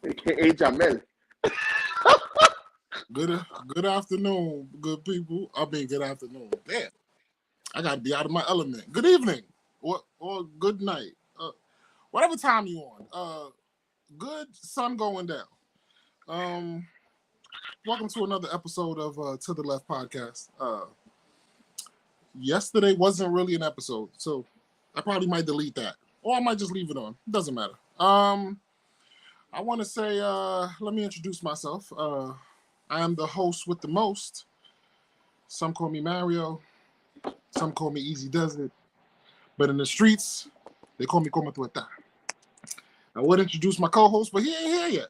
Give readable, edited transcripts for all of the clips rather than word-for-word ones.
AKA Jamel. Good afternoon, good people. I mean, good afternoon. Damn, I gotta be out of my element. Good evening, or good night, whatever time you on. Good sun going down. Welcome to another episode of To the Left podcast. Yesterday wasn't really an episode, so I probably might delete that, or I might just leave it on. It doesn't matter. I want to say, let me introduce myself. I am the host with the most. Some call me Mario. Some call me Easy Does It. But in the streets, they call me Como Tueta. I would introduce my co-host, but he ain't here yet.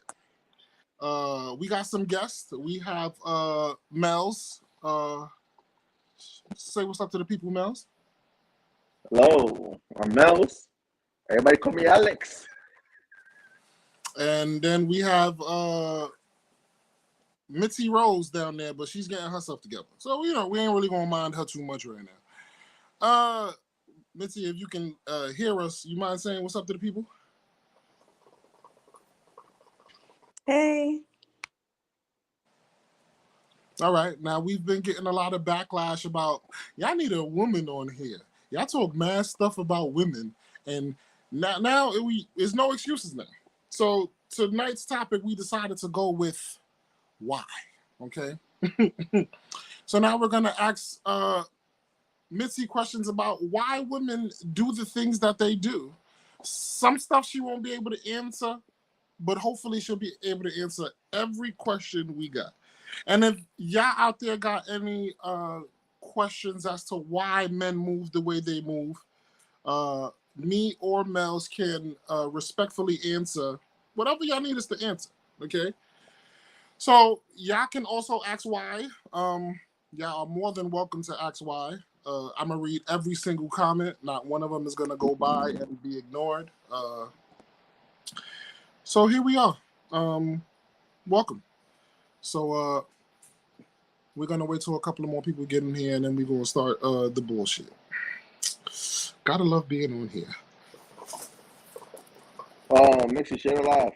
We got some guests. We have Mel's. Say what's up to the people, Mel's. Hello, I'm Mel's. Everybody call me Alex. And then we have Mitzi Rose down there, but she's getting herself together. So, we ain't really going to mind her too much right now. Mitzi, if you can hear us, you mind saying what's up to the people? Hey. All right. Now, we've been getting a lot of backlash about, y'all need a woman on here. Y'all talk mad stuff about women, and now there's no excuses now. So tonight's topic, we decided to go with why, okay? So now we're going to ask Mitzi questions about why women do the things that they do. Some stuff she won't be able to answer, but hopefully she'll be able to answer every question we got. And if y'all out there got any questions as to why men move the way they move, me or Mel's can respectfully answer whatever y'all need us to answer, okay? So y'all can also ask why. Y'all are more than welcome to ask why. I'm going to read every single comment. Not one of them is going to go by and be ignored. So here we are. Welcome. So we're going to wait till a couple of more people get in here, and then we're going to start the bullshit. Gotta love being on here. Makes you share alive.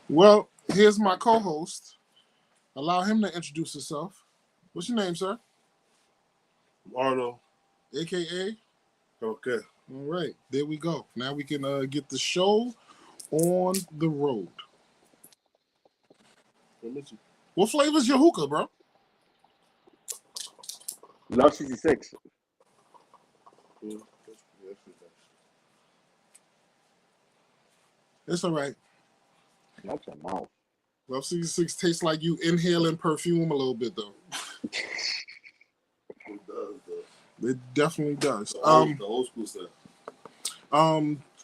Well, here's my co-host. Allow him to introduce himself. What's your name, sir? Arnold. AKA? Okay. All right, there we go. Now we can get the show on the road. What flavor's your hookah, bro? Love 66. It's all right. Not your mouth. Love 66 tastes like you inhaling perfume a little bit, though. It does, though. It definitely does. The old school stuff.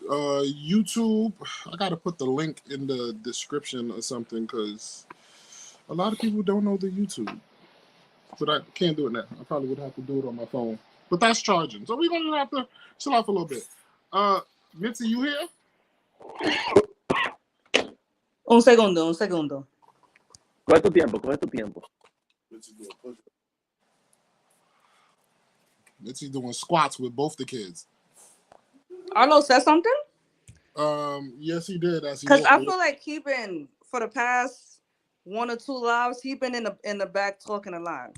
YouTube, I gotta put the link in the description or something, because a lot of people don't know the YouTube. But I can't do it now. I probably would have to do it on my phone. But that's charging. So we're gonna have to chill out for a little bit. Mitzi, you here? Un segundo. Coge tu tiempo. Mitzi doing squats with both the kids. Arlo said something? Yes, he did. Because I feel like he been, for the past 1 or 2 lives, he been in the back talking a lot.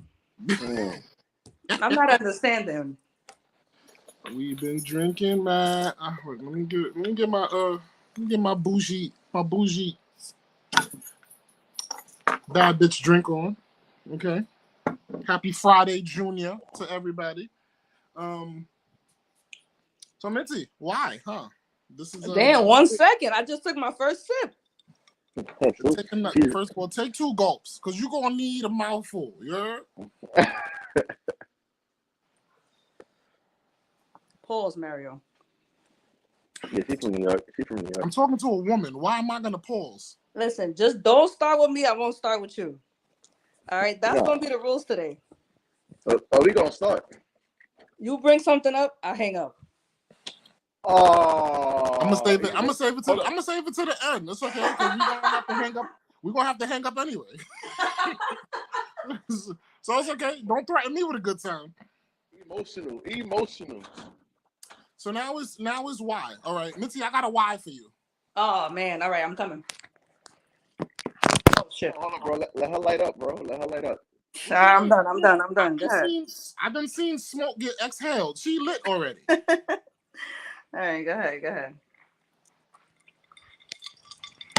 I'm not understanding. We've been drinking, man. Let me get my bougie bad bitch drink on. Okay. Happy Friday, Junior, to everybody. So Mitzi, why, huh? This is damn. 1 second. I just took my first sip. First of all, take 2 gulps, because you're gonna need a mouthful. You heard? Pause, Mario. Yeah, she's from New York. I'm talking to a woman. Why am I gonna pause? Listen, just don't start with me. I won't start with you. All right, that's gonna be the rules today. Are we gonna start? You bring something up, I hang up. Oh, I'm gonna save it to the end. It's okay, because we don't have to hang up. we're gonna have to hang up anyway. So it's okay. Don't threaten me with a good time. Emotional. So now is why. All right, Mitzi, I got a why for you. Oh man, all right, I'm coming. Oh shit. Hold on, bro. Let her light up, bro. Let her light up. I'm done. Go ahead. I've been seeing smoke get exhaled. She lit already. All right, go ahead.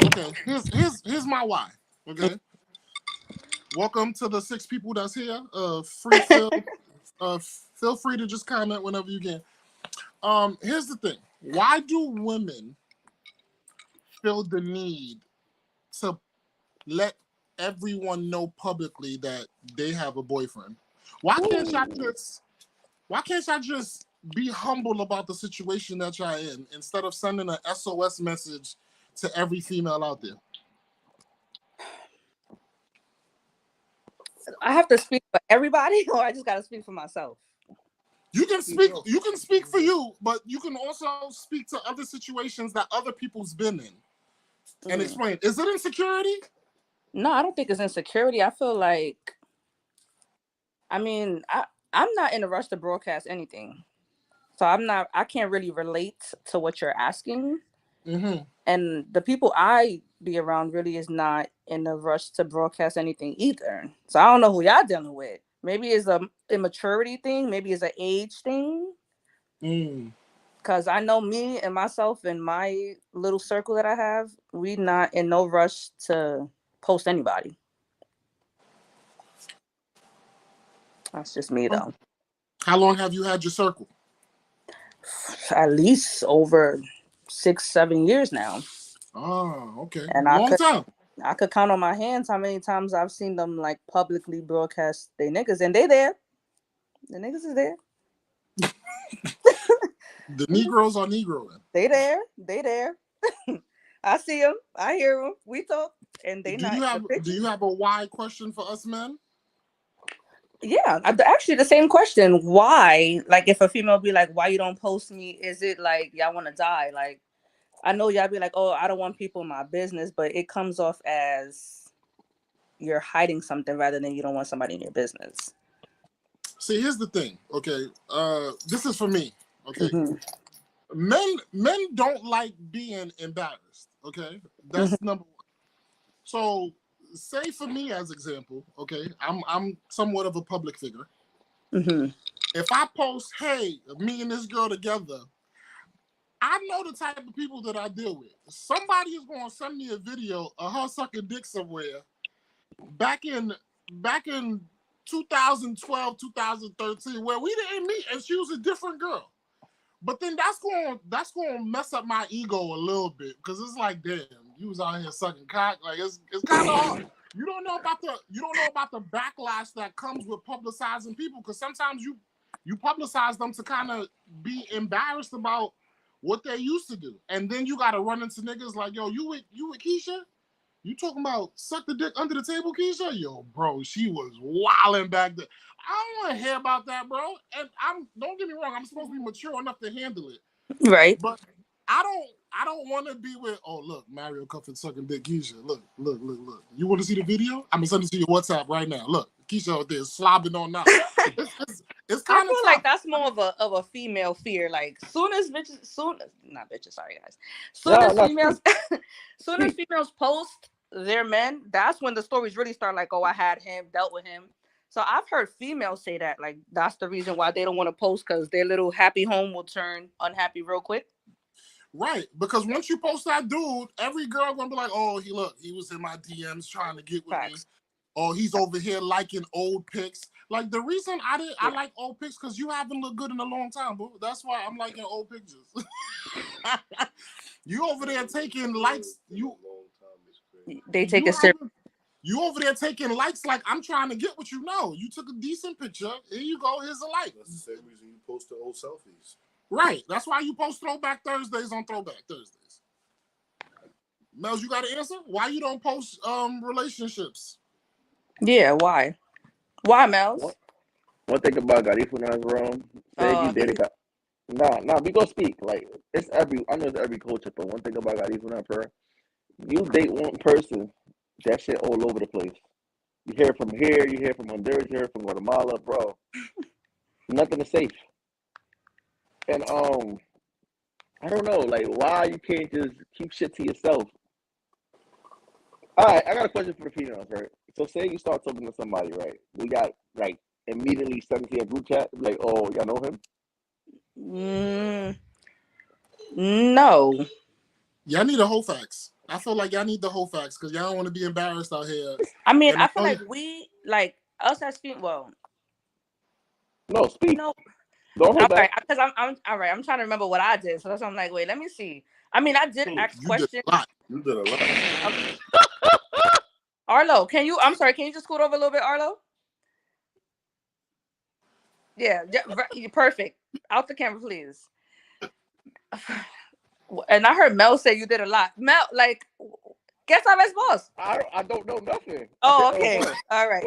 Okay, here's my why. Okay. Welcome to the 6 people that's here. Feel free to just comment whenever you can. Here's the thing. Why do women feel the need to let everyone know publicly that they have a boyfriend? Why can't y'all just be humble about the situation that y'all in instead of sending an SOS message to every female out there? I have to speak for everybody, or I just gotta speak for myself. You can speak for you, but you can also speak to other situations that other people's been in and explain. Is it insecurity? No, I don't think it's insecurity. I feel like, I'm not in a rush to broadcast anything. So I can't really relate to what you're asking. Mm-hmm. And the people I be around really is not in a rush to broadcast anything either. So I don't know who y'all dealing with. Maybe it's a immaturity thing. Maybe it's an age thing. Because I know me and myself and my little circle that I have, we not in no rush to post anybody. That's just me, though. How long have you had your circle? At least over 6-7 years now. Oh, okay. And long time. I could count on my hands how many times I've seen them like publicly broadcast they niggas, and they there. The niggas is there. The Negroes are Negroing. They there. I see them. I hear them. We talk, and they Do you have a why question for us men? Yeah, actually the same question. Why? Like, if a female be like, "Why you don't post me?" Is it like y'all want to die? Like, I know y'all be like, "Oh, I don't want people in my business," but it comes off as you're hiding something rather than you don't want somebody in your business. See, here's the thing. Okay, this is for me. Okay, men don't like being embarrassed. Okay, that's number one. So, say for me as example. Okay, I'm somewhat of a public figure. If I post, "Hey, me and this girl together," I know the type of people that I deal with. Somebody is going to send me a video of her sucking dick somewhere back in 2012, 2013, where we didn't meet and she was a different girl. But then that's going to mess up my ego a little bit, because it's like, damn, you was out here sucking cock. Like, it's kind of hard. You don't know about the backlash that comes with publicizing people, because sometimes you publicize them to kind of be embarrassed about what they used to do, and then you gotta run into niggas like, "Yo, you with Keisha? You talking about suck the dick under the table, Keisha? Yo, bro, she was wilding back there." I don't want to hear about that, bro. And don't get me wrong, I'm supposed to be mature enough to handle it, right? But I don't want to be with, "Oh, look, Mario Cuffin sucking dick, Keisha. Look. You want to see the video? I'm gonna send it to your WhatsApp right now. Look, Keisha out there slobbing on now." It's kind of like that's more of a female fear. Like, soon as females post their men, that's when the stories really start. Like, "Oh, I had him, dealt with him." So I've heard females say that, like, that's the reason why they don't want to post, because their little happy home will turn unhappy real quick. Right, because once you post that dude, every girl gonna be like, "Oh, he was in my DMs trying to get with me. Oh, he's over here liking old pics." Like, the reason I like old pics, because you haven't looked good in a long time, boo. That's why I'm liking old pictures. You over there taking likes. They take it serious. You over there taking likes like I'm trying to get what you know. You took a decent picture. Here you go. Here's a like. That's the same reason you post the old selfies. Right. That's why you post Throwback Thursdays on Throwback Thursdays. Mels, you got an answer? Why you don't post relationships? Yeah, why? Why, Mels? One thing about Garifuna's room, say he did it. Nah, we gonna speak. Like, I know it's every culture, but one thing about Garifuna, you date one person That shit all over the place. You hear it from here, you hear it from Honduras, you hear it from Guatemala, bro. Nothing is safe. And I don't know, like why you can't just keep shit to yourself. All right, I got a question for the females, right? So say you start talking to somebody, right? We got like immediately sent to your group chat, like, oh, y'all know him? No. Y'all need the whole facts. I feel like y'all need the whole facts because y'all don't want to be embarrassed out here. I mean, And I feel like we, like us as female. Well, No, speak. no. Don't All hold right, back. because I'm all right. I'm trying to remember what I did, so that's why I'm like, wait, let me see. I mean, I did ask You questions. did a lot. You did a lot. Arlo, can you? I'm sorry. Can you just scoot over a little bit, Arlo? Yeah, you're perfect. Out the camera, please. And I heard Mel say you did a lot. Mel, like, guess I'm his boss. I don't know nothing. Oh, okay. All right.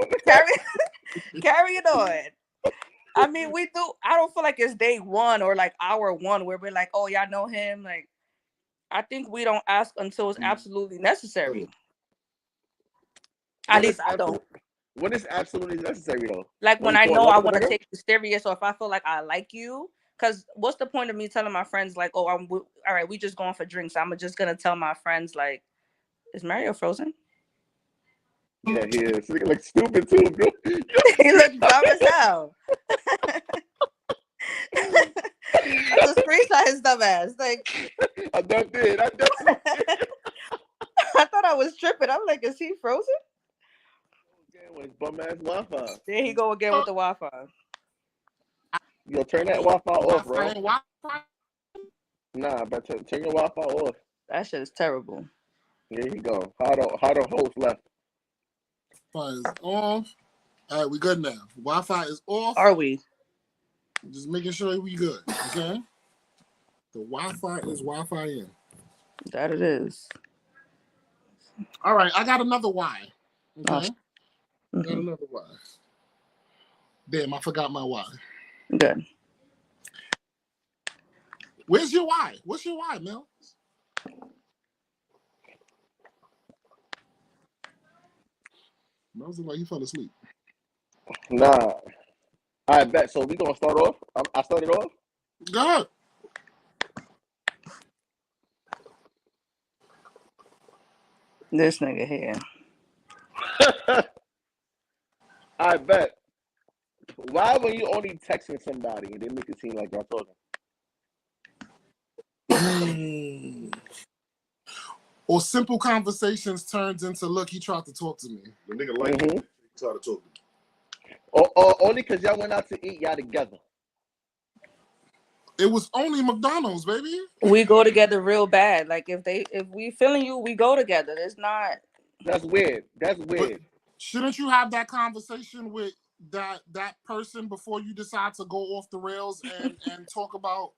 Carry it on. I mean, we do. I don't feel like it's day one or like hour one where we're like, oh, y'all know him. Like, I think we don't ask until it's absolutely necessary. At least I don't. What is absolutely necessary though? Like when I know I want to take you serious, or if I feel like I like you. Because what's the point of me telling my friends like, oh, all right, we just going for drinks. I'm just gonna tell my friends like, is Mario frozen? Yeah, he is. He looks stupid too, bro. He looks dumb as hell. I just screenshot his dumb ass. Like I done did. I thought I was tripping. I'm like, is he frozen? Again with bum ass Wi-Fi. There he go again with the Wi-Fi. Yo, turn that Wi-Fi off, bro. Wi-Fi? Nah, but turn your Wi-Fi off. That shit is terrible. There you go. How the host left. Wi-Fi is off. All right, we good now. Wi-Fi is off. Are we? Just making sure we good. Okay. The Wi-Fi is Wi-Fi in. That it is. All right, I got another why. Okay. Oh. Got another why. Damn, I forgot my why. Good. Where's your why? What's your why, Mel? Mel's like he fell asleep. Nah. I bet. So we gonna start off. I started off. Go ahead. This nigga here. I bet. Why when you only texting somebody and they make it seem like y'all talking? Or simple conversations turns into look, he tried to talk to me. The nigga like you. He tried to talk to me. Or only because y'all went out to eat, y'all together. It was only McDonald's, baby. We go together real bad. Like if we feeling you, we go together. It's not. That's weird. That's weird. But shouldn't you have that conversation with that person before you decide to go off the rails and talk about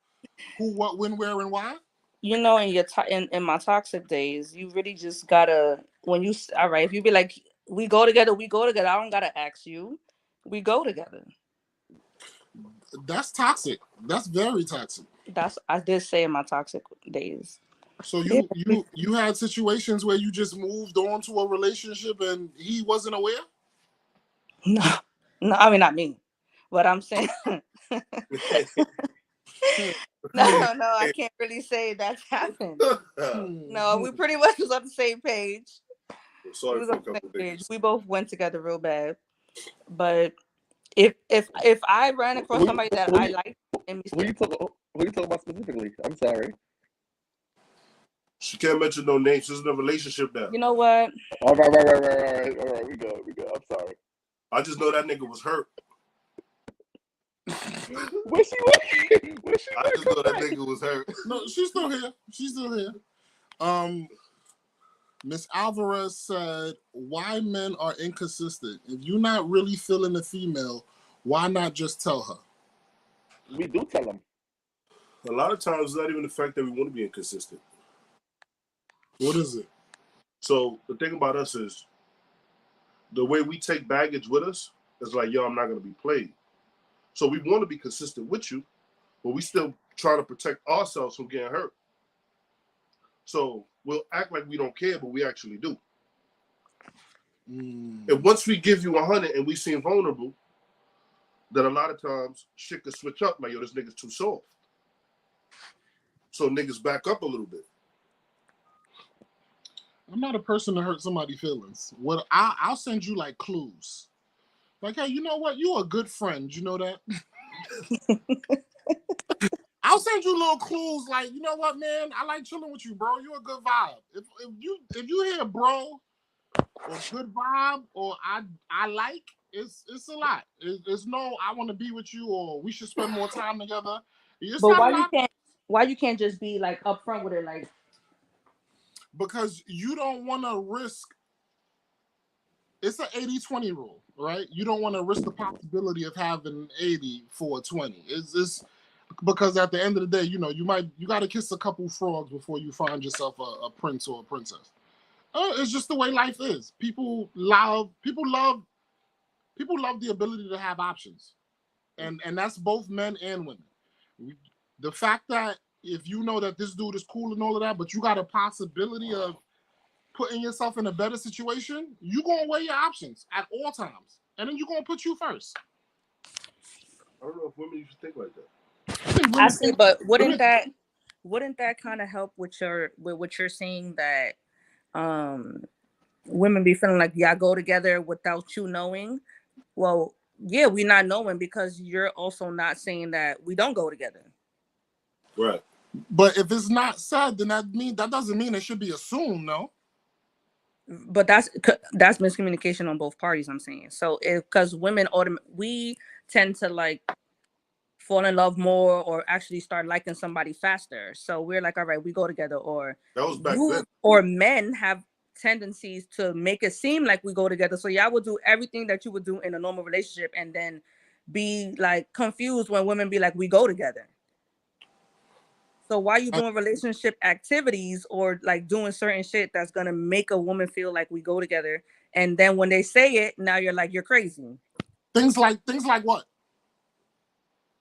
who, what, when, where, and why? You know, in your in my toxic days, you really just gotta when you all right. If you be like, we go together, we go together. I don't gotta ask you. We go together. That's toxic. That's very toxic. That's I did say in my toxic days. So you had situations where you just moved on to a relationship and he wasn't aware? No, I mean not me, but I'm saying. No, I can't really say that's happened. No, we pretty much was on the same page. Sorry for a couple of days. We both went together real bad, but if I ran across somebody that I like, and who you talking about specifically? I'm sorry. She can't mention no names. She's in a relationship now. You know what? All right. We good. I'm sorry. I just know that nigga was hurt. Where's she? I just know that nigga was hurt. No, she's still here. Miss Alvarez said, why men are inconsistent? If you're not really feeling the female, why not just tell her? We do tell them. A lot of times it's not even the fact that we want to be inconsistent. What is it? So the thing about us is the way we take baggage with us is like, yo, I'm not going to be played. So we want to be consistent with you, but we still try to protect ourselves from getting hurt. So we'll act like we don't care, but we actually do. And once we give you 100 and we seem vulnerable, that a lot of times shit could switch up. Like, yo, this nigga's too soft. So niggas back up a little bit. I'm not a person to hurt somebody's feelings. What I'll send you like clues. Like, hey, you know what? You a good friend. You know that? I'll send you little clues like, you know what, man? I like chilling with you, bro. You a good vibe. If you hear bro or good vibe or I like, it's a lot. It's no I want to be with you or we should spend more time together. It's But not a lot. why you can't just be like upfront with it, like, Because you don't want to risk. It's an 80-20 rule, right? You don't want to risk the possibility of having 80 for a 20. It's just because at the end of the day, you know, you got to kiss a couple frogs before you find yourself a prince or a princess. It's just the way life is. People love the ability to have options, and that's both men and women. The fact that if you know that this dude is cool and all of that, but you got a possibility of putting yourself in a better situation, you're going to weigh your options at all times. And then you're going to put you first. I don't know if women used to think like that. I see, but wouldn't that kind of help with what you're saying that women be feeling like y'all go together without you knowing? Well, yeah, we're not knowing because you're also not saying that we don't go together. Right. But if it's not said, then that doesn't mean it should be assumed, no? But that's miscommunication on both parties, I'm saying. So because women we tend to like fall in love more or actually start liking somebody faster. So we're like, all right, we go together. Or that was back then. Or men have tendencies to make it seem like we go together. So y'all would do everything that you would do in a normal relationship and then be like confused when women be like, we go together. So why are you doing relationship activities or like doing certain shit that's gonna make a woman feel like we go together? And then when they say it, now you're like, you're crazy. Things like what?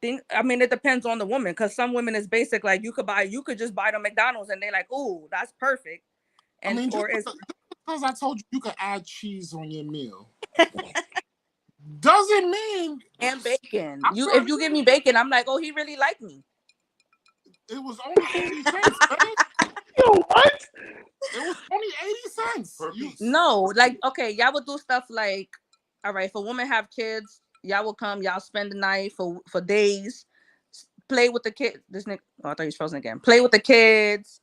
I mean, it depends on the woman, because some women is basic, like you could just buy them McDonald's and they like, ooh, that's perfect. And I mean, just because I told you could add cheese on your meal doesn't mean and bacon. If you give me bacon, I'm like, oh, he really liked me. It was only 80 cents, man. Yo, what? It was only 80 cents. Per piece. No, like, okay, y'all would do stuff like, all right, for women have kids, y'all will come, y'all spend the night for days, play with the kids. This nigga, oh, I thought he was frozen again. Play with the kids.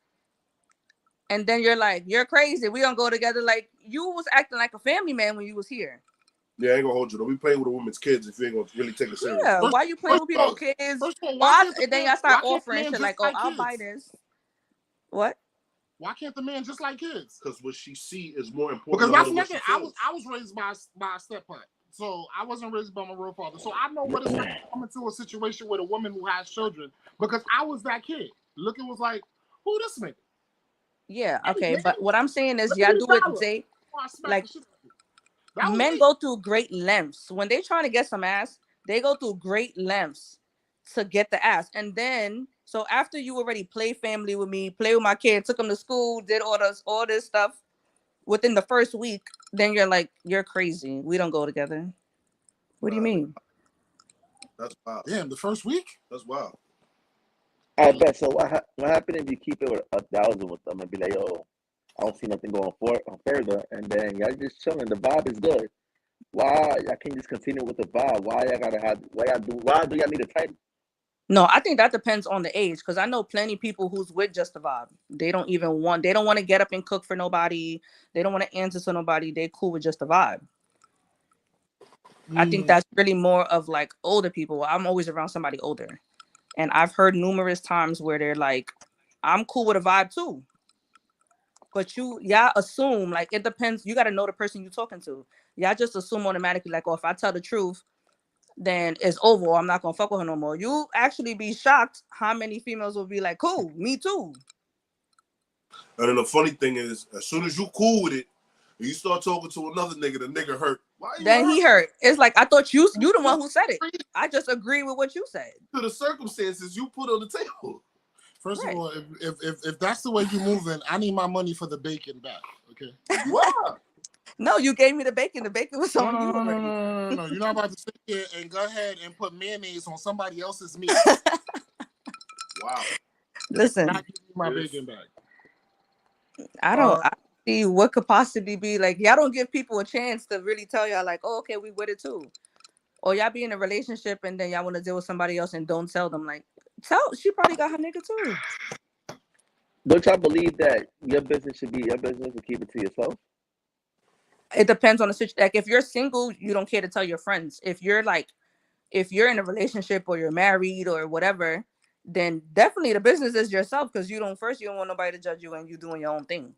And then you're like, you're crazy. We don't go together. Like, you was acting like a family man when you was here. Yeah, I ain't gonna hold you though. We play with a woman's kids if you ain't gonna really take it serious. Yeah, why you playing with people's kids? And then y'all start offering shit like, oh, I'll buy this. What? Why can't the man just like kids? Because what she see is more important. Because my second, I was raised by a stepparent, so I wasn't raised by my real father. So I know what it's like to come into a situation with a woman who has children. Because I was that kid. Look, it was like, who this nigga? Yeah, okay, but what I'm saying is, y'all do it. Like, men go through great lengths when they trying to get some ass. They go through great lengths to get the ass, and then so after you already play family with me, play with my kid, took them to school, did all this stuff within the first week, then you're like, you're crazy. We don't go together. What do you mean? That's wild. Damn, the first week? That's wild. I bet. So what happened if you keep it with 1,000 with them and be like, yo, I don't see nothing going further, and then y'all just chilling. The vibe is good. Why y'all can't just continue with the vibe? Why do y'all need a type? No, I think that depends on the age, because I know plenty people who's with just the vibe. They don't want to get up and cook for nobody. They don't want to answer to nobody. They cool with just the vibe. I think that's really more of like older people. I'm always around somebody older. And I've heard numerous times where they're like, I'm cool with a vibe too. But y'all assume, like, it depends. You got to know the person you're talking to. Y'all just assume automatically, like, oh, if I tell the truth, then it's over. I'm not going to fuck with her no more. You actually be shocked how many females will be like, cool, me too. And then the funny thing is, as soon as you cool with it, you start talking to another nigga, the nigga hurt. Then he hurt. It's like, I thought you the one who said it. I just agree with what you said. To the circumstances you put on the table. First of all, if that's the way you're moving, I need my money for the bacon back. Okay. Wow. No, you gave me the bacon. The bacon was No, on no, you no, no, already. no, no, no. You're not about to sit here and go ahead and put mayonnaise on somebody else's meat. Wow. Listen, Not give me my Yes. bacon back. I don't see what could possibly be like. Y'all don't give people a chance to really tell y'all like, oh, okay, we with it too. Or y'all be in a relationship and then y'all want to deal with somebody else and don't tell them like, she probably got her nigga too. Don't y'all believe that your business should be your business and keep it to yourself? It depends on the situation. Like if you're single, you don't care to tell your friends. If you're in a relationship or you're married or whatever, then definitely the business is yourself because you don't want nobody to judge you and you doing your own thing.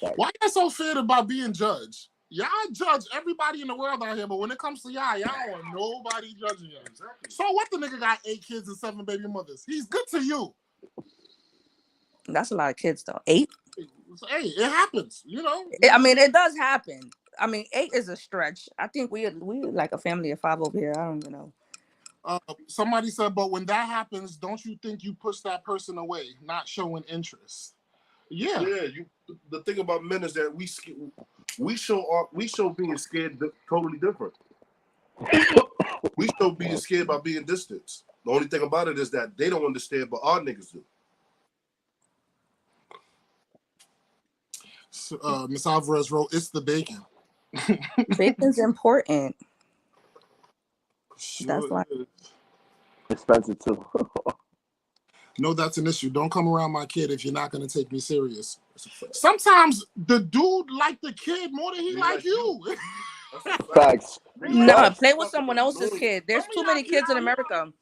Why y'all so feared about being judged? Y'all judge everybody in the world out here, but when it comes to y'all don't want nobody judging y'all. Exactly. So what? The nigga got 8 kids and 7 baby mothers. He's good to you. That's a lot of kids though. 8? Hey, it happens. You know. I mean, it does happen. I mean, 8 is a stretch. I think we like a family of 5 over here. I don't even know. Somebody said, but when that happens, don't you think you push that person away, not showing interest? Yeah. The thing about men is that we show being scared totally different. We show being scared by being distant. The only thing about it is that they don't understand, but our niggas do. Miss Alvarez wrote, "It's the bacon." Bacon's important. Sure That's why. Expensive too. No, that's an issue. Don't come around my kid if you're not going to take me serious. Sometimes the dude like the kid more than he like you. Facts. No, play with someone else's kid. There's too many kids in America.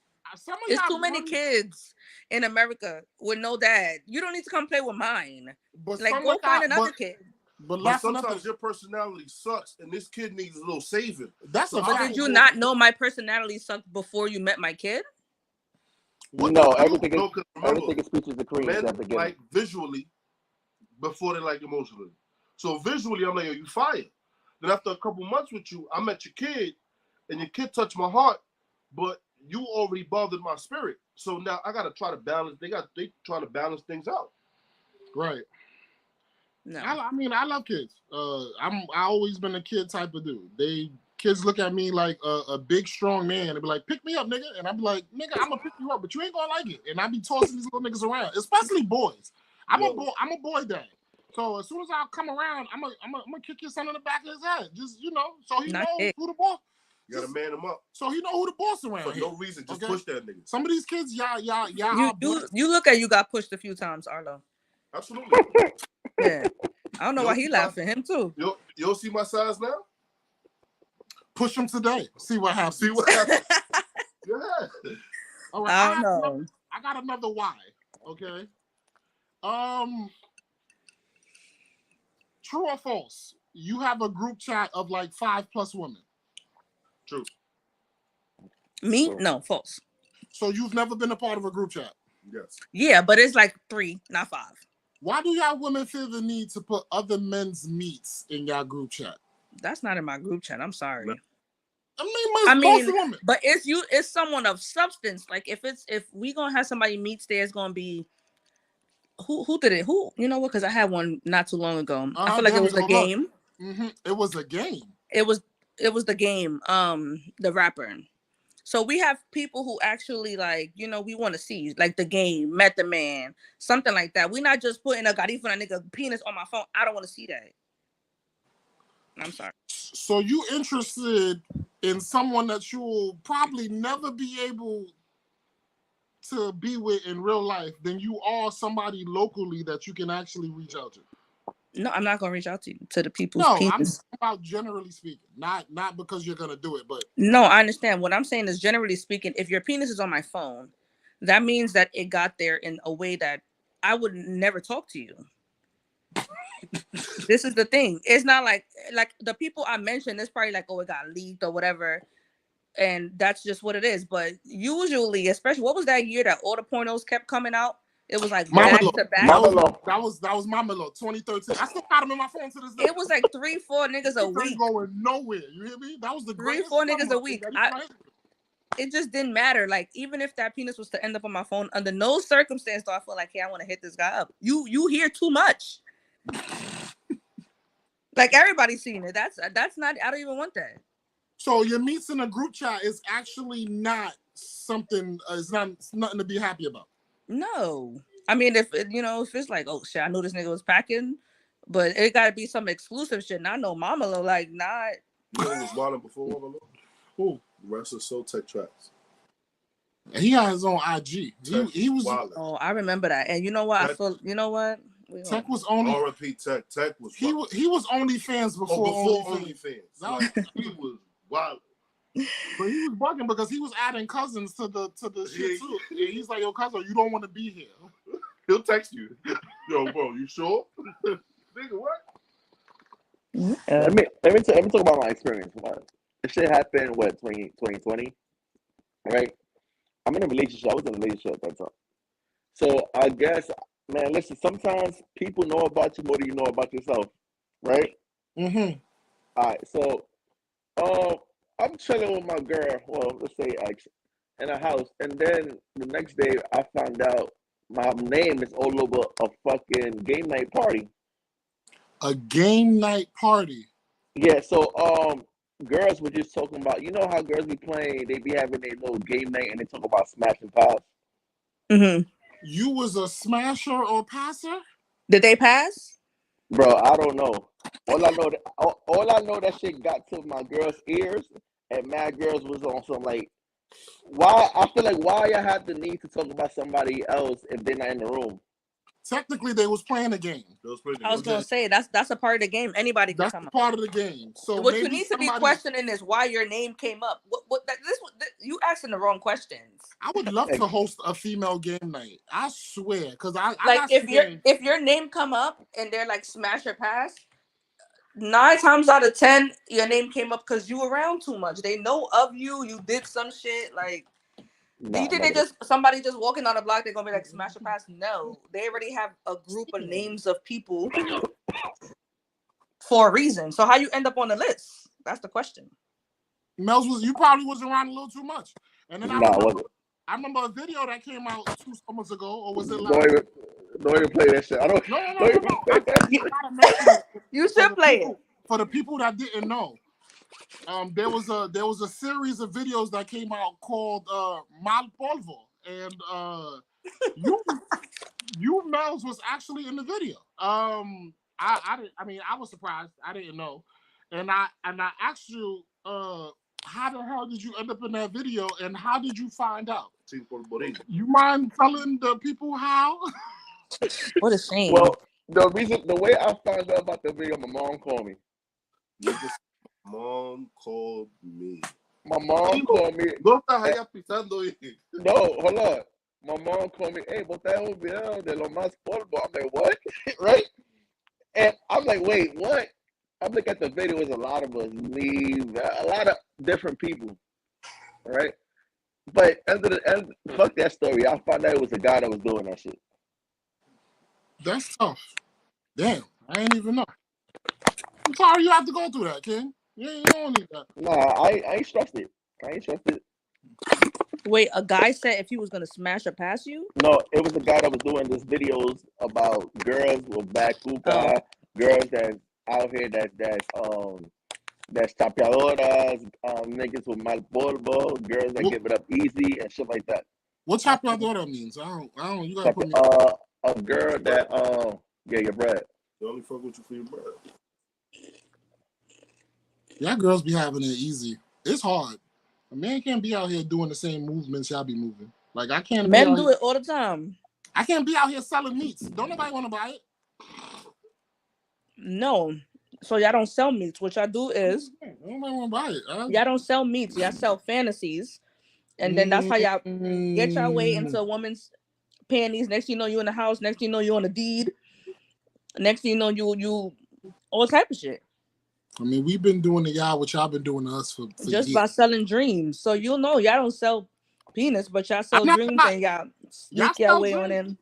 There's too many kids in America with no dad. You don't need to come play with mine. But like, go find another kid. But sometimes your personality sucks, and this kid needs a little saving. That's a But fact. did you not know my personality sucked before you met my kid? No, everything is speeches and creams men at the beginning. like visually before they like emotionally. So visually, I'm like, yo, you fired. Then after a couple months with you, I met your kid, and your kid touched my heart, but you already bothered my spirit. So now I gotta try to balance. They try to balance things out. Right. No. I mean, I love kids. I always been a kid type of dude. Kids look at me like a big strong man and be like, "Pick me up, nigga," and I be like, "Nigga, I'm gonna pick you up, but you ain't gonna like it." And I be tossing these little niggas around, especially boys. I'm a boy dad. So as soon as I come around, I'm gonna kick your son in the back of his head. Just so he knows who the boss. You gotta man him up. So he know who the boss around For here. no reason, just push that nigga. Some of these kids, y'all. You look at you got pushed a few times, Arlo. Absolutely. Yeah. I don't know why he laughing. Him too. You don't see my size now? Push him today. See what happens. Yeah. All right. I don't know. I got another why. Okay. True or false? You have a group chat of like 5+ women. True. Me? No, false. So you've never been a part of a group chat? Yes. Yeah, but it's like 3, not 5. Why do y'all women feel the need to put other men's meats in y'all group chat? That's not in my group chat. I'm sorry. I mean, but it's someone of substance. Like if we gonna have somebody meets there, it's gonna be who did it? Who, you know what? Because I had one not too long ago. I feel like it was a game. Mm-hmm. It was a game. It was the game. The rapper. So we have people who actually like, we want to see like the game, met the man, something like that. We're not just putting a garifuna nigga penis on my phone. I don't want to see that. I'm sorry. So you interested in someone that you'll probably never be able to be with in real life than you are somebody locally that you can actually reach out to? No, I'm not gonna reach out to the people's penis. I'm talking about generally speaking, not because you're gonna do it, but no, I understand. What I'm saying is generally speaking, if your penis is on my phone, that means that it got there in a way that I would never talk to you. This is the thing. It's not like the people I mentioned, it's probably like, oh, it got leaked or whatever. And that's just what it is. But usually, especially, what was that year that all the pornos kept coming out? It was like back to back. That was Mamalo, 2013. I still got them in my phone to this day. It was like 3-4 niggas a week. Going nowhere. You hear me? That was the 3-4 niggas a week. It just didn't matter. Like, even if that penis was to end up on my phone, under no circumstance do I feel like, hey, I want to hit this guy up. You hear too much. Like everybody's seen it. That's not. I don't even want that. So your meets in a group chat is actually not something. It's nothing to be happy about. No, I mean if if it's like, oh shit, I knew this nigga was packing, but it got to be some exclusive shit. And I know Mama look like not. You know who was wilding before Mama Lo? Who? Wrestler Soul Tech Tracks. He had his own IG. He was. Wildin'. Oh, I remember that. And you know what? I feel. You know what? Tech was only. R.I.P. Tech. Tech was. He was OnlyFans before OnlyFans. Like, he was wild. But he was bugging because he was adding cousins to the shit too. And he's like, yo, cousin, you don't want to be here. He'll text you. Yo, bro, you sure? Nigga, what? Let me talk about my experience. This shit happened 2020, right? I'm in a relationship. I was in a relationship at that time. So I guess, man, listen. Sometimes people know about you more than you know about yourself, right? Mm-hmm. All right. So, I'm chilling with my girl. Well, let's say ex, in a house, and then the next day I found out my name is all over a fucking game night party. A game night party. Yeah. So, girls were just talking about, you know how girls be playing, they be having their little game night and they talk about smash and pass. Mm-hmm. You was a smasher or passer? Did they pass? Bro, I don't know. All I know that shit got to my girls' ears, and mad girls was on some like, why? I feel like why I have the need to talk about somebody else if they're not in the room. Technically, they was playing a game. I was gonna say that's a part of the game. Anybody can That's come up. part of the game. So What you need to be questioning is why your name came up. You asking the wrong questions. I would love to host a female game night. I swear, because I Like got if your name come up and they're like smash or pass, 9 times out of 10 your name came up because you around too much. They know of you. You did some shit like. Do you think they somebody just walking on the block, they're gonna be like smash or pass? No, they already have a group of names of people for a reason. So how you end up on the list? That's the question. Mel's you probably was around a little too much. And then I remember a video that came out 2 summers ago, or was it like? Don't even play that shit. I don't. No. You should play it. For the people that didn't know. There was a series of videos that came out called Mal Polvo, and you Mel's was actually in the video. I was surprised. I didn't know, and I asked you, how the hell did you end up in that video, and how did you find out? You mind telling the people how? What a shame. Well, the way I found out about the video, my mom called me. Mom called me. My mom called me. No estás allá pisando. No, hold on. My mom called me. Hey, boté un video de lo más polvo. I'm like, what? Right? And I'm like, wait, what? I'm looking at the video. There's a lot of us leave, a lot of different people, right? But fuck that story. I found out it was a guy that was doing that shit. That's tough. Damn, I ain't even know. I'm sorry you have to go through that, King. You don't need that. Nah, I ain't stressed it. Wait, a guy said if he was gonna smash or pass you? No, it was a guy that was doing these videos about girls with bad culpa, girls that's out here that's chapeadoras, niggas with mal polvo, girls that give it up easy and shit like that. What chapeadora means? I don't. You gotta put me. A girl that yeah, your bread. They only fuck with you for your bread. Y'all girls be having it easy. It's hard. A man can't be out here doing the same movements y'all be moving. Like I can't. Men do it all the time. I can't be out here selling meats. Don't nobody want to buy it. No. So y'all don't sell meats. What y'all do is nobody want to buy it. Y'all don't sell meats. Y'all sell fantasies, and then that's how y'all get your way into a woman's panties. Next thing you know, you in the house. Next thing you know, you on a deed. Next thing you know, you all type of shit. I mean, we've been doing to y'all what y'all been doing to us for just years. by selling dreams. So you'll know y'all don't sell penis, but y'all sell dreams and y'all sneak your way on in.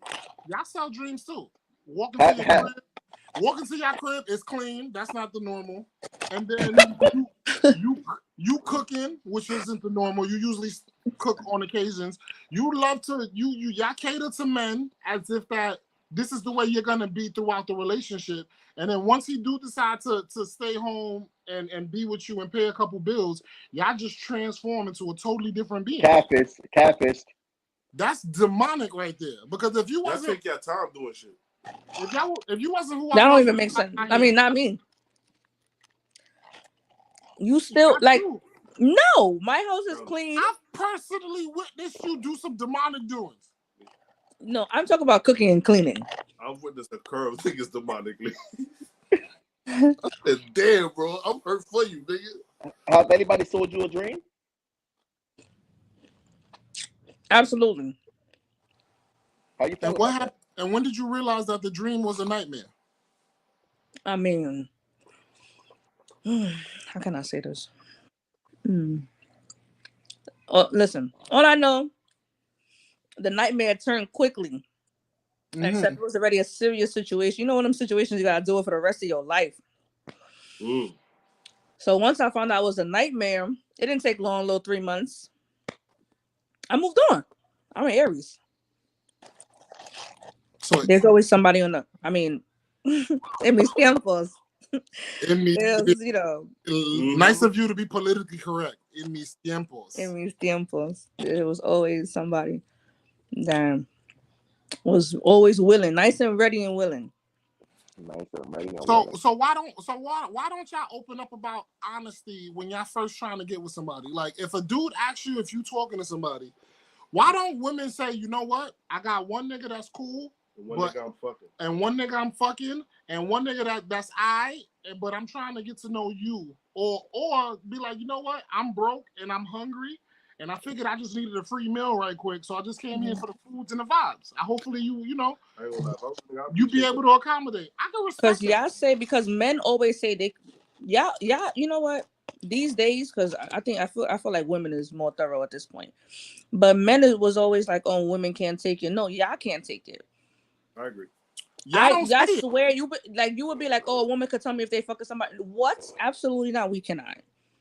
Y'all sell dreams too. Walk into your crib is clean. That's not the normal. And then you cooking, which isn't the normal. You usually cook on occasions. You love to y'all cater to men as if that this is the way you're gonna be throughout the relationship. And then once he do decide to stay home and be with you and pay a couple bills, y'all just transform into a totally different being. Catfish. That's demonic right there. Because if you Y'all wasn't, take your time doing shit. if you wasn't who That I don't was, even make sense. I mean, not me. You still that's like true. no, my house is clean. I've personally witnessed you do some demonic doings. No, I'm talking about cooking and cleaning. I've witnessed a curve niggas demonically. I said, damn, bro, I'm hurt for you, nigga. Has anybody sold you a dream? Absolutely. How you feel And about what that? happened? And when did you realize that the dream was a nightmare? I mean, how can I say this? Oh, listen, all I know, the nightmare turned quickly. Except it was already a serious situation. You know, one of them situations you gotta do it for the rest of your life. So once I found out it was a nightmare, it didn't take long, little 3 months. I moved on. I'm an Aries. So There's always somebody on the. I mean, in mis tiempos. There's, you know, nice of you to be politically correct. In mis tiempos. in mis tiempos, there was always somebody that was always willing, nice and ready and willing. Nice and ready. So why don't y'all open up about honesty when y'all first trying to get with somebody? Like if a dude asks you if you talking to somebody, why don't women say, you know what? I got one nigga that's cool, and one nigga I'm fucking, and one nigga I'm fucking, and one nigga that's I, but I'm trying to get to know you, or be like, you know what? I'm broke and I'm hungry. And I figured I just needed a free meal right quick, so I just came here for the foods and the vibes. Hopefully you be able to accommodate. I can respect because y'all because men always say they, y'all, you know what? These days, because I feel like women is more thorough at this point, but men was always like, oh, women can't take it. No, y'all can't take it. I agree. Y'all swear you would be like, oh, a woman could tell me if they fucking somebody. What? Absolutely not. We cannot,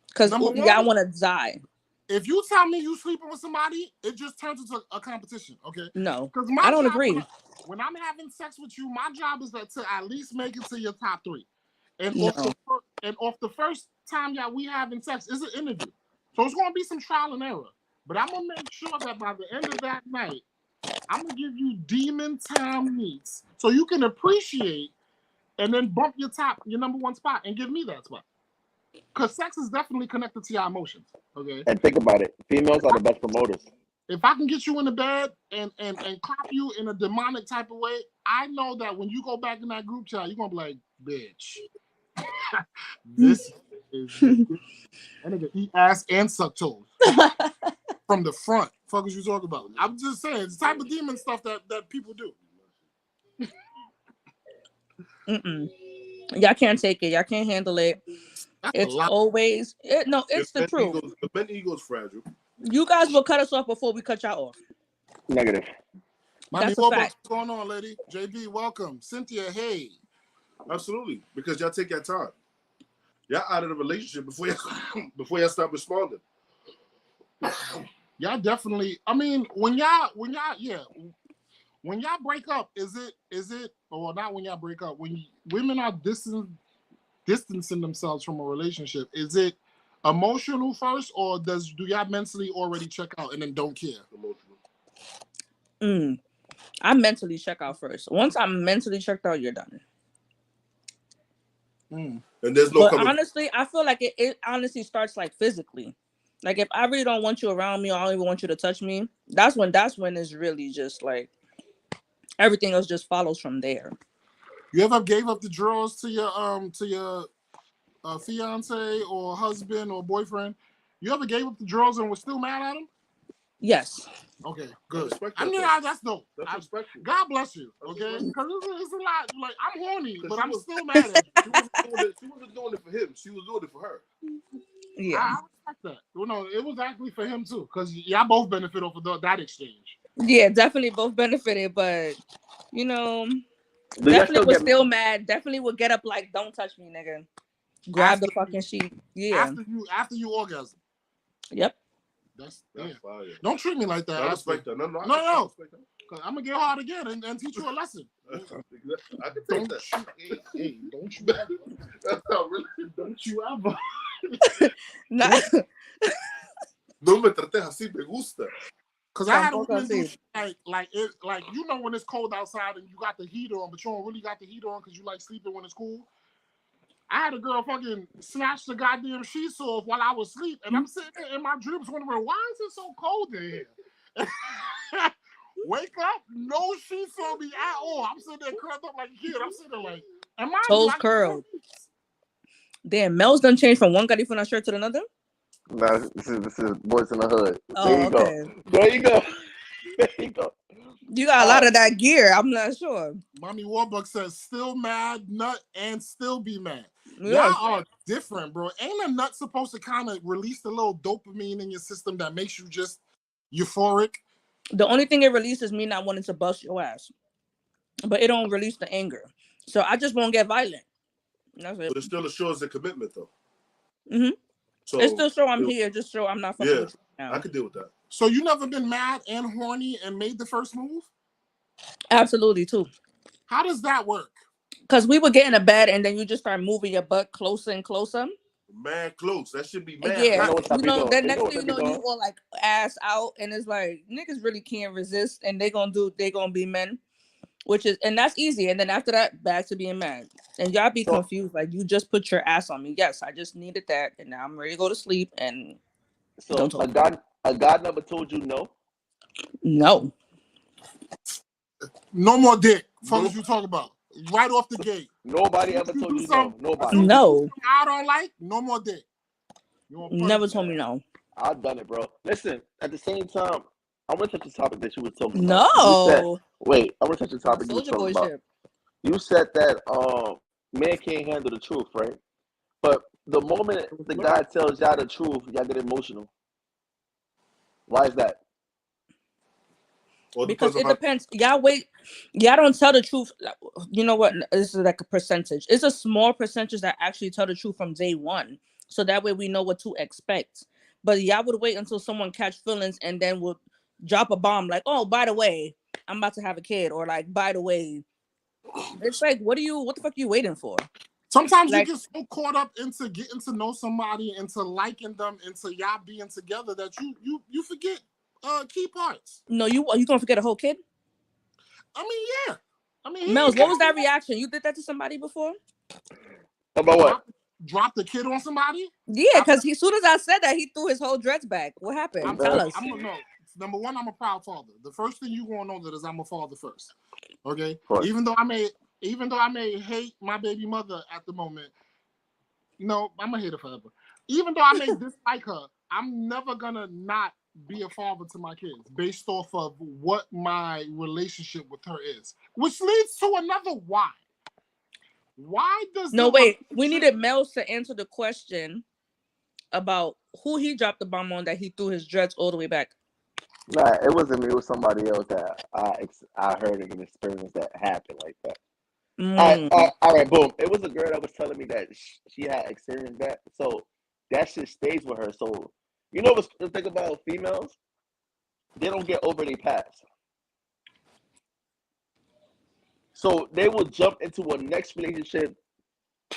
because y'all want to die. If you tell me you sleeping with somebody, it just turns into a competition, okay? No, because I don't agree. When I'm having sex with you, my job is to at least make it to your top 3. And off the first time we having sex is an interview. So it's going to be some trial and error. But I'm going to make sure that by the end of that night, I'm going to give you demon time meats so you can appreciate and then bump your number 1 spot and give me that spot. Because sex is definitely connected to your emotions, okay? And think about it. Females are the best promoters. If I can get you in the bed and clap you in a demonic type of way, I know that when you go back in that group chat, you're going to be like, bitch. This is... that nigga eat ass and suck toes. From the front. Fuck is you talking about? I'm just saying, it's the type of demon stuff that people do. Y'all can't take it. Y'all can't handle it. It's always it's the truth. The men's ego is fragile. You guys will cut us off before we cut y'all off. Negative. That's a fact. What's going on, lady? JB, welcome. Cynthia, hey. Absolutely, because y'all take your time. Y'all out of the relationship before y'all start responding. Y'all definitely. I mean, when y'all break up, is it or not when y'all break up? When women are distancing themselves from a relationship, is it emotional first, or do y'all mentally already check out and then don't care? Emotional. I mentally check out first. Once I'm mentally checked out, you're done. And there's no. But honestly, I feel like it honestly starts like physically. Like if I really don't want you around me, or I don't even want you to touch me, that's when it's really just like everything else just follows from there. You ever gave up the drawers to your fiance or husband or boyfriend? You ever gave up the drawers and was still mad at him? Yes. Okay, good. I mean, that's dope. That's respectful. God bless you. Okay, because it's a lot. Like I'm horny, but I'm still mad at you. She wasn't doing it for him. She was doing it for her. Yeah, I respect that. Well, no, it was actually for him too, because y'all both benefit off of that exchange. Yeah, definitely both benefited, but definitely was still mad. Definitely would get up like, "Don't touch me, nigga." Grab the fucking sheet. Yeah. After you orgasm. Yep. That's fire. Don't treat me like that. I respect that. No. I'm gonna get hard again and teach you a lesson. I can take Don't that. you, hey, don't you ever, That's not really. don't you ever. Nah, No me trates así, me gusta. Cause I had a tampoco woman do así. shit like you know when it's cold outside and you got the heat on, but you don't really got the heat on because you like sleeping when it's cool. I had a girl fucking snatch the goddamn sheets off while I was asleep, and I'm sitting there in my dreams wondering why is it so cold in here? Wake up, no sheets on me at all. I'm sitting there curled up like a kid. I'm sitting there like, am I Toes curled. Damn, Mel's done changed from one Garifuna shirt to another. Nah, this is Boys in the Hood. Oh, There you go. okay. There you go. There you go. You got a lot of that gear. I'm not sure. Mommy Warbuck says, still mad, nut, and still be mad. Yes. Y'all are different, bro. Ain't a nut supposed to kind of release the little dopamine in your system that makes you just euphoric? The only thing it releases is me not wanting to bust your ass, but it don't release the anger. So I just won't get violent. That's it. But it still assures the commitment, though. Mhm. So It's still so I'm here, just so I'm not fucking Yeah. with you now. I could deal with that. So you never been mad and horny and made the first move? Absolutely too. How does that work? Because we would get in a bed and then you just start moving your butt closer and closer. Mad close. That should be mad. Yeah, They know what type you you know, doing. then They next know thing you what know, they you doing. all like ass out, and it's like niggas really can't resist, and they gonna be men, and that's easy. And then after that, back to being mad, and y'all be So- confused, like you just put your ass on me. Yes, I just needed that, and now I'm ready to go to sleep. And So Don't talk. a God never told you no. no, No more dick. Fuck No. what you talking about. Right off the gate. Nobody ever told you no. Nobody. no, I don't like, no more dick. You want never told me no. I've done it, bro. Listen, at the same time, I want to touch the topic that you were talking about. You said, No, wait, I want to touch the topic you were Soldier talking Boy about. shit. You said that man can't handle the truth, right? But the moment the guy tells y'all the truth, y'all get emotional. Why is that? Or Because it of how- depends. Y'all wait. Y'all don't tell the truth. You know what? This is like a percentage. It's a small percentage that actually tell the truth from day one. So that way we know what to expect. But y'all would wait until someone catch feelings and then would drop a bomb like, oh, by the way, I'm about to have a kid. Or like, by the way. It's like, what the fuck are you waiting for? Sometimes Like- you get so caught up into getting to know somebody, into liking them, into y'all being together that you forget key parts. No, you gonna forget a whole kid? I mean, yeah. I mean, Mel's, what was that reaction? You did that to somebody before? About what? Drop the kid on somebody? Yeah, because as soon as I said that, he threw his whole dreads back. What happened? Tell us. I'm no. Number one, I'm a proud father. The first thing you gonna know that is I'm a father first. Okay. Right. Even though I may hate my baby mother at the moment, no, I'm gonna hate her forever. Even though I may dislike her, I'm never gonna not be a father to my kids based off of what my relationship with her is. Which leads to another why. Why does No, the wait. We relationship- needed Mel to answer the question about who he dropped the bomb on that he threw his dreads all the way back. Nah, it wasn't me. It was somebody else that I heard of an experience that happened like that. All right, boom. It was a girl that was telling me that she had experienced that. So that shit stays with her. So you know what's the thing about females? They don't get over their past. So they will jump into a next relationship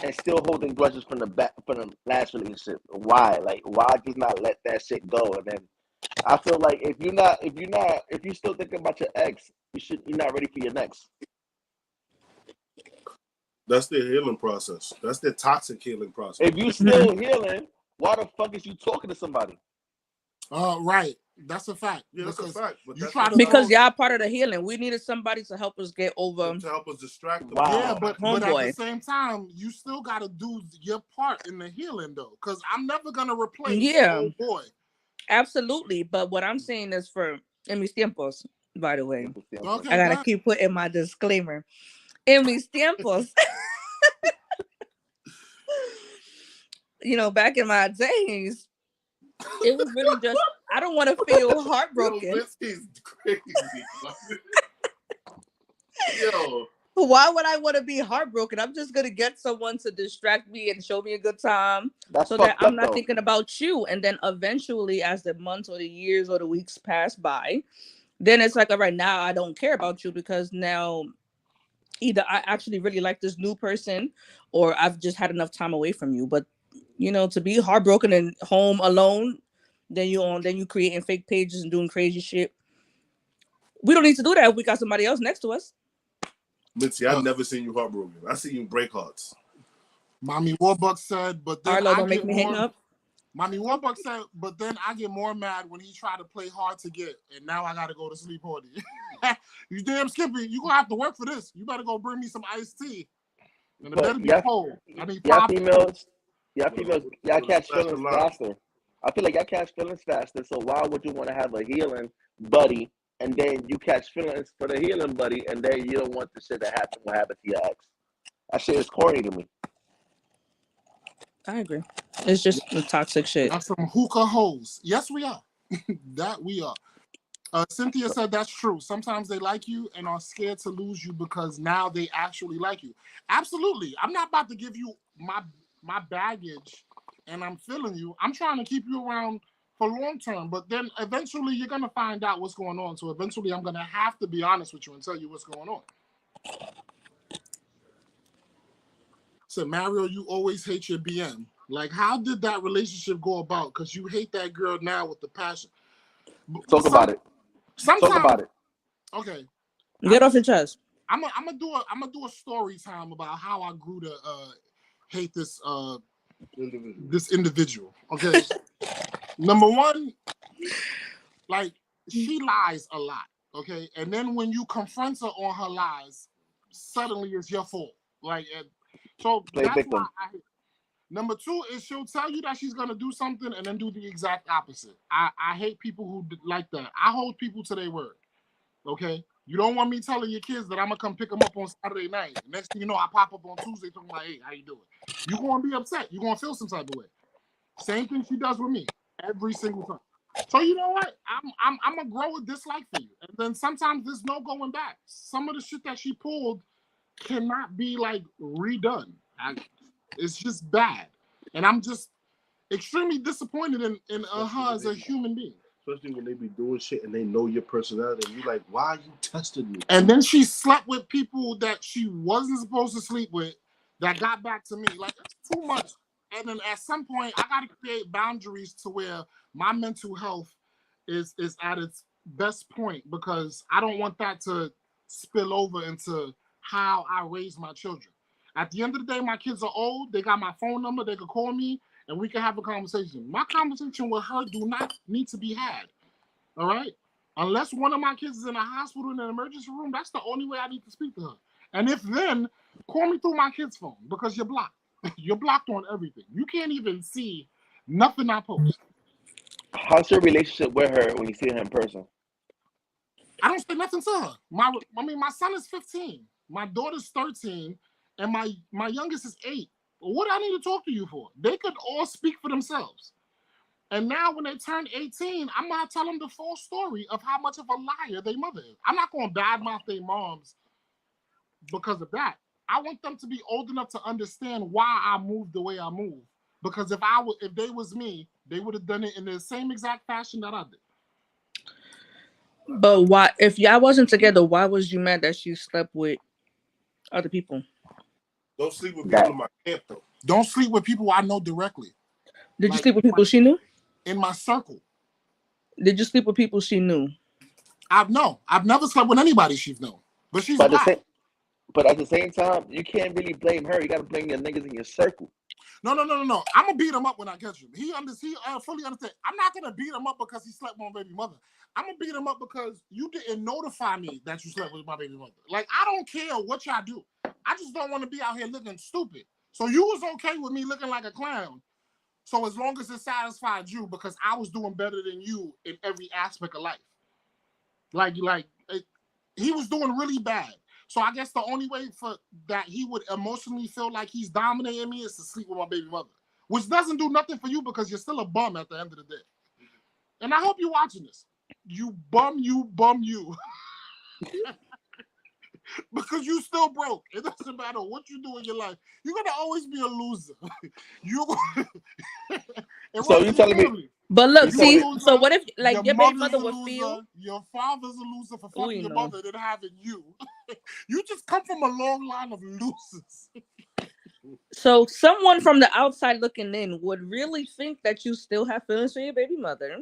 and still holding grudges from the last relationship. Why? Like, why just not let that shit go? And then I feel like if you still thinking about your ex, you're not ready for your next. That's their healing process. That's their toxic healing process. If you still healing, why the fuck is you talking to somebody? Right. That's a fact. Yeah, that's a Because fact. But you that's try not- to Because go- y'all part of the healing. We needed somebody to help us get over. to help us distract them. Wow. Yeah, but at Homeboy. the same time, you still got to do your part in the healing, though. Because I'm never gonna replace. Yeah. Oh boy. Absolutely. But what I'm saying is for en mis tiempos, by the way. Okay. I gotta go keep putting my disclaimer. En mis tiempos. You know, back in my days, it was really just, I don't want to feel heartbroken. Yo, this is crazy. Yo. Why would I want to be heartbroken? I'm just gonna get someone to distract me and show me a good time, That's so that fucked I'm up, not though. thinking about you. And then eventually, as the months or the years or the weeks pass by, then it's like, all right, now I don't care about you because now either I actually really like this new person or I've just had enough time away from you. But to be heartbroken and home alone, then you creating fake pages and doing crazy shit. We don't need to do that if we got somebody else next to us. Mitzi, I've never seen you heartbroken. I see you break hearts. Mommy Warbucks said, but then Arlo, I don't make get me hang more. up. Mommy Warbucks said, but then I get more mad when he tried to play hard to get, and now I gotta go to sleep already. You damn Skippy, you gonna have to work for this. You better go bring me some iced tea. And it better be cold. I need Y'all 5. females, y'all catch Special feelings line. faster. I feel like y'all catch feelings faster. So why would you want to have a healing buddy and then you catch feelings for the healing buddy and then you don't want the shit that happened? What happened to your ex? That shit is corny to me. I agree. It's just the toxic shit. That's some hookah hoes. Yes, we are. That we are. Cynthia said that's true. Sometimes they like you and are scared to lose you because now they actually like you. Absolutely. I'm not about to give you my baggage and I'm feeling you. I'm trying to keep you around for long term, but then eventually you're going to find out what's going on. So eventually I'm going to have to be honest with you and tell you what's going on. So Mario, you always hate your BM. Like, how did that relationship go about? Because you hate that girl now with the passion. Talk about it. Sometimes, Talk about it. Okay. Get off your chest. I'm gonna do a story time about how I grew to hate this individual. Okay. Number one, like, she lies a lot. Okay, and then when you confront her on her lies, suddenly it's your fault. Like, so Play that's victim. why I hate. Number two is she'll tell you that she's gonna do something and then do the exact opposite. I hate people who like that. I hold people to their word. Okay, you don't want me telling your kids that I'm gonna come pick them up on Saturday night. Next thing you know, I pop up on Tuesday talking about, hey, how you doing? You're gonna be upset. You're gonna feel some type of way. Same thing she does with me every single time. So you know what? I'm gonna grow a dislike for you, and then sometimes there's no going back. Some of the shit that she pulled cannot be like redone. It's just bad, and I'm just extremely disappointed in her as a human being. Especially when they be doing shit and they know your personality, and you like, why are you testing me? And then she slept with people that she wasn't supposed to sleep with that got back to me. Like, it's too much. And then at some point, I got to create boundaries to where my mental health is at its best point, because I don't want that to spill over into how I raise my children. At the end of the day, my kids are old. They got my phone number. They could call me and we can have a conversation. My conversation with her do not need to be had. All right? Unless one of my kids is in a hospital in an emergency room, that's the only way I need to speak to her. And if then, call me through my kid's phone, because you're blocked. You're blocked on everything. You can't even see nothing I post. How's your relationship with her when you see her in person? I don't say nothing to her. My son is 15. My daughter's 13. And my youngest is 8. What do I need to talk to you for? They could all speak for themselves. And now when they turn 18, I'm going to tell them the full story of how much of a liar their mother is. I'm not going to badmouth their moms because of that. I want them to be old enough to understand why I moved the way I moved. Because if they was me, they would have done it in the same exact fashion that I did. But why, if y'all wasn't together, why was you mad that she slept with other people? Don't sleep with people in my camp, though. Don't sleep with people I know directly. Did you sleep with people she knew? In my circle. Did you sleep with people she knew? I've never slept with anybody she's known. But she's black. But at the same time, you can't really blame her. You got to blame your niggas in your circle. No. I'm going to beat him up when I catch him. He fully understands. I'm not going to beat him up because he slept with my baby mother. I'm going to beat him up because you didn't notify me that you slept with my baby mother. Like, I don't care what y'all do. I just don't want to be out here looking stupid. So you was okay with me looking like a clown. So as long as it satisfied you, because I was doing better than you in every aspect of life. He was doing really bad. So I guess the only way for that he would emotionally feel like he's dominating me is to sleep with my baby mother, which doesn't do nothing for you because you're still a bum at the end of the day. And I hope you're watching this. You bum you. Because you still broke. It doesn't matter what you do in your life. You're going to always be a loser. So you telling me But look, You told see, me so what if Your like your baby mother's mother a would loser. feel? Your father's a loser for fucking We your know. mother than having you. You just come from a long line of losers. So someone from the outside looking in would really think that you still have feelings for your baby mother.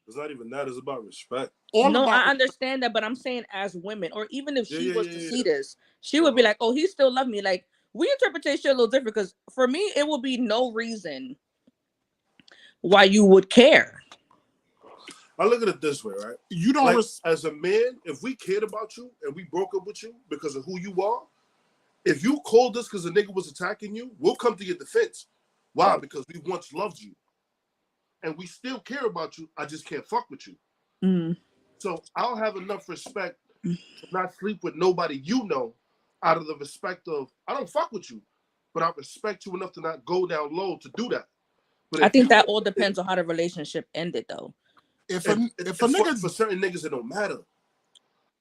It's not even that. It's about respect. All No, about I understand that, but I'm saying as women, or even if Yeah, she yeah, was yeah, to yeah. see this, she would be Uh-huh. like, "Oh, he still love me." Like we interpret shit a little different because for me, it would be no reason why you would care. I look at it this way, right? you don't Like, res- as a man, if we cared about you and we broke up with you because of who you are, if you called us because a nigga was attacking you, we'll come to your defense. Why? Right. Because we once loved you. And we still care about you. I just can't fuck with you. Mm. So I'll have enough respect to not sleep with nobody you know out of the respect of, I don't fuck with you, but I respect you enough to not go down low to do that. But I if think you, that all depends on how the relationship ended, though. if a for nigga certain niggas, it don't matter.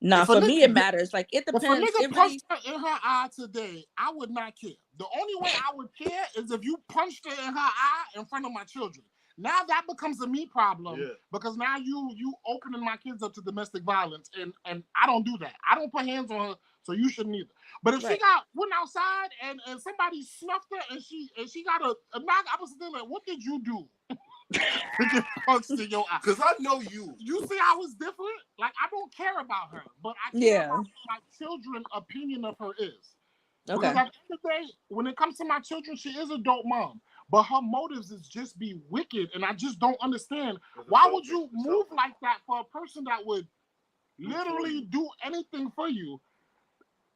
Nah, if a for me it nigga matters. Like it if a depends. nigga It really. punched her in her eye today, I would not care. The only way I would care is if you punched her in her eye in front of my children. Now that becomes a me problem Yeah. because now you opening my kids up to domestic violence and I don't do that. I don't put hands on her, so you shouldn't either. But if she Right. went outside and somebody snuffed her and she got a knock, I was still like, what did you do? To get punched in your eye. Because I know you. You see I was different? Like, I don't care about her, but I care Yeah. about what my children's opinion of her is. Okay. Because at the end of the day, when it comes to my children, she is a dope mom. But her motives is just be wicked, and I just don't understand. Why would you move like that for a person that would literally do anything for you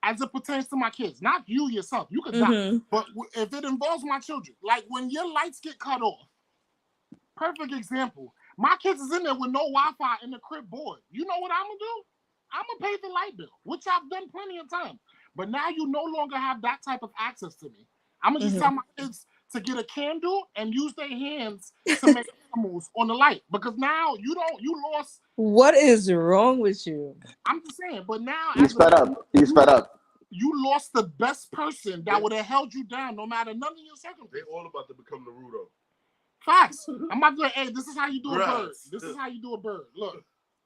as it pertains to my kids? Not you yourself. You could die. Mm-hmm. But if it involves my children, like when your lights get cut off, perfect example. My kids is in there with no Wi-Fi in the crib board. You know what I'm gonna do? I'm gonna pay the light bill, which I've done plenty of times. But now you no longer have that type of access to me. I'm gonna just tell my kids to get a candle and use their hands to make animals on the light because now you lost. What is wrong with you? I'm just saying, but now He's fed up. He's fed up. You lost the best person that would have held you down no matter none of your circumstances. They all about to become Naruto. Facts. I'm about to say, hey, this is how you do a bird. Grass. This is how you do a bird. Look,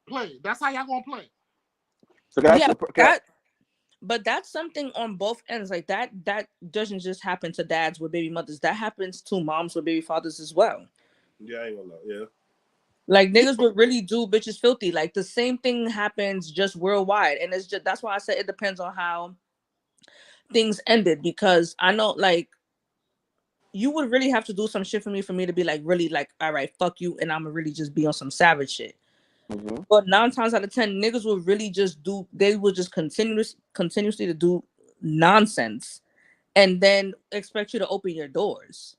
play. That's how y'all gonna play. So can I ask Yeah, you, but that's something on both ends. Like that doesn't just happen to dads with baby mothers. That happens to moms with baby fathers as well. Yeah, I ain't gonna lie. Yeah. Like niggas would really do bitches filthy. Like the same thing happens just worldwide, and it's just that's why I said it depends on how things ended. Because I know, like, you would really have to do some shit for me to be like, really, like, all right, fuck you, and I'm gonna really just be on some savage shit. Mm-hmm. But 9 times out of 10, niggas would really just do. They would just continuously to do nonsense, and then expect you to open your doors.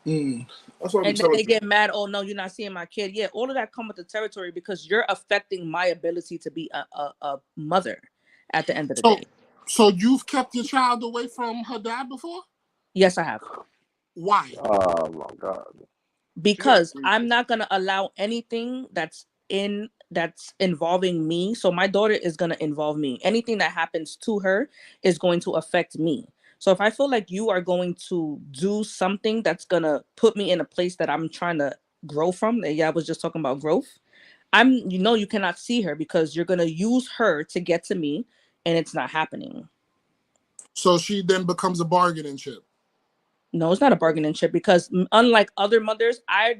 That's why I'm And then telling they you. get mad. Oh no, you're not seeing my kid. Yeah, all of that come with the territory because you're affecting my ability to be a mother. At the end of the day, So you've kept your child away from her dad before? yes, I have. Why? Oh my God. Because I'm not gonna allow anything that's involving me. So my daughter is gonna involve me. Anything that happens to her is going to affect me. So if I feel like you are going to do something that's gonna put me in a place that I'm trying to grow from, yeah, I was just talking about growth. You cannot see her because you're gonna use her to get to me, and it's not happening. So she then becomes a bargaining chip. No, it's not a bargaining chip because unlike other mothers, I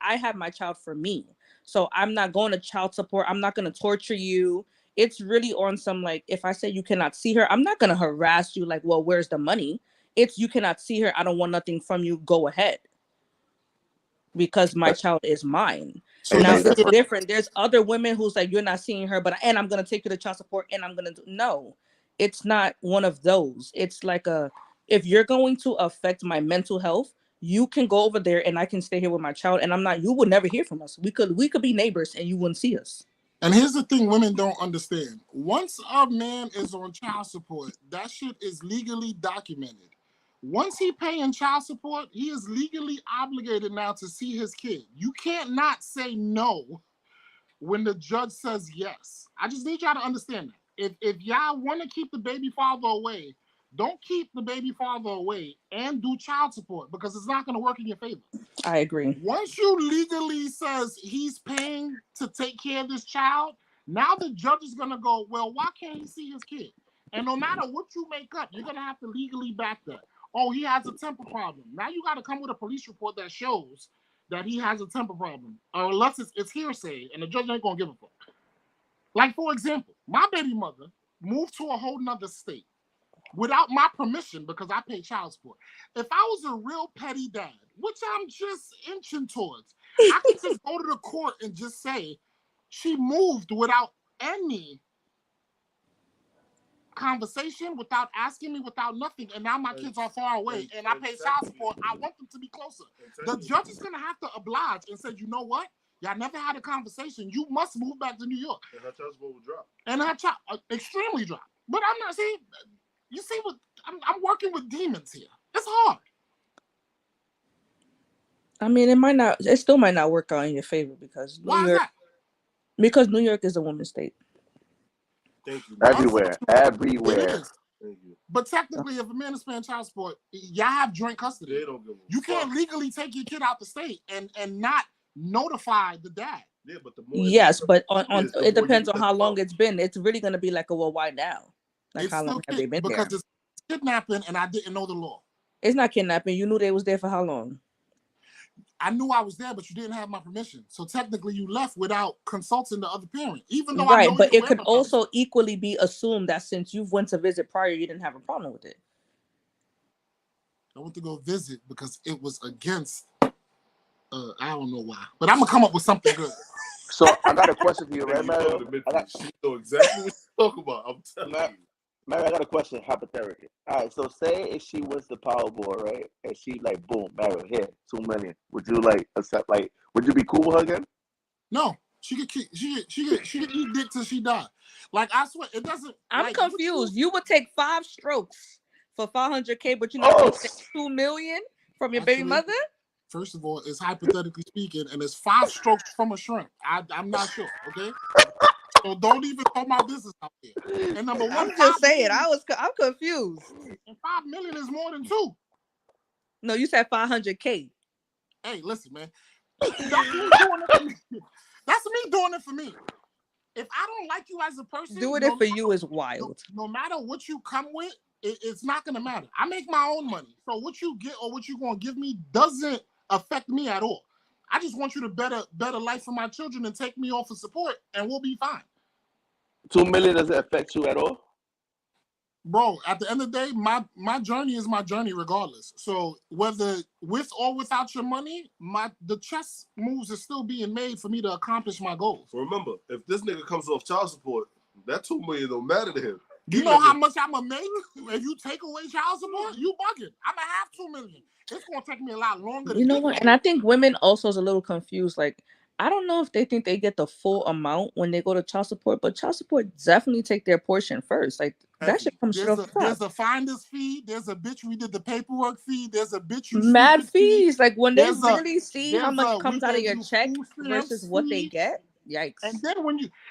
have my child for me. So I'm not going to child support. I'm not going to torture you. It's really on some, like, if I say you cannot see her, I'm not going to harass you like, well, where's the money? It's you cannot see her. I don't want nothing from you. Go ahead. Because my child is mine. So now that's it's different. different. There's other women who's like, you're not seeing her, and I'm going to take you to child support and I'm going to do. No, it's not one of those. It's like if you're going to affect my mental health, you can go over there and I can stay here with my child, and you would never hear from us. We could be neighbors and you wouldn't see us. And here's the thing women don't understand. Once a man is on child support, that shit is legally documented. Once he paying child support, he is legally obligated now to see his kid. You can't not say no when the judge says yes. I just need y'all to understand that. If y'all want to keep the baby father away, don't keep the baby father away and do child support because it's not going to work in your favor. I agree. Once you legally says he's paying to take care of this child, now the judge is going to go, well, why can't he see his kid? And no matter what you make up, you're going to have to legally back that. Oh, he has a temper problem. Now you got to come with a police report that shows that he has a temper problem. Or unless it's hearsay and the judge ain't going to give a fuck. Like, for example, my baby mother moved to a whole nother state without my permission because I pay child support. If I was a real petty dad, which I'm just inching towards, I could just go to the court and just say she moved without any conversation, without asking me, without nothing, and now my kids are far away and I pay child support. I want them to be closer. The judge is going to have to oblige and say, you know what? Y'all never had a conversation. You must move back to New York. And her child support will drop. And her child extremely drop. But I'm not saying, you see what I'm working with demons here. It's hard. I mean, it still might not work out in your favor because Why is that? Because New York is a woman's state. Thank you. Everywhere. It is. Thank you. But technically, if a man is paying child support, y'all have joint custody. They don't give a You fuck. can't legally take your kid out the state and not notify the dad. Yeah, but the more Yes, but the it more depends you on how long get it's been. It's really going to be like, well, why now? Like, It's how long still have they been because there? it's kidnapping and I didn't know the law. It's not kidnapping. You knew they was there for how long? I knew I was there, but you didn't have my permission. So technically, you left without consulting the other parent, even though I Right, know but you it could were also equally be assumed that since you went to visit prior, you didn't have a problem with it. I went to go visit because it was against. I don't know why, but I'm gonna come up with something good. So I got a question for you, right, You told Mario? the midfield. She know exactly what you're talking about. I'm telling you. Mario, I got a question, hypothetically. All right, so say if she wins the Powerball, right, and she like, boom, Mario, here, $2 million. Would you like accept? Like, would you be cool with her again? No, she could eat dick till she die. Like I swear, it doesn't. I'm like, confused. You would take 5 strokes for $500K, but you're not going to take $2 million from your baby Actually, mother? First of all, it's hypothetically speaking, and it's 5 strokes from a shrimp. I'm not sure. Okay, so don't even throw my business out there. And number one, I'm just saying. $5 I'm confused. and $5 million is more than 2. No, you said 500K. Hey, listen, man. That's me doing it for me. That's me doing it for me. If I don't like you as a person, Doing it for you is wild. No matter what you come with, it's not gonna matter. I make my own money, so what you get or what you gonna give me doesn't affect me at all. I just want you to better life for my children and take me off of support, and we'll be fine. $2 million doesn't affect you at all? Bro, at the end of the day, my journey is my journey regardless. So whether with or without your money, the chess moves are still being made for me to accomplish my goals. Remember, if this nigga comes off child support, that $2 million don't matter to him. You know how much I'm gonna make if you take away child support? You bugging. I'm gonna have $2 million. It's gonna take me a lot longer. You know what? And I think women also is a little confused. Like, I don't know if they think they get the full amount when they go to child support, but child support definitely take their portion first. Like, that should come straight off the top. There's a finder's fee. There's a bitch we did the paperwork fee. There's a bitch you mad fees. Like, when they really see how there's much a comes we out of gave your you check food versus stamps what they fee. get. Yikes.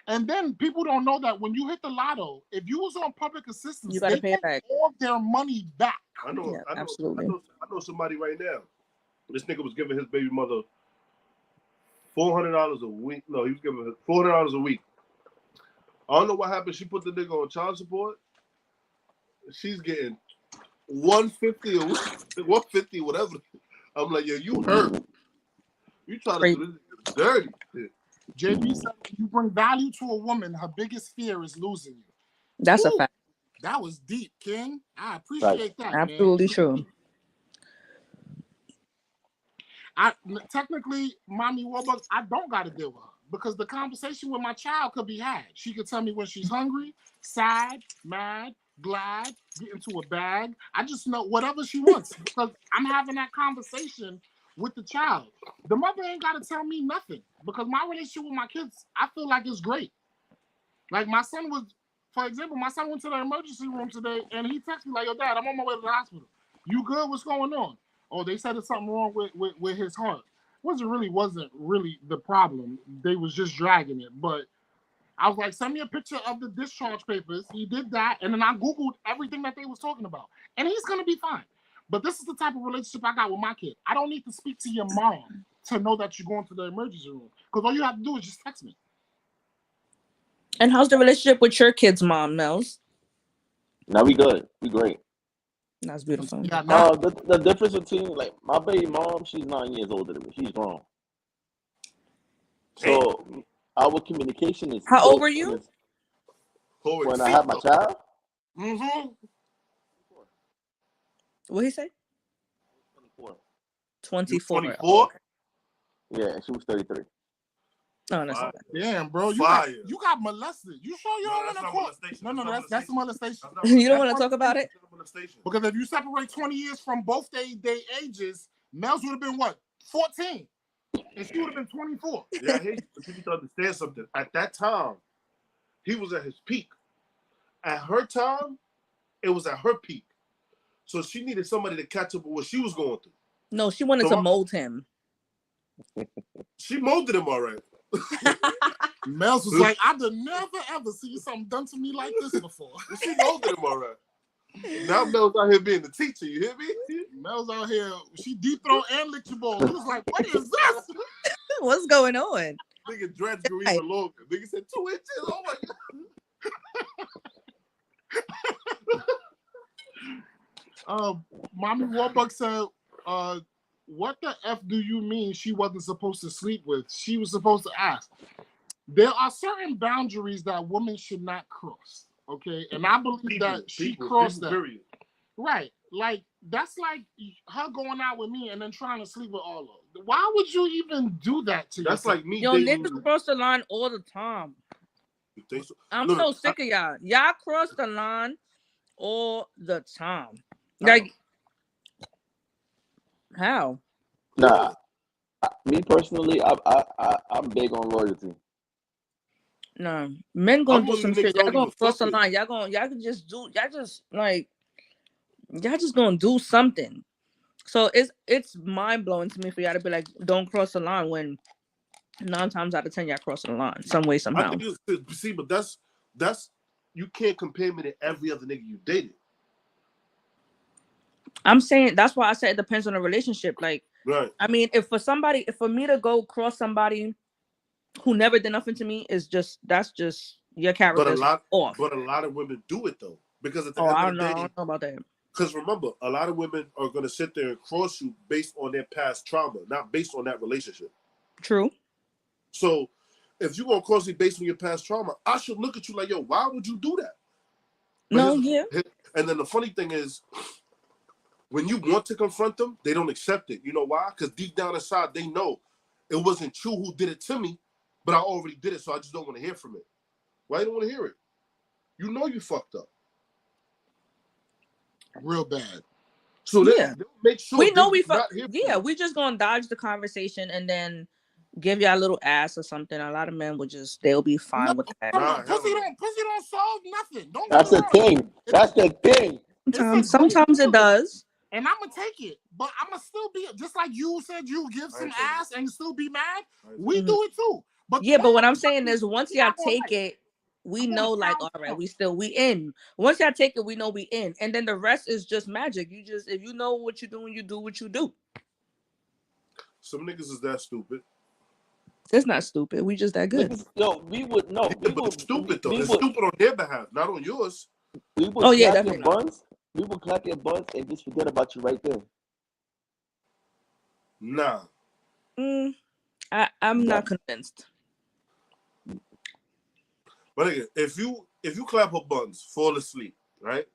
And then people don't know that when you hit the lotto, if you was on public assistance, You gotta they pay it back. all their money back. I know absolutely. I know somebody right now. This nigga was giving his baby mother $400 a week. No, he was giving her $400 a week. I don't know what happened. She put the nigga on child support. She's getting $150 a week, $150, whatever. I'm like, yo, you hurt. You try to do this dirty. JB said, when you bring value to a woman, her biggest fear is losing you. That's a fact. That was deep, King. I appreciate that. Absolutely man. true. Technically, Mommy Warbucks, I don't got to deal with her because the conversation with my child could be had. She could tell me when she's hungry, sad, mad, glad, get into a bag. I just know whatever she wants because I'm having that conversation with the child. The mother ain't got to tell me nothing because my relationship with my kids, I feel like it's great. Like my son was, for example, my son went to the emergency room today and he texted me like, yo, Dad, I'm on my way to the hospital. You good? What's going on? Oh, they said there's something wrong with his heart. Wasn't really the problem. They was just dragging it. But I was like, send me a picture of the discharge papers. He did that, and then I Googled everything that they was talking about. And he's going to be fine. But this is the type of relationship I got with my kid. I don't need to speak to your mom to know that you're going to the emergency room. Because all you have to do is just text me. And how's the relationship with your kid's mom, Nels? Now we good. We great. That's beautiful. Yeah, now, The difference between like my baby mom, she's 9 years older than me. She's grown. So our communication is How old dope were you? when when I had my child. mm-hmm. What he say? 24. 24. 24? Yeah, she was 33. Oh, that's not bad. Damn, bro. You got molested. You sure you don't want to call? No, that's molestation. You don't want to talk about it? Because if you separate 20 years from both their ages, Mel's would have been what? 14. And she would have been 24. Yeah, I hate you, but you need to understand something. At that time, he was at his peak. At her time, it was at her peak. So she needed somebody to catch up with what she was going through. No, she wanted to mold him. She molded him all right. Mel's was like, I've never ever seen something done to me like this before. She molded him all right. Now Mel's out here being the teacher, you hear me? Mel's out here, she deep throw and licked your balls. He was like, what is this? What's going on? Nigga dreads grew even longer. Nigga said 2 inches. Oh my god. Mommy Warbuck said, what the F do you mean she wasn't supposed to sleep with? She was supposed to ask. There are certain boundaries that women should not cross. Okay, and I believe that she crossed that. Period. Right, like that's like her going out with me and then trying to sleep with all of them. Why would you even do that to yourself? That's like me. Yo, niggas cross the line all the time. You think so? I'm so sick of y'all. Y'all cross the line all the time. Like, how? Nah, me personally, I'm big on loyalty. No, men gonna do some shit. Y'all gonna cross the line. Y'all can just do. Y'all just gonna do something. So it's mind blowing to me for y'all to be like, don't cross the line when 9 times out of 10 y'all crossing the line some way somehow. I think see, but that's you can't compare me to every other nigga you dated. I'm saying that's why I said it depends on the relationship. Like, right. I mean, if for me to go cross somebody who never did nothing to me is that's just your character. But a lot of women do it though, because at the I end of the day, don't know about that. Because remember, a lot of women are gonna sit there and cross you based on their past trauma, not based on that relationship. True. So, if you're gonna cross me based on your past trauma, I should look at you like, yo, why would you do that? And then the funny thing is, when you want to confront them, they don't accept it. You know why? Because deep down inside, they know it wasn't you who did it to me, but I already did it, so I just don't want to hear from it. Why you don't want to hear it? You know you fucked up. Real bad. So they'll make sure we know we fucked. Yeah, we just gonna dodge the conversation and then give y'all a little ass or something. A lot of men will they'll be fine with that. Pussy don't solve nothing. That's the thing. That's the thing. Sometimes it does. And I'm gonna take it, but I'm gonna still be just like you said. You give some ass and still be mad. We do it too. But but what I'm saying is, once y'all take it, we know, like, all right, we in. Once y'all take it, we know we in, and then the rest is just magic. If you know what you're doing, you do what you do. Some niggas is that stupid. It's not stupid. We just that good. We would know. But stupid though. It's stupid on their behalf, not on yours. We would clap your buns. We will clap your buns and just forget about you right there. Nah. I'm not convinced. But again, if you clap her buns, fall asleep, right?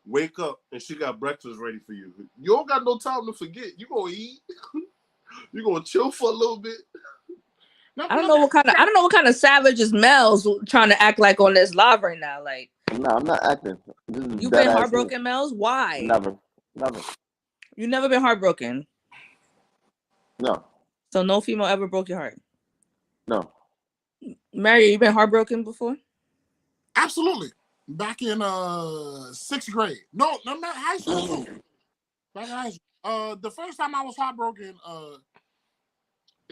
Wake up and she got breakfast ready for you. You don't got no time to forget. You gonna eat. You gonna chill for a little bit. I don't know what kind of savage is Mel's trying to act like on this live right now. Like, no, I'm not acting. You been heartbroken, Mel's? Why? Never. You never been heartbroken? No. So no female ever broke your heart? No. Mario, you been heartbroken before? Absolutely. Back in 6th grade. No, not high school. Back in high school. The first time I was heartbroken,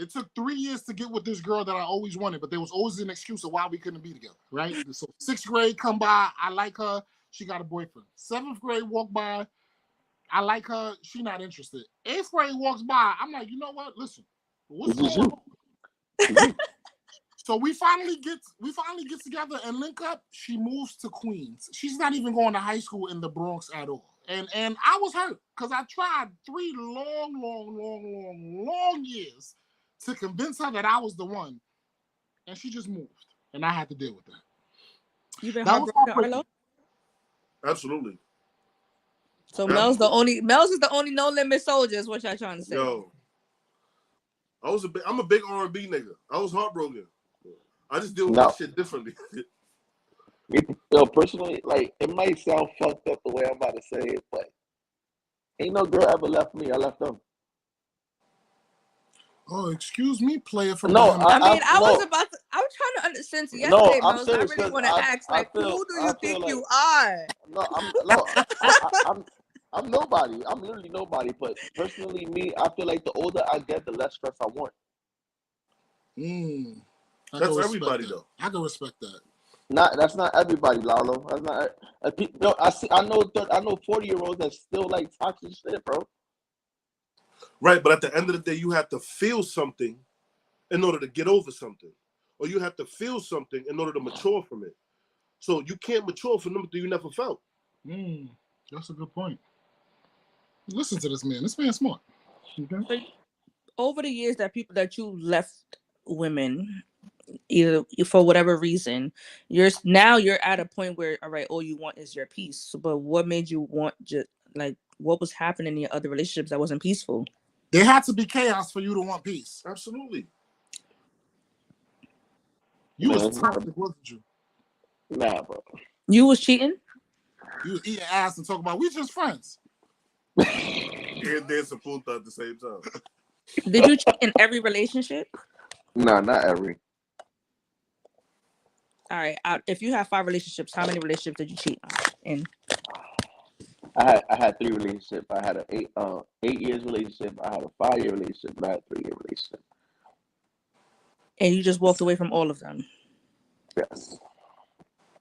It took 3 years to get with this girl that I always wanted, but there was always an excuse of why we couldn't be together, right? So 6th grade come by, I like her, she got a boyfriend. 7th grade walk by, I like her, she not interested. 8th grade walks by, I'm like, you know what? Listen, what's This is going you. on? So we finally get together and link up. She moves to Queens. She's not even going to high school in the Bronx at all. And I was hurt because I tried 3 long years to convince her that I was the one. And she just moved. And I had to deal with that. You been That was heartbroken, heartbreaking. Arlo? Absolutely. So Yeah. Mel's is the only no limit soldier, is what y'all trying to say. Yo, I'm a big R&B nigga. I was heartbroken. I just deal with No. that shit differently. Yo, personally, like, it might sound fucked up the way I'm about to say it, but ain't no girl ever left me. I left them. Oh, excuse me, player from No, behind. I mean, I was no, about to. I'm trying to understand. Since no, yesterday, I'm Mels, I serious really because want to ask, I like, feel, who do I you feel think like, you are? I'm nobody. I'm literally nobody. But personally, me, I feel like the older I get, the less stress I want. That's everybody, though. I can respect that. That's not everybody, Lalo. That's not. Yo, I know 40-year-olds that still like toxic shit, bro. Right, but at the end of the day, you have to feel something in order to get over something. Or you have to feel something in order to mature from it. So you can't mature from something you never felt. That's a good point. Listen to this man. This man's smart. Okay? So, over the years that you left women, either for whatever reason, you're at a point where, all right, all you want is your peace. But what made you want what was happening in your other relationships that wasn't peaceful? There had to be chaos for you to want peace. Absolutely. You was toxic, wasn't you? Nah, bro. You was cheating? You was eating ass and talking about we just friends. And there's a punta at the same time. Did you cheat in every relationship? Nah, not every. All right. If you have 5 relationships, how many relationships did you cheat in? I had 3 relationships. I had an 8 years relationship. I had a 5-year relationship. And I had a 3-year relationship. And you just walked away from all of them? Yes.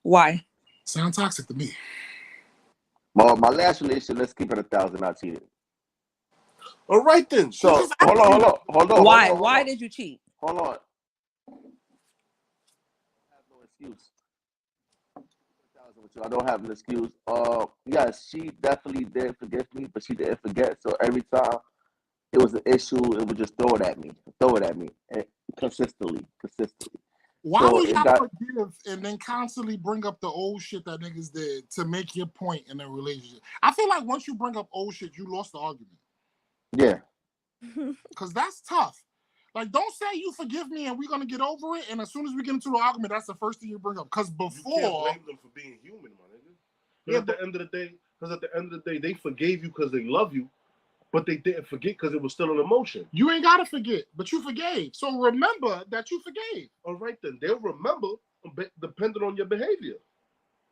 Why? Sound toxic to me. My last relationship, let's keep it 1,000. I cheated. All right then. So hold on. Why did you cheat? Hold on. I have no excuse. I don't have an excuse. Yes, she definitely did forgive me, but she didn't forget. So every time it was an issue, it would just throw it at me, and consistently. Why So would it y'all got forgive and then constantly bring up the old shit that niggas did to make your point in a relationship? I feel like once you bring up old shit, you lost the argument. yeah. Because that's tough. Like, don't say you forgive me and we're going to get over it, and as soon as we get into the argument, that's the first thing you bring up. Because before... You can't blame them for being human, my nigga. Because at the end of the day, they forgave you because they love you, but they didn't forget because it was still an emotion. You ain't got to forget, but you forgave. So remember that you forgave. All right, then. They'll remember depending on your behavior.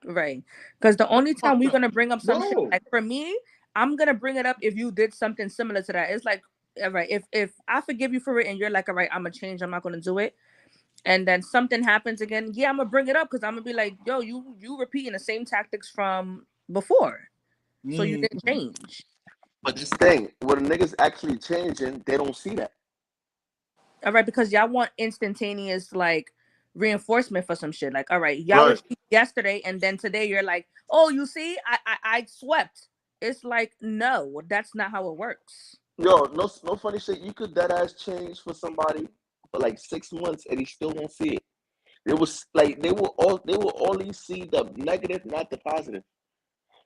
Right. Because the only time we're going to bring up something, like for me, I'm going to bring it up if you did something similar to that. It's like, all right, if I forgive you for it and you're like, all right, I'm going to change, I'm not going to do it. And then something happens again. Yeah, I'm going to bring it up because I'm going to be like, yo, you repeating the same tactics from before. So you didn't change. But this thing, when the niggas actually changing, they don't see that. All right, because y'all want instantaneous, like, reinforcement for some shit. Like, all right, y'all was yesterday and then today you're like, oh, you see, I swept. It's like, no, that's not how it works. Yo, no funny shit. You could dead ass change for somebody for like 6 months and he still won't see it. It was like they will only see the negative, not the positive.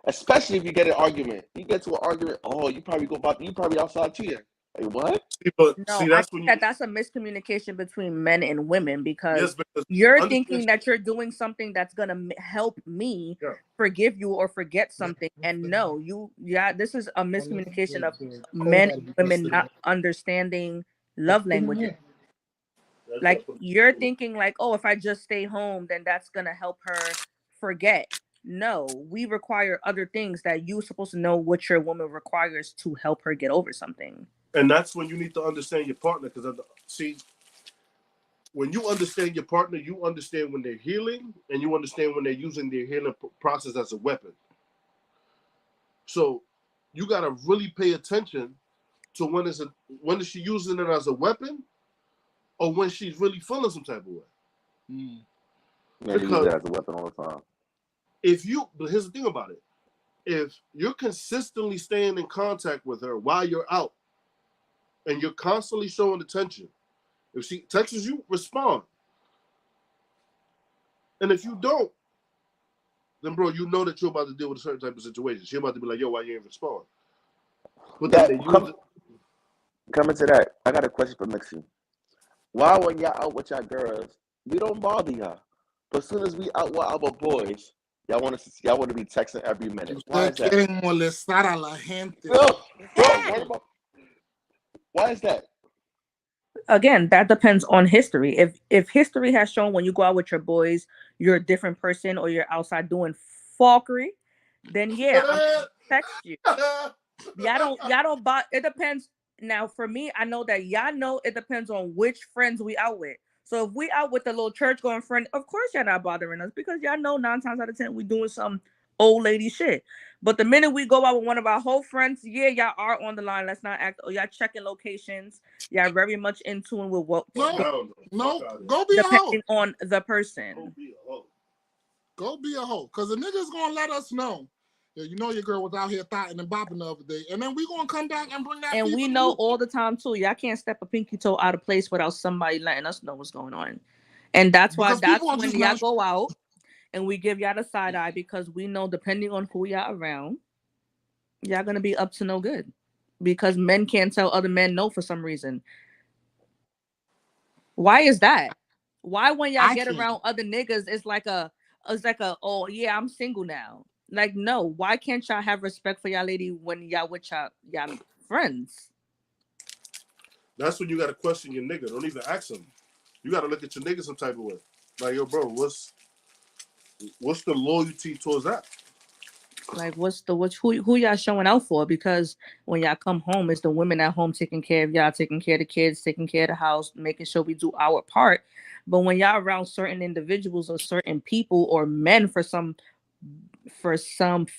Especially if you get an argument. You get to an argument, oh, you probably outside cheating. Like what? That's a miscommunication between men and women because you're thinking that you're doing something that's gonna help me forgive you or forget something, and no, this is a miscommunication of men and women not understanding love languages. Like you're thinking like, oh, if I just stay home, then that's gonna help her forget. No, we require other things that you're supposed to know what your woman requires to help her get over something. And that's when you need to understand your partner. Because see, when you understand your partner, you understand when they're healing, and you understand when they're using their healing process as a weapon. So you gotta really pay attention to when is she using it as a weapon, or when she's really feeling some type of way. Man, you use it as a weapon all the time. But here's the thing about it: if you're consistently staying in contact with her while you're out, and you're constantly showing attention, if she texts you, respond. And if you don't, then bro, you know that you're about to deal with a certain type of situation. She's about to be like, yo, why you ain't respond? But then coming to that, I got a question for Mixie. Why when y'all out with y'all girls, we don't bother y'all? But as soon as we out with our boys, y'all want to be texting every minute. Why is that? Molestar a la gente. Why is that? Again, that depends on history. If history has shown when you go out with your boys, you're a different person, or you're outside doing fuckery, then yeah, I'm text you. Y'all don't buy. It depends. Now, for me, I know that y'all know it depends on which friends we out with. So if we out with a little church going friend, of course y'all not bothering us, because y'all know 9 times out of 10 we doing some old lady shit. But the minute we go out with one of our whole friends, yeah, y'all are on the line. Let's not act. Y'all checking locations. Y'all very much in tune with what. No, go be a hoe. Depending on the person. Go be a hoe, because the nigga's gonna let us know. Yeah, you know your girl was out here thotting and bopping the other day, and then we gonna come back and bring that. And we know all the time too. Y'all can't step a pinky toe out of place without somebody letting us know what's going on. And that's why that's when y'all go out and we give y'all the side eye, because we know depending on who y'all around, y'all gonna be up to no good. Because men can't tell other men no for some reason. Why is that? Why when y'all get around other niggas, it's like a oh yeah, I'm single now. Like, no, why can't y'all have respect for y'all lady when y'all with y'all friends? That's when you gotta question your nigga. Don't even ask him. You gotta look at your nigga some type of way. Like, yo, bro, what's the loyalty towards that? Like, who y'all showing out for? Because when y'all come home, it's the women at home taking care of y'all, taking care of the kids, taking care of the house, making sure we do our part. But when y'all around certain individuals or certain people or men for some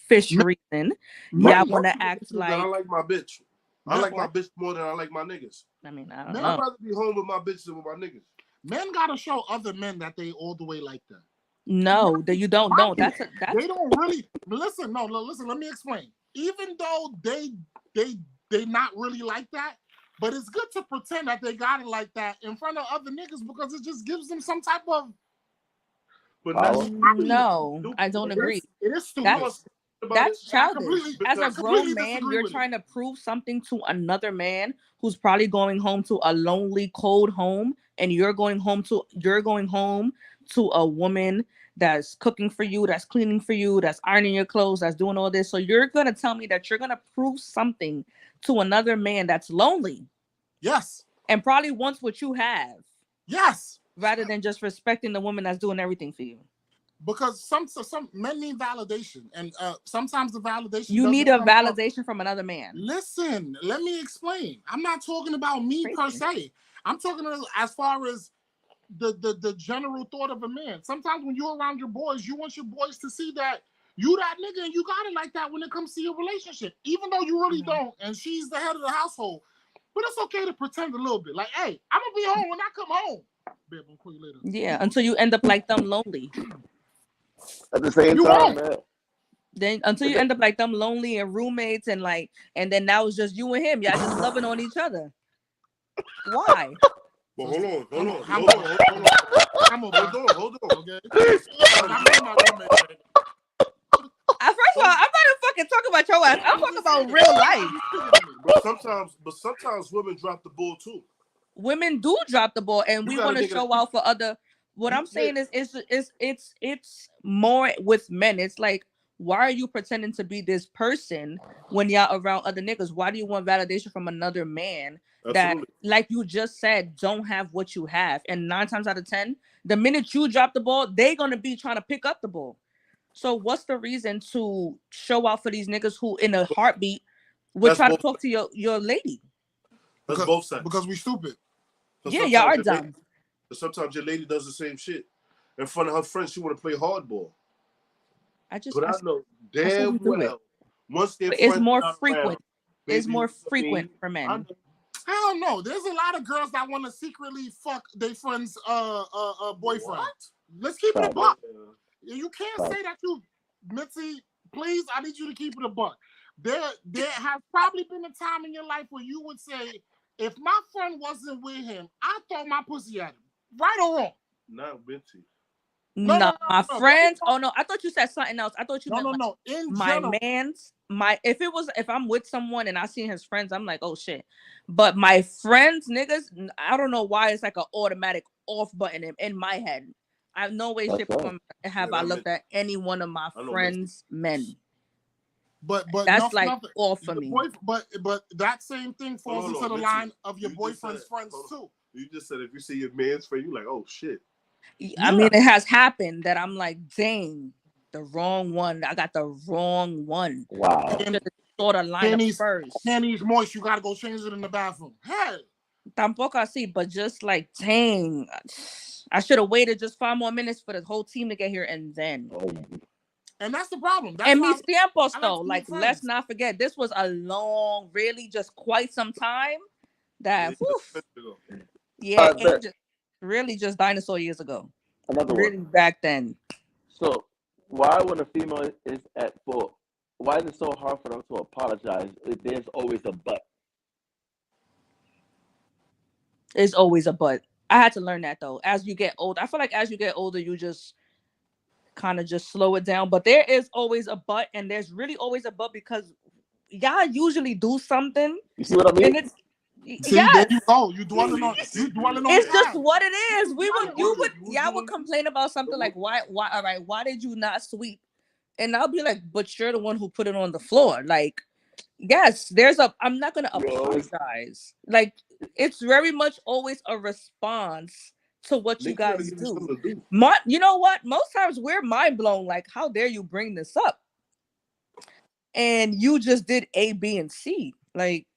fish reason, y'all want to act like I like my bitch. I like my bitch more than I like my niggas. I mean, I don't know. I'd rather be home with my bitch than with my niggas. Men gotta show other men that they all the way like that. No, that you don't know. That's they don't really listen. No, listen. Let me explain. Even though they not really like that, but it's good to pretend that they got it like that in front of other niggas, because it just gives them some type of. But no, I don't agree. It is stupid. That's childish. As a grown man, you're trying to prove something to another man who's probably going home to a lonely, cold home, and you're going home to a woman that's cooking for you, that's cleaning for you, that's ironing your clothes, that's doing all this. So you're gonna tell me that you're gonna prove something to another man that's lonely. Yes. And probably wants what you have. Yes. Rather than just respecting the woman that's doing everything for you. Because some men need validation, and sometimes the validation you need a validation from another man. Listen, let me explain. I'm not talking about me per se. I'm talking as far as the general thought of a man. Sometimes when you're around your boys, you want your boys to see that you that nigga, and you got it like that when it comes to your relationship, even though you really don't, and she's the head of the household. But it's okay to pretend a little bit, like, hey, I'm gonna be home when I come home. Babe, I'll call you later. Yeah, until you end up like them lonely. At the same time, man. Then until you end up like them lonely and roommates, and then now it's just you and him. Y'all just loving on each other. Why? Well, hold on. I'm Okay. First of all, I'm not fucking talking about your ass. I'm talking about real life. But sometimes women drop the ball too. Women do drop the ball, and we want to show out for other. What I'm saying is it's more with men. It's like, why are you pretending to be this person when y'all around other niggas? Why do you want validation from another man that, like you just said, don't have what you have? And 9 times out of 10, the minute you drop the ball, they're gonna be trying to pick up the ball. So what's the reason to show out for these niggas who in a heartbeat would try to talk to your lady? That's both sides. Because we stupid. Yeah, y'all are dumb. Sometimes your lady does the same shit. In front of her friends, she want to play hardball. But I know damn well, once their it's friends more not frequent. around, It's baby, more you know what I mean? frequent for men. I don't know. There's a lot of girls that want to secretly fuck their friends' boyfriend. What? Let's keep it a Right. buck. You can't Right. say that you, Mitzi. Please, I need you to keep it a buck. There has probably been a time in your life where you would say, if my friend wasn't with him, I throw my pussy at him. Right or wrong? Not Mitzi. No, my friends. Oh no, I thought you said something else. I thought you meant No. In my general, man's if I'm with someone and I see his friends, I'm like, oh shit. But my friends, niggas, I don't know why it's like an automatic off button in my head. I have no way, That's shape, right. or form have Yeah, I that looked at any one of my I know friends' men. but That's like nothing. all for me. But that same thing falls Hold on, into the Mitzi. line of your You just boyfriend's said- friends hold too. You just said if you see your man's friend, you like, oh shit. I mean, it has happened that I'm like, dang, the wrong one. I got the wrong one. Wow. Should have thought a line up first. Panties moist. You gotta go change it in the bathroom. Hey, Tampoco así, but just like, dang, I should have waited just 5 more minutes for the whole team to get here and then. Oh, and that's the problem. That's And why mis tiempos I like though, to be like friends. let's not forget, this was a long, really just quite some time. That, yeah, bet. it just, really just dinosaur years ago. Another Really one. back then. So, why when a female is at fault, why is it so hard for them to apologize if there's always a but? It's always a but. I had to learn that though. As you get older, I feel like as you get older, you just kind of just slow it down. But there is always a but, and there's really always a but because y'all usually do something, You see what I mean? and it's See, yes. there you go. You dwelling on It's the just past. what it is. Y'all would doing- complain about something like why all right, why did you not sweep? And I'll be like, but you're the one who put it on the floor. Like, yes, I'm not gonna You always- apologize. Like, it's very much always a response to what you Niggas gotta guys give you do. something to do. You know what? Most times we're mind blown. Like, how dare you bring this up? And you just did A, B, and C. Like,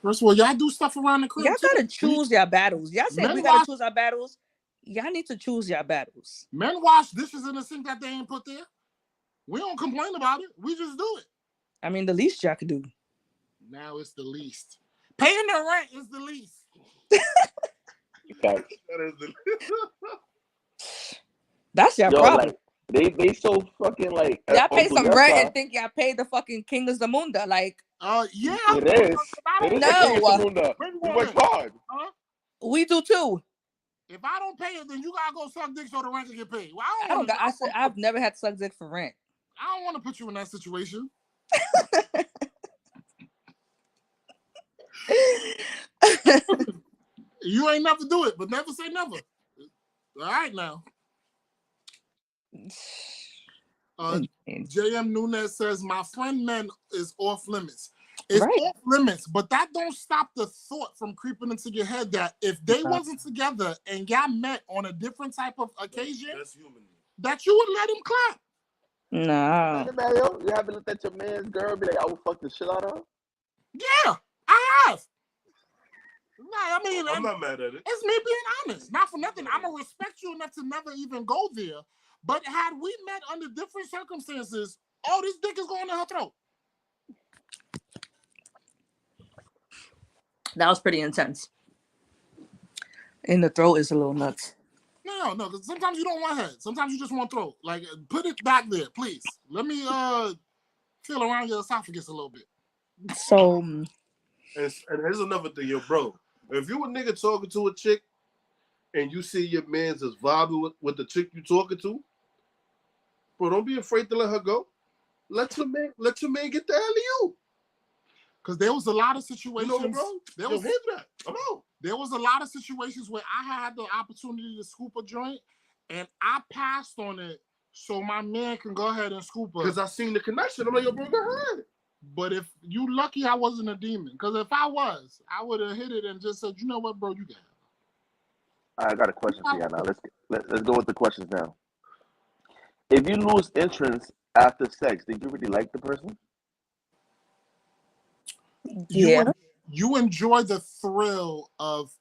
First of all, y'all do stuff around the crib. y'all gotta choose your battles. Y'all say Men we gotta wash- choose our battles. Y'all need to choose your battles. Men wash dishes in the sink that they ain't put there. We don't complain about it. We just do it. I mean, the least y'all could do. Now it's the least. Paying the rent is the least. Facts. That is the- That's your Yo, problem. like they so fucking like. Y'all pay Uncle some Yessa, rent and think y'all paid the fucking King of Zamunda. Like, Yeah. It is. I It don't is No. the King of Zamunda. Where you We going work at? hard. we do too. If I don't pay it, then you gotta go suck dick so the rent can get paid. Well, I don't got, I said I've never had to suck dick for rent. I don't want to put you in that situation. You ain't never do it, but never say never. All right now. JM Nunes says my friend men is off limits. It's Right. off limits, but that don't stop the thought from creeping into your head that if they wasn't together and y'all met on a different type of occasion, That's human. that you would let him clap. No. Hey, Mario, you haven't looked at your man's girl be like, I will fuck the shit out of her? Yeah, I have. Nah, I mean, I'm not mad at it. it's me being honest. Not for nothing. I'm gonna respect you enough to never even go there. But had we met under different circumstances, oh, this dick is going in her throat. That was pretty intense. In the throat is a little nuts. No, because sometimes you don't want head. Sometimes you just want throat. Like, put it back there, please. Let me feel around your esophagus a little bit. So And here's another thing, yo, bro. If you a nigga talking to a chick and you see your man's is vibing with the chick you talking to, bro, don't be afraid to let her go. Let your man get the hell of you. Because there was a lot of You situations. know, bro? There Yo, was hit that. I'm out. There was a lot of situations where I had the opportunity to scoop a joint, and I passed on it so my man can go ahead and scoop her. Because I seen the connection. I'm like, yo, bro, go ahead. But if you lucky I wasn't a demon, because if I was, I would have hit it and just said, you know what, bro, you got it. I got a question for you now. Let's go with the questions now. If you lose interest after sex, did you really like the person? yeah. you enjoy the thrill of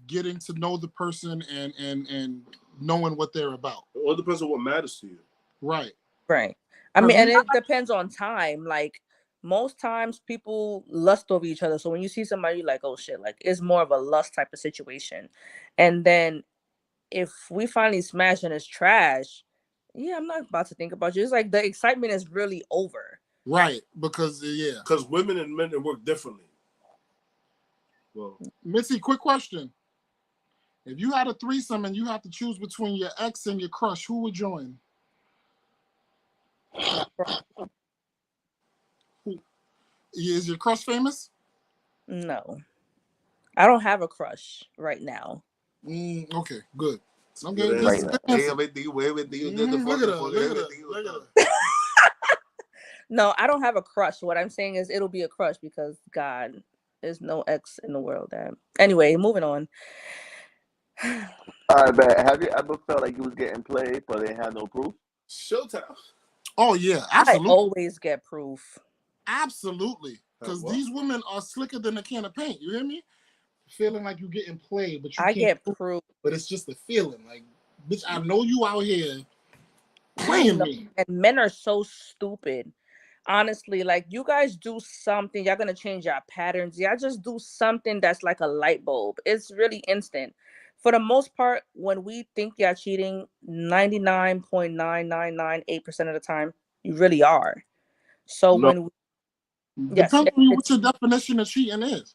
getting to know the person and knowing what they're about. It all depends on what matters to you. Right. Right. I mean, and it depends on time. Like most times people lust over each other. So when you see somebody, you're like, oh shit, like it's more of a lust type of situation. And then if we finally smash and it's trash, yeah, I'm not about to think about you. It's like the excitement is really over. Right. Because women and men work differently. Well, Missy, quick question. If you had a threesome and you had to choose between your ex and your crush, who would join? Is your crush famous? No. I don't have a crush right now. Okay, good. Right now. No, I don't have a crush. What I'm saying is it'll be a crush because God, there's no ex in the world. Anyway, moving on. All right, man. Have you ever felt like you was getting played but they had no proof? Showtime. Oh yeah, absolutely. I always get proof. Absolutely, because these women are slicker than a can of paint. You hear me? Feeling like you're getting played, but I get proof. But it's just a feeling, like, bitch, I know you out here playing me. And men are so stupid. Honestly, like you guys do something, y'all gonna change your patterns. Y'all just do something that's like a light bulb. It's really instant. For the most part, when we think y'all cheating, 99.9998% of the time, you really are. So No. when we, depends on what your definition of cheating is.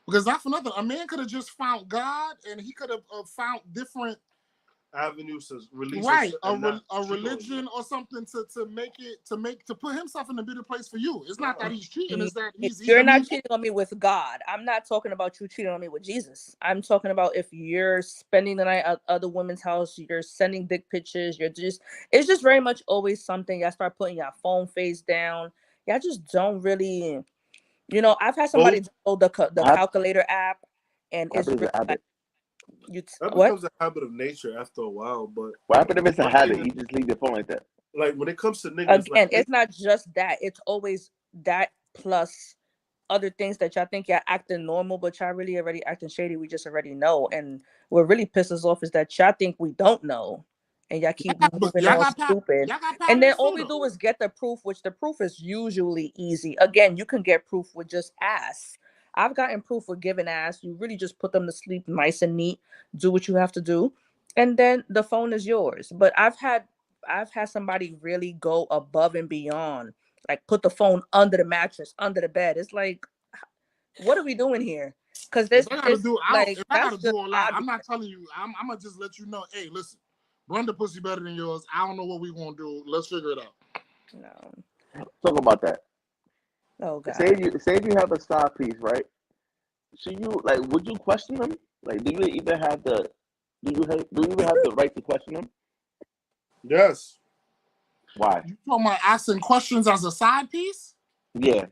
Because not for nothing, a man could have just found God and he could have found different avenues to release, right? A religion or something to put himself in a better place for you. It's not that he's cheating; it's that you're not cheating on me with God. I'm not talking about you cheating on me with Jesus. I'm talking about if you're spending the night at other women's house, you're sending dick pictures. It's just very much always something. Y'all start putting your phone face down. Y'all just don't really, I've had somebody download the calculator app, and it's really like, that becomes a habit of nature after a while. But what happened if it's a habit? You just leave your phone like that. Like when it comes to niggas, again, it's not just that. It's always that plus other things that y'all think y'all acting normal, but y'all really already acting shady. We just already know, and what really pisses off is that y'all think we don't know, and y'all keep moving all stupid. And then all we do is get the proof, which the proof is usually easy. Again, you can get proof with just ass. I've gotten proof with giving ass. You really just put them to sleep nice and neat, do what you have to do, and then the phone is yours. But I've had somebody really go above and beyond, like put the phone under the mattress, under the bed. It's like, what are we doing here? Because this, I gotta do all that. I'm not telling you. I'm gonna just let you know. Hey, listen, Brenda pussy better than yours. I don't know what we gonna do. Let's figure it out. No. Talk about that. Oh God. Say if you have a side piece, right? So would you question them? Like, do you even have the right to question them? Yes. Why? You talking about asking questions as a side piece? Yeah.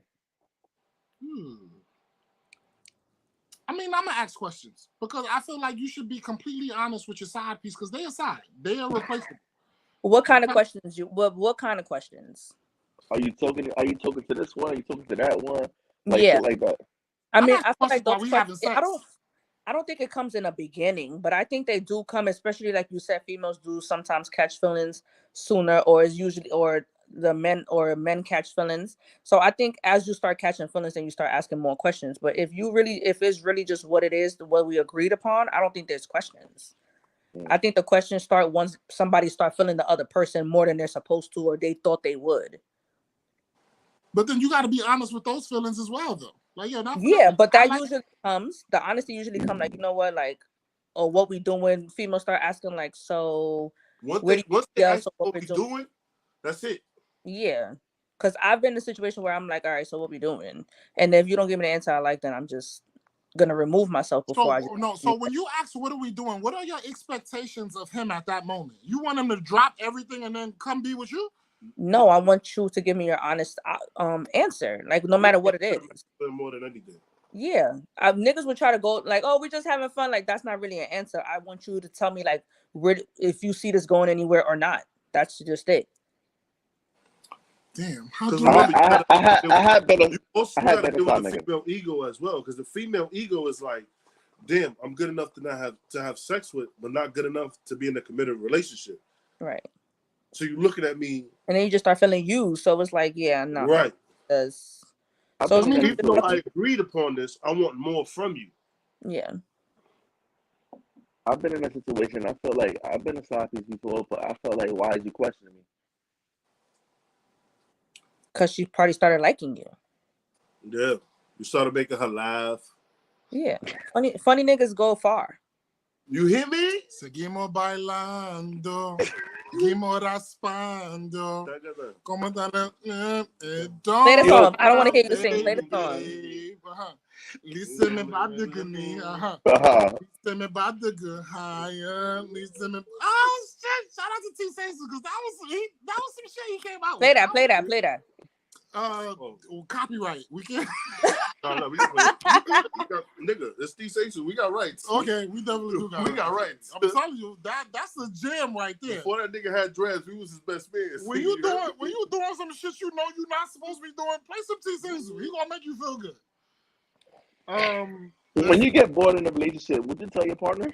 I mean, I'm gonna ask questions because I feel like you should be completely honest with your side piece because they are side. They are replaceable. What kind of questions what kind of questions? Are you talking to this one? Are you talking to that one? Yeah. Like that. I mean, I feel like those questions, I don't think it comes in a beginning, but I think they do come, especially like you said, females do sometimes catch feelings sooner, or men catch feelings. So I think as you start catching feelings, then you start asking more questions. But if it's really just what it is, what we agreed upon, I don't think there's questions. I think the questions start once somebody start feeling the other person more than they're supposed to, or they thought they would. But then you got to be honest with those feelings as well, though. Like, but that usually comes. The honesty usually come like, you know what, like, or what we doing. Females start asking like, so once they ask what we doing, that's it. Yeah, because I've been in a situation where I'm like, all right, so what we doing? And if you don't give me the answer I like, then I'm just gonna remove myself before So when you ask, what are we doing? What are your expectations of him at that moment? You want him to drop everything and then come be with you? No, I want you to give me your honest answer, like no matter what it is. More than anything. Yeah, niggas would try to go like, oh, we're just having fun. Like that's not really an answer. I want you to tell me like, if you see this going anywhere or not. That's just it. Damn, how Because do remember, I had better. you also I had got to better deal with side the niggas. female ego as well. Because the female ego is like, damn, I'm good enough to not have sex with, but not good enough to be in a committed relationship. Right. So you're looking at me, And then you just start feeling used. So it's like, yeah, no. right? Because I've so been in that Even though I situation. agreed upon this, I want more from you. yeah. I've been in that situation. I feel like I've been a side piece before, but I felt like, why is you questioning me? Because she probably started liking you. Yeah, you started making her laugh. Yeah. Funny niggas go far. You hear me? Seguimos bailando, seguimos raspando. Como está Play the Yo. song. I don't want to hear you sing. Play the song. Listen me bad the gunny, Listen me bad the good higher. Listen me. Oh shit! Shout out to T. Saces because that was some shit he came out Play with. that. Play that. Play that. Copyright. We can't. No, we can play. Nigga, it's Steve Saces. We got rights. Okay, we definitely do got. We got rights. I'm telling you that's a jam right there. Before that nigga had dreads, we was his best man. When you doing some shit you know you're not supposed to be doing, play some T. Saces. He gonna make you feel good. When you get bored in a relationship, would you tell your partner?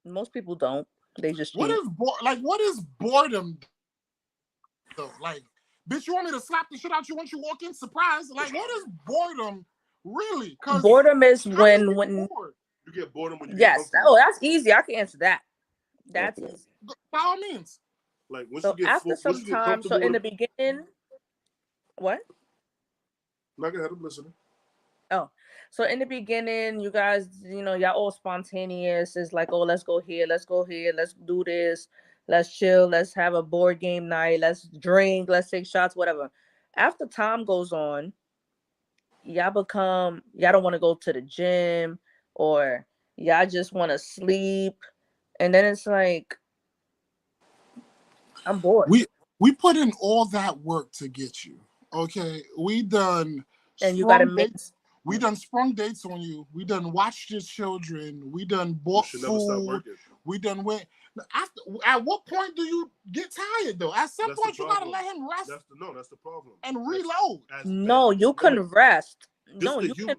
Most people don't. They just What cheat. is boredom though? Like, bitch, you want me to slap the shit out you once you walk in? Surprise! Like, what is boredom really? Boredom is when you get bored when you yes. get Oh, that's easy. I can answer that. That's Okay. easy. by all means. like once So you get after some time, so in the beginning, what? Not gonna have them listening. Oh, so in the beginning, you guys, y'all all spontaneous. It's like, oh, let's go here, let's go here, let's do this, let's chill, let's have a board game night, let's drink, let's take shots, whatever. After time goes on, y'all don't want to go to the gym or y'all just want to sleep. And then it's like, I'm bored. We put in all that work to get you. Okay, we done. And you gotta mix. We done sprung dates on you. We done watched your children. We done bought food. We done went. At what point do you get tired though? At some point you gotta let him rest. That's the problem. And reload. No, you can rest. No, you can.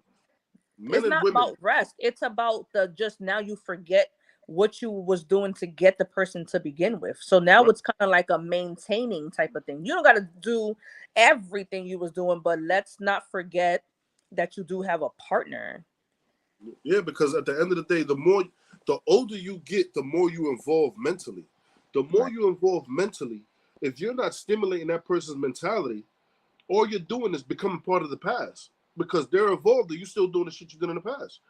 It's not about rest. It's about just now you forget what you was doing to get the person to begin with. So now it's kind of like a maintaining type of thing. You don't got to do everything you was doing, but let's not forget that you do have a partner. Yeah, because at the end of the day, the older you get, the more you involve mentally. The more you involve mentally, if you're not stimulating that person's mentality, all you're doing is becoming part of the past. Because they're involved, and you still doing the shit you did in the past.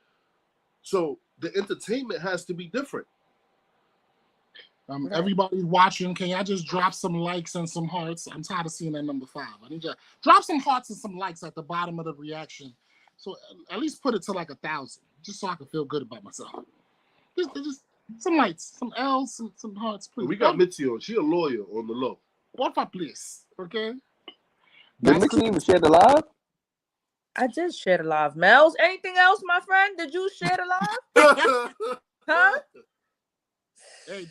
So the entertainment has to be different. Everybody watching, can y'all just drop some likes and some hearts? I'm tired of seeing that number 5. I need you to drop some hearts and some likes at the bottom of the reaction. So at least put it to like 1,000, just so I can feel good about myself. Just some lights, some L's, some hearts, please. We got Mitzi on. She a lawyer on the low. Porfa, please. Okay. Did Mitzi even share the live? I did share the live. Mel's, anything else, my friend? Did you share the live? Huh? Hey,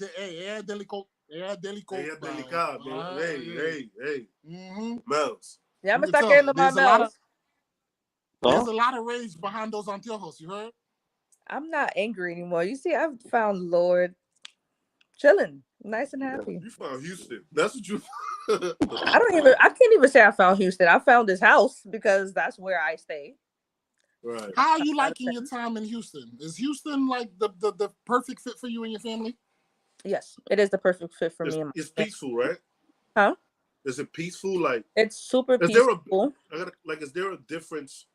delicado. Hey. Mel's. Yeah, I'm start getting my Mel's. There's a lot of rage behind those anteojos, you heard? I'm not angry anymore. You see, I've found Lord chilling, nice and happy. You found Houston. That's what you I can't even say I found Houston. I found this house because that's where I stay. Right. How are you liking your time in Houston? Is Houston like the perfect fit for you and your family? Yes, it is the perfect fit for me. It's peaceful, right? Huh? Is it peaceful? Like it's super peaceful. Is there a difference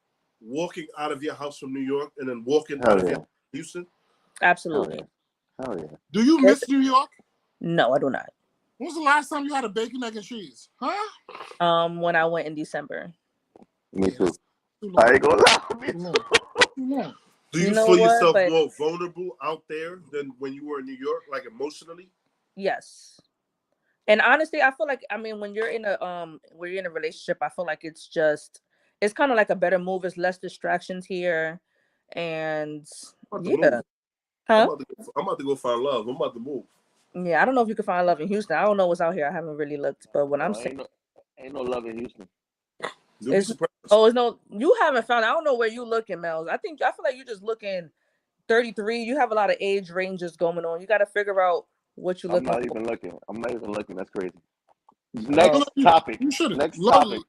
walking out of your house from New York and then walking out of Houston? Absolutely. Hell yeah. Do you miss New York? No, I do not. When was the last time you had a bacon, egg, and cheese? Huh? When I went in December. Me too. I ain't gonna lie. Yeah. Do you feel yourself more vulnerable out there than when you were in New York, like emotionally? Yes. And honestly, I feel like when you're in a relationship, I feel like it's kind of like a better move. It's less distractions here, and yeah. Huh? I'm about to go find love. I'm about to move. Yeah, I don't know if you can find love in Houston. I don't know what's out here. I haven't really looked, but when I'm saying Ain't no love in Houston. You'll be surprised. Oh, it's no. You haven't found. I don't know where you looking, Mel's. I feel like you're just looking 33. You have a lot of age ranges going on. You got to figure out what you're I'm looking not for. even looking. I'm not even looking. That's crazy. Oh. Next topic. You shouldn't. Next Love, topic.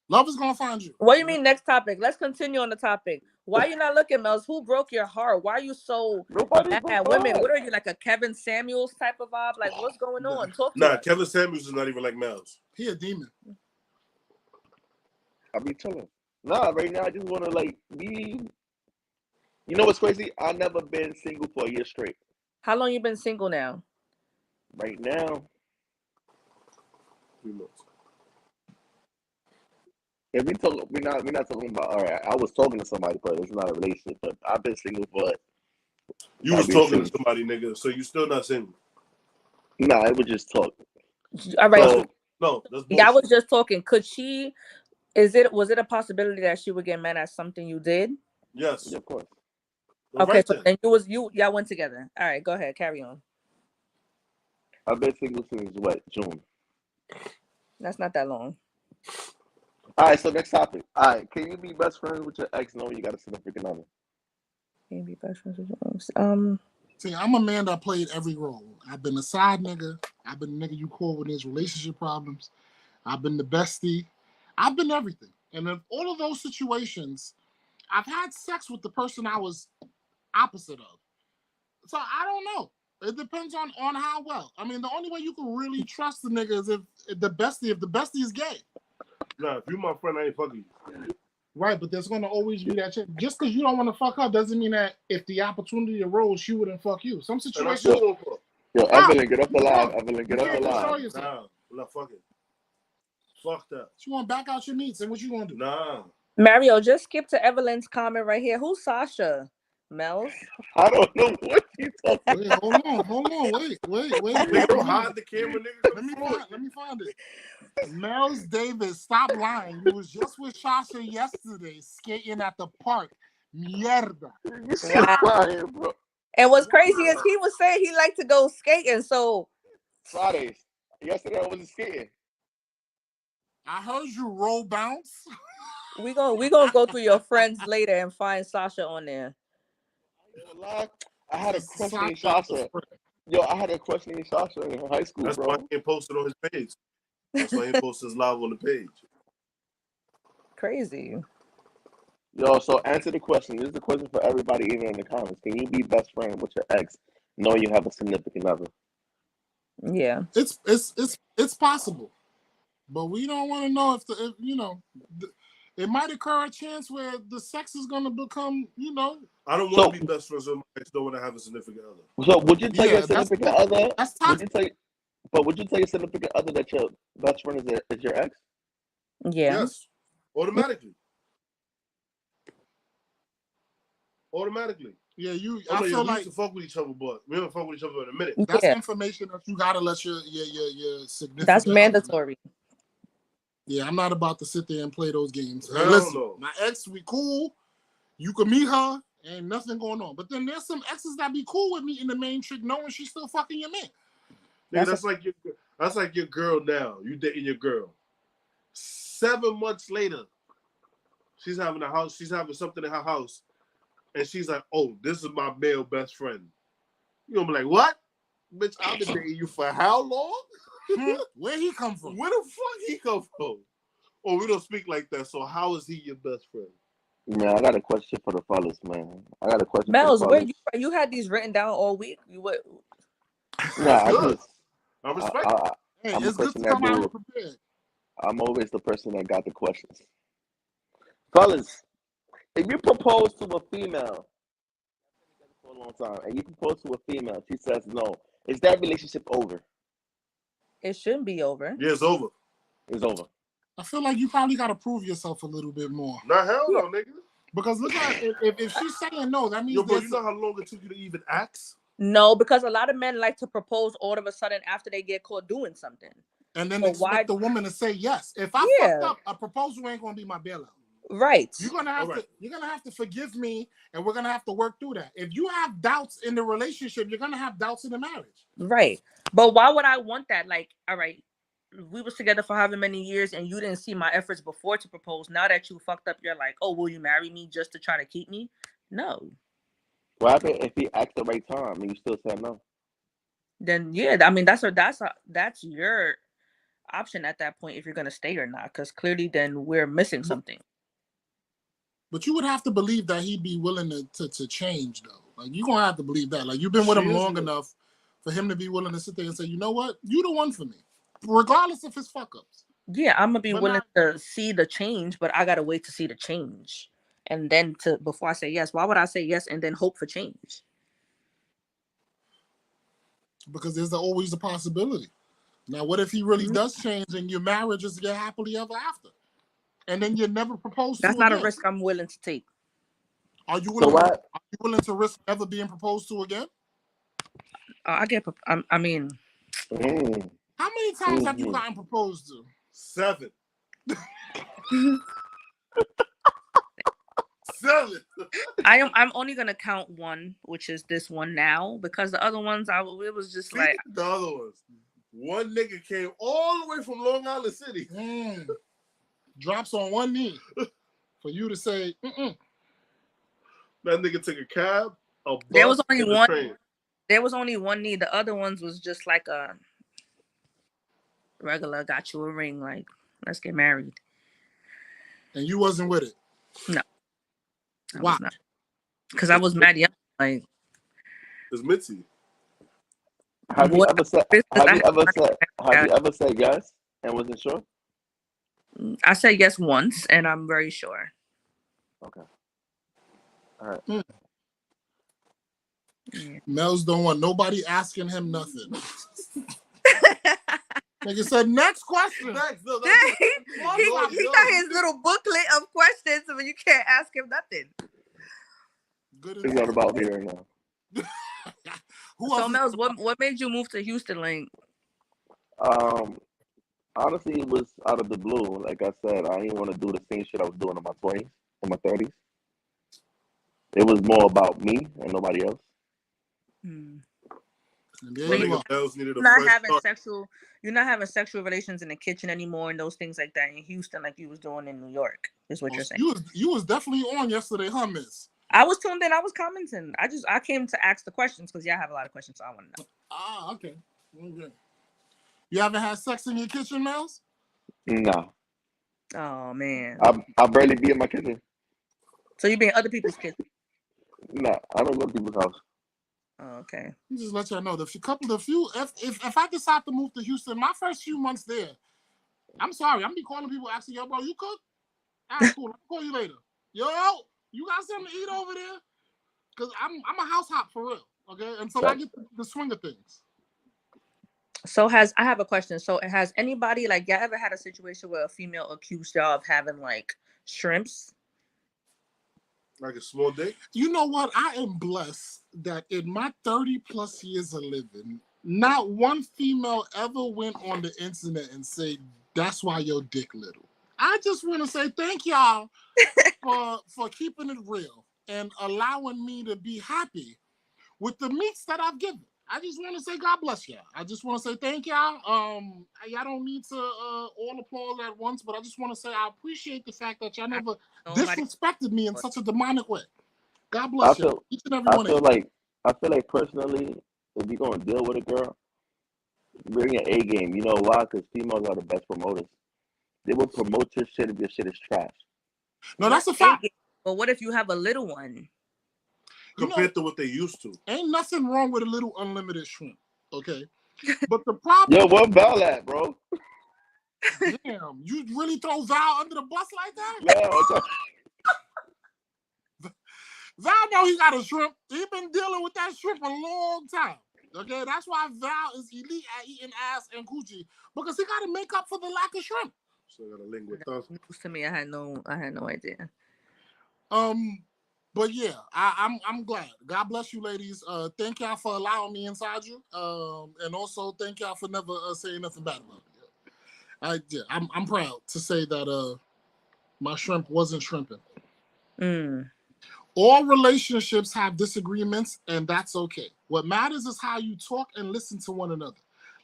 love is gonna find you. What do you mean next topic? Let's continue on the topic. Why you not looking, Mel's? Who broke your heart? Why are you so Nobody mad? broke Women, my what heart. are you, like a Kevin Samuels type of vibe? Like, what's going on? Talk to Nah, us. Kevin Samuels is not even like Miles. He a demon. I be chilling. Nah, right now I just want to like be. You know what's crazy? I've never been single for a year straight. How long you been single now? Right now, 3 months. if we talk, we're not talking about. All right, I was talking to somebody, but it's not a relationship. But I've been single for. You was I've been talking single. to somebody, nigga, so you still not single. Nah, it was just talk. All right. So No, that's bullshit. Yeah, I was just talking. Could she? Was it a possibility that she would get mad at something you did? Yes. yeah, of course. Well, Okay, right so then. then y'all went together. All right, go ahead, carry on. I've been single since what, June. That's not that long. All right, so next topic. All right, can you be best friends with your ex knowing you got a significant other? Can you be best friends with your ex? See, I'm a man that played every role. I've been a side nigga. I've been the nigga you call when there's relationship problems. I've been the bestie. I've been everything. And in all of those situations, I've had sex with the person I was opposite of. So I don't know. It depends on how well. I mean, the only way you can really trust the nigga is if the bestie is gay. Nah, if you my friend, I ain't fucking you. Right, but there's gonna always be that chick. Just because you don't want to fuck her doesn't mean that if the opportunity arose, she wouldn't fuck you. Some And I situations. still won't fuck. Yo, Wow. Evelyn, get off the live. Evelyn, get off the Yeah, live. show yourself. Nah, I'm not fucking. Fuck that. You want to back out your meats, and what you gonna do? Nah. Mario, just skip to Evelyn's comment right here. Who's Sasha? Mel's? I don't know what you talking about. Wait, hold on, wait. Nigga, don't hide the camera, nigga. Let me find it. Mel's Davis, stop lying. You was just with Sasha yesterday, skating at the park. Mierda. You still lying, bro. And what's crazy is he was saying he liked to go skating. So Fridays. Yesterday I wasn't skating. I heard you roll bounce. we gonna go through your friends later and find Sasha on there. I had a crush named Sasha. Yo, I had a crush named Sasha in high school, That's bro. why he ain't posted on his page. That's why he ain't posted his live on the page. Crazy. Yo, so answer the question. This is the question for everybody, even in the comments. Can you be best friend with your ex, knowing you have a significant other? Yeah. It's possible, but we don't want to know if it might occur a chance where the sex is gonna become, I don't want to be best friends with my ex, don't want to have a significant other. So would you tell your that's significant other? That's Would you toxic. would you tell your significant other that your best friend is your ex? Yeah. Yes. Automatically. Automatically. Yeah, I I know feel we like used to fuck with each other, but we haven't fucked with each other in a minute. that's Yeah. information that you gotta let your significant That's other know. mandatory. Yeah, I'm not about to sit there and play those games. Hey, Hell listen, no. my ex, we cool. You can meet her, ain't nothing going on. But then there's some exes that be cool with meeting the main chick, knowing she's still fucking your man. Nigga, that's like your girl now. You dating your girl. 7 months later, she's having something in her house, and she's like, "Oh, this is my male best friend." You gonna be like, "What, bitch? I've been dating you for how long? Where he come from? Where the fuck he come from? Oh, we don't speak like that. So how is he your best friend?" Man, I got a question for the fellas, man. I got a question Mel's, for the where fellas. you had these written down all week? What? Nah, Good. I respect it. Hey, I'm it's the good to person that come out do here it. prepared. I'm always the person that got the questions. Fellas, if you propose to a female for a long time and you propose to a female, she says no, is that relationship over? It shouldn't be over. Yeah, it's over. It's over. I feel like you probably got to prove yourself a little bit more. Nah, hell no, nigga. Because look at if she's saying no, that means Yo, bro, you know how long it took you to even ask? No, because a lot of men like to propose all of a sudden after they get caught doing something. and then So expect the woman to say yes. If I fucked up, a proposal ain't gonna be my bailout. Right. You're gonna have to forgive me, and we're gonna have to work through that. If you have doubts in the relationship, you're gonna have doubts in the marriage. Right. But why would I want that? Like, all right, we was together for however many years and you didn't see my efforts before to propose. Now that you fucked up, you're like, oh, will you marry me just to try to keep me? No. What happened if he asked the right time and you still said no? Then yeah, I mean that's your option at that point if you're gonna stay or not. Because clearly, then we're missing something. But you would have to believe that he'd be willing to change, though. Like, you're going to have to believe that. Like, you've been with him long enough for him to be willing to sit there and say, you know what? You the one for me. Regardless of his fuck-ups. Yeah, I'm going to be willing to see the change, but I got to wait to see the change. And then before I say yes. Why would I say yes and then hope for change? Because there's always a possibility. Now, what if he really does change and your marriage is get happily ever after? And then you never propose to That's not again. a risk I'm willing to take. Are you willing to risk never being proposed to again? I mean... How many times have you gotten proposed to? 7. 7. I'm only gonna count one, which is this one now, because the other ones it was just like the other ones. One nigga came all the way from Long Island City. Drops on one knee for you to say, That nigga took a cab, a bus, there was only one. train. There was only one knee. The other ones was just like a regular. Got you a ring, like let's get married. And you wasn't with it. No. Why? Because I was mad young. Like, it's Mitzi. Have you ever said yes and wasn't sure? I said yes once, and I'm very sure. Okay. All right. Yeah. Mel's don't want nobody asking him nothing. Like you said, next question. He got his little booklet of questions, but you can't ask him nothing. It's not about me right now. So, Mels, what made you move to Houston, Lane? Honestly, it was out of the blue. Like I said, I didn't want to do the same shit I was doing in my 20s, in my 30s. It was more about me and nobody else. You're not having sexual relations in the kitchen anymore and those things like that in Houston, like you was doing in New York, is what you're saying. You was definitely on yesterday, huh, Miss? I was tuned in. I was commenting. I came to ask the questions because I have a lot of questions, so I want to know. Okay. You haven't had sex in your kitchen, Miles? No. Oh man. I barely be in my kitchen. So you be in other people's kitchen? No, I don't go to people's house. Oh, okay. Just let y'all know if I decide to move to Houston, my first few months there, I'm sorry, I'm gonna be calling people asking, yo, bro, you cook? All right, cool. I'll call you later. Yo, you got something to eat over there? Cause I'm a house hop for real. Okay, until I get the swing of things. So I have a question. So has anybody, like, y'all ever had a situation where a female accused y'all of having like shrimps? Like a small dick? You know what? I am blessed that in my 30 plus years of living, not one female ever went on the internet and said, that's why your dick little. I just want to say thank y'all for keeping it real and allowing me to be happy with the meats that I've given. I just want to say God bless y'all. I just want to say thank y'all. Y'all don't need to all applaud at once, but I just want to say I appreciate the fact that y'all never disrespected me in such a demonic way. God bless y'all. Each and every one of you. I feel like personally, if you're going to deal with a girl, bring an A game. You know why? Because females are the best promoters. They will promote your shit if your shit is trash. No, that's a fact. But what if you have a little one? Compared to what they used to. Ain't nothing wrong with a little unlimited shrimp, okay? But the problem... Yo, what Val at, bro? Damn, you really throw Val under the bus like that? Yeah, Val know he got a shrimp. He been dealing with that shrimp a long time, okay? That's why Val is elite at eating ass and coochie, because he got to make up for the lack of shrimp. So got a link with us. News to me, I had no idea. But yeah, I'm glad. God bless you, ladies. Thank y'all for allowing me inside you. And also thank y'all for never saying nothing bad about it. I'm proud to say that my shrimp wasn't shrimping. All relationships have disagreements, and that's okay. What matters is how you talk and listen to one another.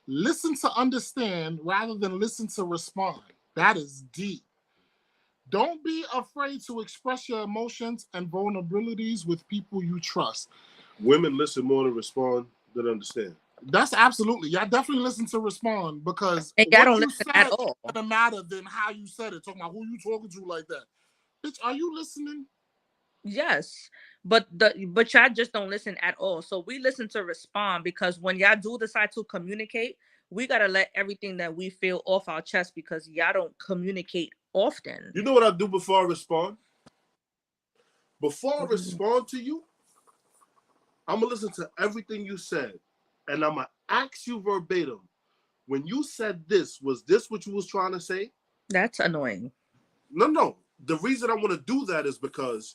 Listen to understand rather than listen to respond. That is deep. Don't be afraid to express your emotions and vulnerabilities with people you trust. Women listen more to respond than understand. That's absolutely. Y'all definitely listen to respond because And y'all what don't you listen said at is all. gonna matter than how you said it. Talking about who you talking to like that. Bitch, are you listening? Yes, but y'all just don't listen at all. So we listen to respond because when y'all do decide to communicate, we gotta let everything that we feel off our chest because y'all don't communicate often. You know what I do before I respond? Before I respond to you, I'm gonna listen to everything you said, and I'm gonna ask you verbatim. When you said this, was this what you was trying to say? That's annoying. No. The reason I want to do that is because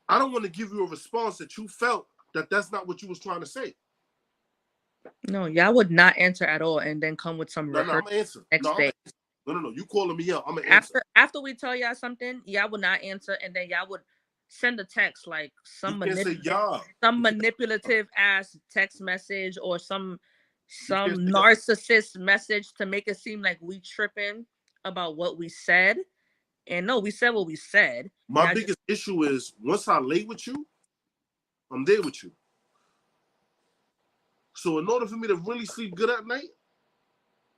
I don't want to give you a response that you felt that that's not what you was trying to say. No, y'all would not answer at all, and then come with some No, I'm rehearsal gonna answer. next day. No. You calling me out? I'm gonna answer. After we tell y'all something, y'all would not answer, and then y'all would send a text like some You can't say y'all. manipulative ass text message or some can't say y'all. narcissist message to make it seem like we tripping about what we said. And no, we said what we said. My Y'all biggest issue is once I lay with you, I'm there with you. So in order for me to really sleep good at night,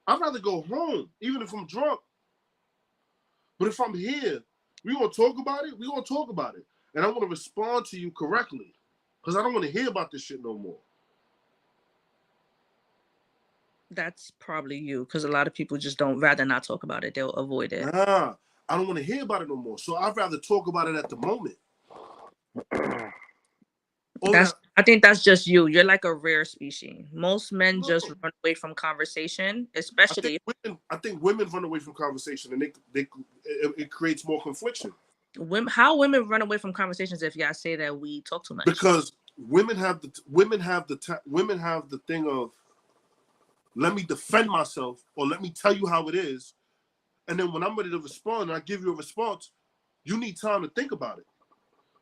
I'd rather go home, even if I'm drunk. But if I'm here, we gonna talk about it. We gonna talk about it, and I want to respond to you correctly, because I don't want to hear about this shit no more. That's probably you, because a lot of people just don't rather not talk about it. They'll avoid it. Nah, I don't want to hear about it no more. So I'd rather talk about it at the moment. I think that's just you. You're like a rare species. Most men just run away from conversation, especially. I think women run away from conversation, and it creates more confliction. How women run away from conversations if y'all say that we talk too much? Because women have the thing of, let me defend myself or let me tell you how it is, and then when I'm ready to respond and I give you a response, you need time to think about it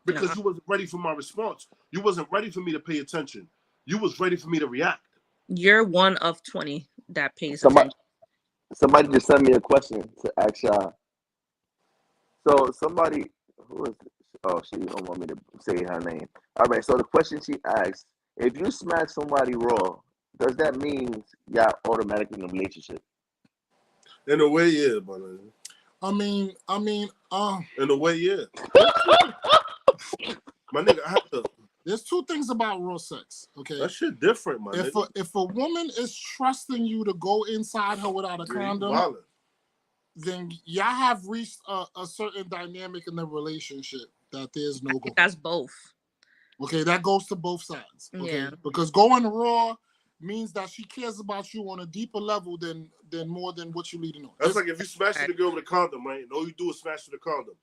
because you wasn't ready for my response. You wasn't ready for me to pay attention. You was ready for me to react. You're one of 20 that pays attention. Somebody just sent me a question to ask y'all. So somebody who is she don't want me to say her name. All right, so the question she asked: if you smash somebody raw, does that mean y'all automatically in a relationship? In a way, yeah, but I mean, in a way, yeah. My nigga, I have to. There's two things about raw sex. Okay, that shit different, my nigga. If a woman is trusting you to go inside her without a condom, then y'all have reached a certain dynamic in the relationship that there's no go. That's both. Okay, that goes to both sides. Okay, yeah. Because going raw means that she cares about you on a deeper level than more than what you're leading on. That's like if you smash the girl with a condom, right? And all you do is smash with a condom,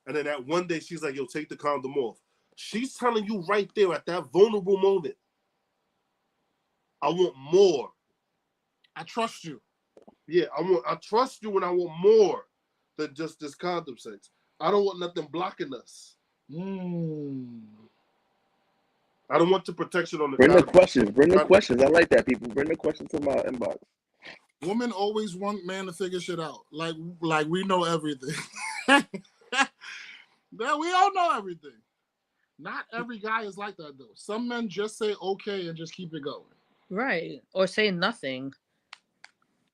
and then that one day she's like, "Yo, take the condom off." She's telling you right there at that vulnerable moment, "I want more. I trust you." Yeah, I trust you, and I want more than just this condom sex. I don't want nothing blocking us. I don't want the protection on the Bring condom. Bring the questions. I like that, people. Bring the questions to my inbox. Women always want man to figure shit out. Like we know everything. We all know everything. Not every guy is like that, though. Some men just say okay and just keep it going. Right. Or say nothing.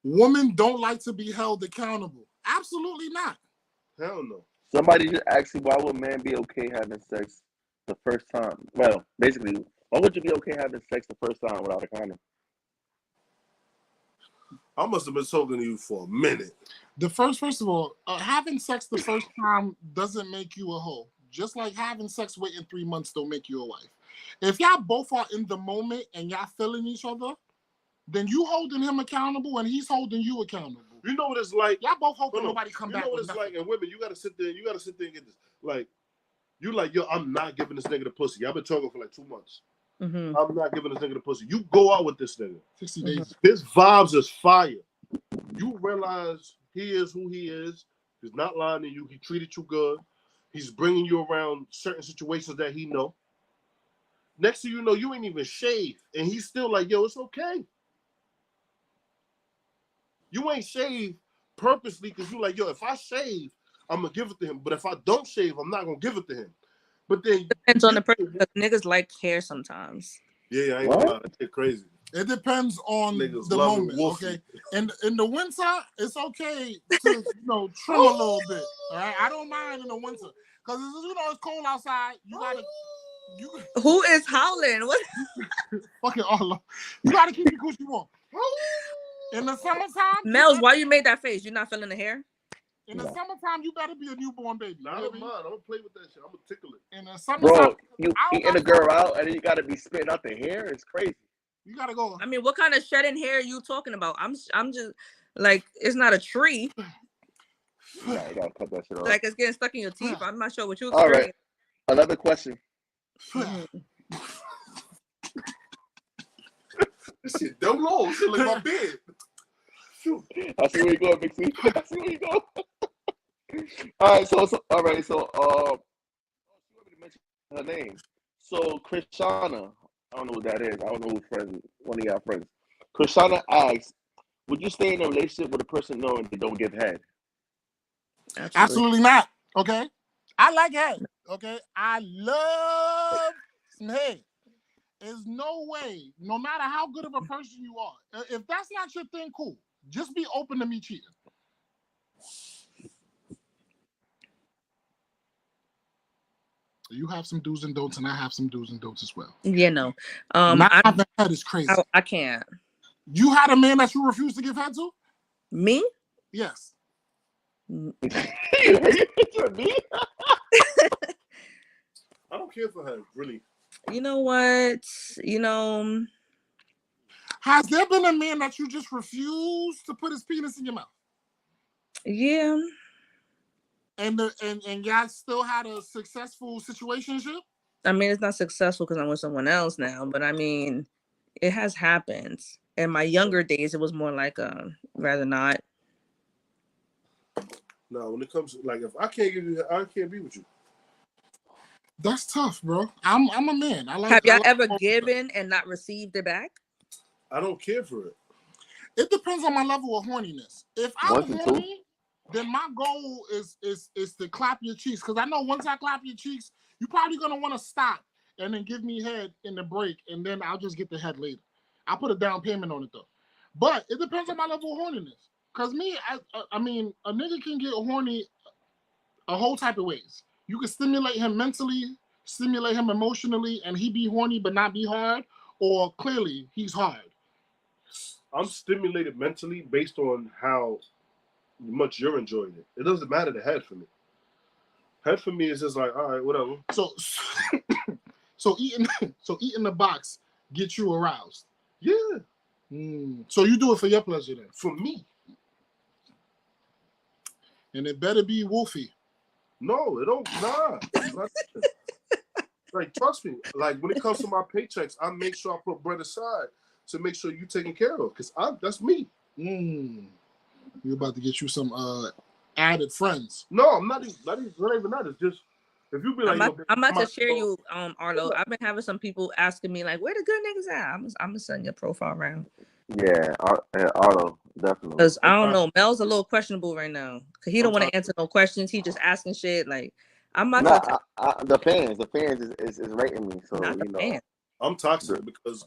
Women don't like to be held accountable. Absolutely not. Hell no. Somebody just asked you, why would man be okay having sex the first time? Well, basically, why would you be okay having sex the first time without a condom? I must have been talking to you for a minute. First of all, having sex the first time doesn't make you a hoe. Just like having sex waiting 3 months don't make you a wife. If y'all both are in the moment and y'all feeling each other, then you holding him accountable and he's holding you accountable. You know what it's like? Y'all both hoping nobody come back. You know what it's like? And women, you gotta sit there and get this. Like, you like, yo, I'm not giving this nigga the pussy. I've been talking for like 2 months. Mm-hmm. I'm not giving this nigga the pussy. You go out with this nigga. 60 days. His vibes is fire. You realize he is who he is. He's not lying to you. He treated you good. He's bringing you around certain situations that he know. Next thing you know, you ain't even shaved. And he's still like, yo, it's okay. You ain't shave purposely because you like, yo, if I shave, I'm gonna give it to him. But if I don't shave, I'm not gonna give it to him. But then Depends on the person. Niggas like hair sometimes. Yeah, I ain't gonna lie, that shit crazy. It depends on Niggas the love it, moment, wolfy. okay? And in the winter, it's okay to trim a little bit. All right, I don't mind in the winter because it's cold outside. Who is howling? What? Fucking all. You gotta keep your coochie warm. In the summertime, Mel's, why you made that face? You not feeling the hair? In the summertime, you better be a newborn baby. Nah, I don't mind. I'm gonna play with that shit. I'm gonna tickle it. In the summertime, Bro, you eating a girl out and then you gotta be spitting out the hair? It's crazy. You gotta go. I mean, what kind of shedding hair are you talking about? I'm just like, it's not a tree. Yeah, you gotta cut that shit off. Like it's getting stuck in your teeth. I'm not sure what you. All right. Another question. This shit dumb low. Shit like my bed. Shoot. I see where you going, Big C. I see where you go. All right, so you want me to mention her name. So Krishana, I don't know who that is. I don't know who friends, one of y'all friends. Krishana asks, would you stay in a relationship with a person knowing they don't give head? Absolutely not. Okay. I like head. Okay. I love some head. There's no way, no matter how good of a person you are, if that's not your thing, cool. Just be open to me cheating. You have some do's and don'ts, and I have some do's and don'ts as well. Yeah, no. Not having head is crazy. I can't. You had a man that you refused to give head to? Me? Yes. Me? I don't care for her, really. You know what? Has there been a man that you just refused to put his penis in your mouth? Yeah. And y'all still had a successful situationship? I mean, it's not successful because I'm with someone else now, but I mean, it has happened. In my younger days, it was more like rather not. No, when it comes to, like, if I can't give you, I can't be with you. That's tough, bro. I'm a man. Have y'all ever given and not received it back? I don't care for it. It depends on my level of horniness. If I'm horny, then my goal is to clap your cheeks. Because I know once I clap your cheeks, you're probably gonna want to stop and then give me head in the break, and then I'll just get the head later. I'll put a down payment on it though. But it depends on my level of horniness. Because me, I mean, a nigga can get horny a whole type of ways. You can stimulate him mentally, stimulate him emotionally, and he be horny but not be hard, or clearly he's hard. I'm stimulated mentally based on how much you're enjoying it. It doesn't matter the head for me. Head for me is just like, all right, whatever. So eating the box gets you aroused. Yeah. So you do it for your pleasure then? For me. And it better be wolfy. No, it don't. Nah. Like, trust me. Like, when it comes to my paychecks, I make sure I put bread aside to make sure you're taken care of. Because that's me. You're about to get you some added friends. No, I'm not even that. It's just, if you be like, I'm about to share you, Arlo. I've been having some people asking me, like, where the good niggas at? I'm going to send your profile around. Yeah, Arlo, definitely. Because I don't know. Mel's a little questionable right now. Because he don't want to answer no questions. He just asking shit. Like, I'm not the fans is rating me. So, you know. Fans. I'm toxic because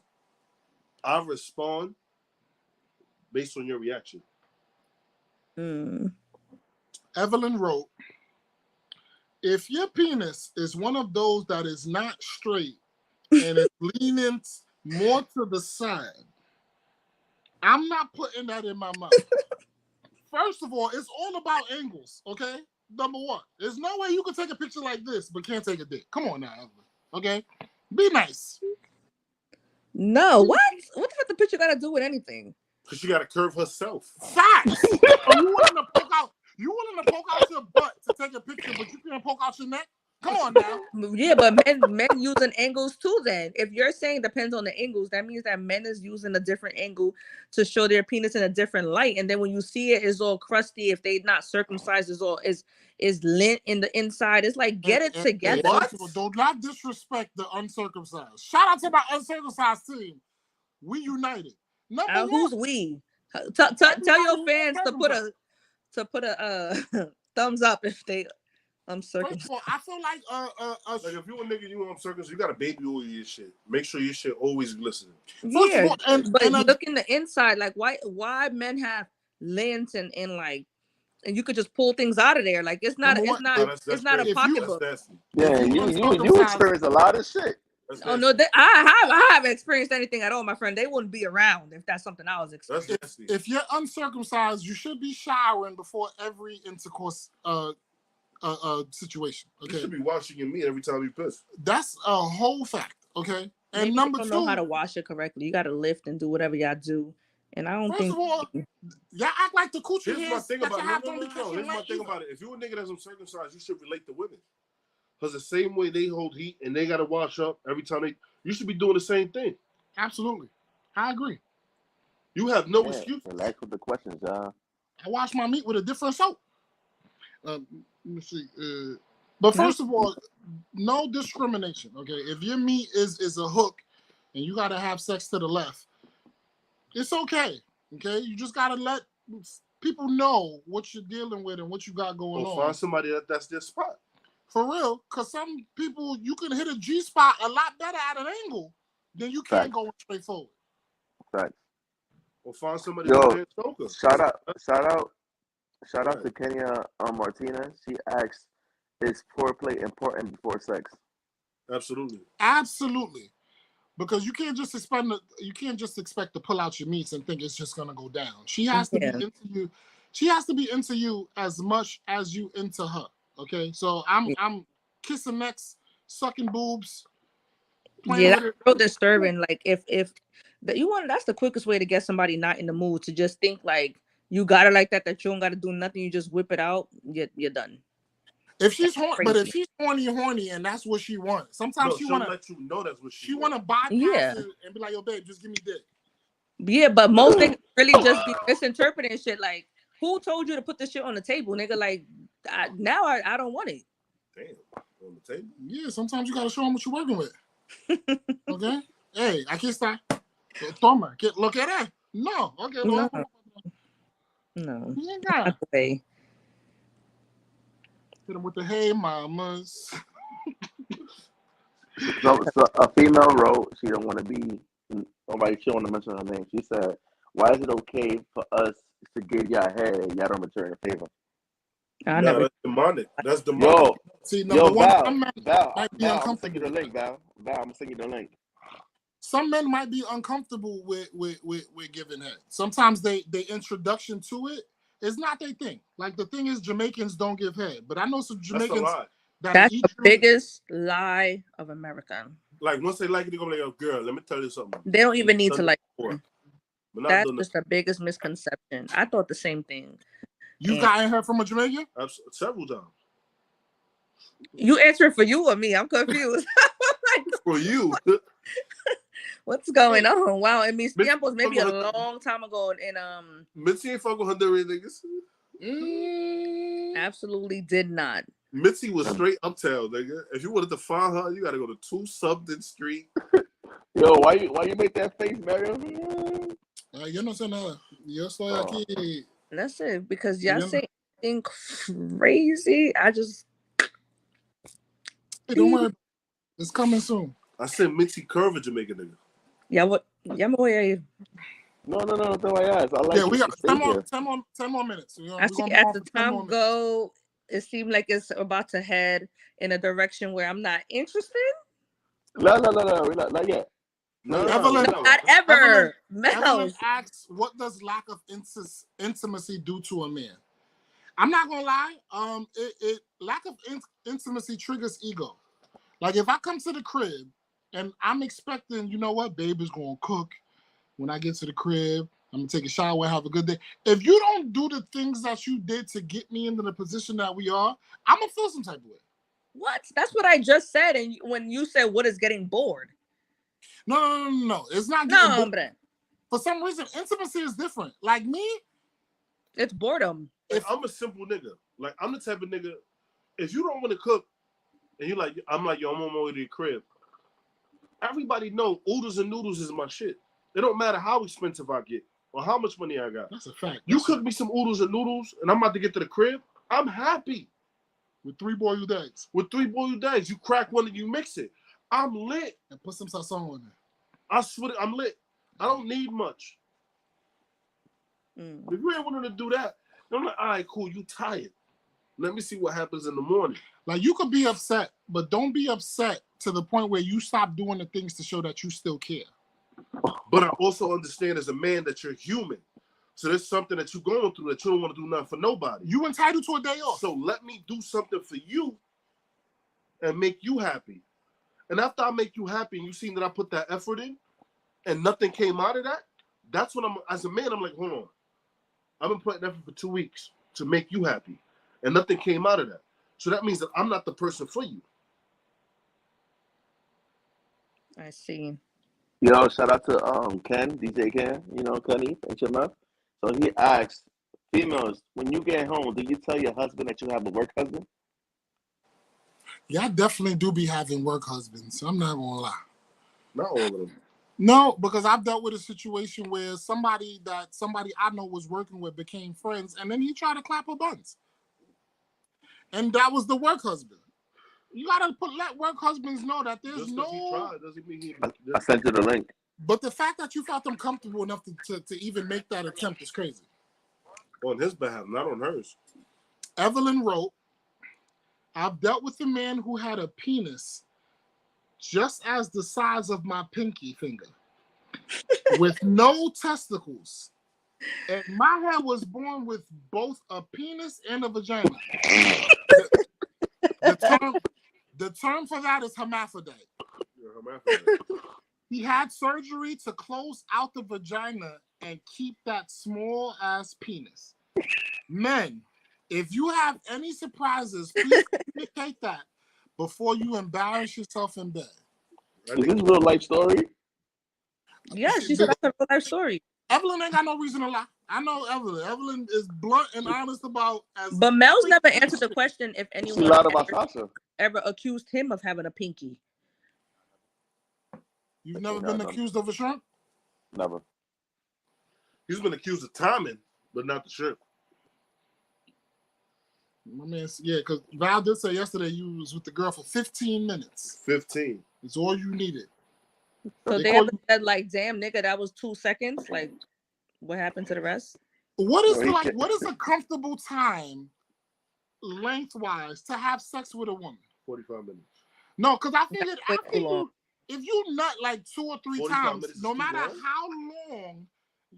I respond based on your reaction. Evelyn wrote, if your penis is one of those that is not straight and is leaning more to the side, I'm not putting that in my mouth. First of all, it's all about angles, okay? Number one, there's no way you can take a picture like this but can't take a dick. Come on now, Evelyn, okay? Be nice. No, what? What the fuck the picture got to do with anything? Because she got to curve herself. Facts. You willing to poke out your butt to take a picture, but you can't poke out your neck? Come on now. Yeah, but men using angles too then. If you're saying depends on the angles, that means that men is using a different angle to show their penis in a different light. And then when you see it, it's all crusty. If they not circumcised, is lint in the inside. It's like, get it together. Do not disrespect the uncircumcised. Shout out to my uncircumcised team. We united. Number one. Who's we? Tell your fans to put a thumbs up if they First of uncircumcised. all, I feel like Like if you a nigga, you uncircumcised, you got to baby oil your shit. Make sure your shit always glistening. First of all, but look in the inside, like why men have lint and like, and you could just pull things out of there. Like it's not Number one, it's not a crazy. pocketbook. That's nasty. Yeah, If you you uncircumcised- experience a lot of shit. That's Oh nasty. no, I haven't experienced anything at all, my friend. They wouldn't be around if that's something I was experiencing. That's nasty. if you're uncircumcised, you should be showering before every intercourse situation. You Okay, should be washing your meat every time you piss. that's a whole fact. Okay, and Maybe number they don't two, know how to wash it correctly. You got to lift and do whatever y'all do. And I don't first think of all, y'all act like the coochie Here's my hairs thing that about you it. have No, don't no, be no, no. catching Here's my wet thing either. about it. If you a nigga that's uncircumcised, you should relate to women. Because the same way they hold heat and they got to wash up every time you should be doing the same thing. Absolutely, I agree. You have no Yeah, excuse. relax with the questions, y'all. I wash my meat with a different soap. Let me see. But first of all, no discrimination. Okay, if your meat is a hook, and you gotta have sex to the left, it's okay. Okay, you just gotta let people know what you're dealing with and what you got going Or on. find somebody that's their spot. For real, because some people you can hit a G spot a lot better at an angle than you can Facts. going straight forward. Facts. Or find somebody Yo, that's their choker. Shout out to Kenya Martinez. She asked, "Is foreplay important before sex?" Absolutely. Absolutely. Because you can't just expect to pull out your meats and think it's just gonna go down. She has to be into you. She has to be into you as much as you into her. Okay, so I'm kissing necks, sucking boobs. Yeah, that's real disturbing. Like if that's the quickest way to get somebody not in the mood, to just think like you got it like that you don't got to do nothing. You just whip it out. You're done. If she's horny, but if she's horny, and that's what she wants, sometimes she want to let you know that's what she want to bypass it and be like, "Yo, babe, just give me dick." Yeah, but most niggas really just be misinterpreting shit. Like, who told you to put this shit on the table, nigga? Like, now I don't want it. Damn, on the table. Yeah, sometimes you gotta show them what you're working with. Okay. Hey, aquí está. Toma. Look at that. No. Okay. No. Yeah. Okay. Hit them with the hey mamas. So a female wrote, she don't want to be, nobody, she don't want to mention her name. She said, "Why is it okay for us to give y'all head and y'all don't return a favor?" That's demonic. That's demonic. Yo, see, Val, Val, I'm gonna send you the link, Val. I'm gonna send you the link. Some men might be uncomfortable with giving head. Sometimes they introduction to it is not their thing. Like the thing is, Jamaicans don't give head, but I know some Jamaicans that's the biggest lie of America. Like once they like it, they're gonna be like, "Oh, girl, let me tell you something." They don't even need to like. That's just the the biggest misconception. I thought the same thing. You've gotten her from a Jamaican? Several times. You answering for you or me? I'm confused. For you. What's going on? Wow, it means tiempos maybe a long time ago. And Mitzi ain't fuck with Honduran niggas. Absolutely did not. Mitzi was straight uptown, nigga. If you wanted to find her, you gotta go to 2 something street. Yo, why you make that face, Mario? Yo no sé nada. Yo estoy aquí. That's it. Because y'all say anything crazy, I just. Hey, don't worry. It's coming soon. I said Mitzi Curve, a Jamaican nigga. Yeah, what? Yeah, No, that's why I asked. I like. Yeah, we got 10 more minutes. I see as the time go, it seemed like it's about to head in a direction where I'm not interested. No, not yet. No, not ever. Evelyn asks, what does lack of intimacy do to a man? I'm not gonna lie. Lack of intimacy triggers ego. Like if I come to the crib and I'm expecting, you know what, babe is gonna cook. When I get to the crib, I'm gonna take a shower, have a good day. If you don't do the things that you did to get me into the position that we are, I'm gonna feel some type of way. What? That's what I just said. And when you said what is getting bored? No. It's not getting bored. For some reason, intimacy is different. Like me, it's boredom. If I'm a simple nigga, like I'm the type of nigga, if you don't want to cook, and you like, I'm like, yo, I'm on my way to the crib. Everybody know oodles and noodles is my shit. It don't matter how expensive I get. or how much money I got. That's a fact. You cook me some oodles and noodles, and I'm about to get to the crib. I'm happy. With 3 boiled eggs. With 3 boiled eggs, you crack one and you mix it. I'm lit. And put some sazon in there. I swear, I'm lit. I don't need much. Mm. If you ain't wanting to do that, I'm like, all right, cool. You tired. Let me see what happens in the morning. Like, you could be upset, but don't be upset to the point where you stop doing the things to show that you still care. But I also understand as a man that you're human. So there's something that you're going through that you don't want to do nothing for nobody. You entitled to a day off. So let me do something for you and make you happy. And after I make you happy and you see that I put that effort in and nothing came out of that, that's when as a man, I'm like, hold on. I've been putting effort for 2 weeks to make you happy. And nothing came out of that. So that means that I'm not the person for you. I see. Yo, shout out to Ken, DJ Ken, you know, Kenny, HMF. So he asked, females, when you get home, do you tell your husband that you have a work husband? Yeah, I definitely do be having work husbands. I'm not gonna lie. Not all of them. No, because I've dealt with a situation where somebody I know was working with became friends, and then he tried to clap her buns. And that was the work husband. You gotta let work husbands know that there's Just no. because he tried doesn't mean he. I sent you the link. But the fact that you felt them comfortable enough to even make that attempt is crazy. On his behalf, not on hers. Evelyn wrote, I've dealt with a man who had a penis just as the size of my pinky finger with no testicles. And my head was born with both a penis and a vagina. The term for that is hermaphrodite. You're a hermaphrodite. He had surgery to close out the vagina and keep that small ass penis. Men, if you have any surprises, please communicate that before you embarrass yourself in bed. Is this a real life story? Yeah, she said that's a real life story. Evelyn ain't got no reason to lie. I know Evelyn. Evelyn is blunt and honest about as. But Mel's never answered the question if She anyone lied about Sasha. ever accused him of having a pinky. You've never been accused of a shrimp? Never. He's been accused of timing, but not the shrimp. My man, yeah, because Val did say yesterday you was with the girl for 15 minutes. 15. It's all you needed. So They they call ever said like, damn nigga, that was 2 seconds? Like, what happened to the rest? What is a comfortable time lengthwise to have sex with a woman? 45 minutes. No, because I figured That's way after too long. you, if you nut like 2 or 3 times, no matter how long,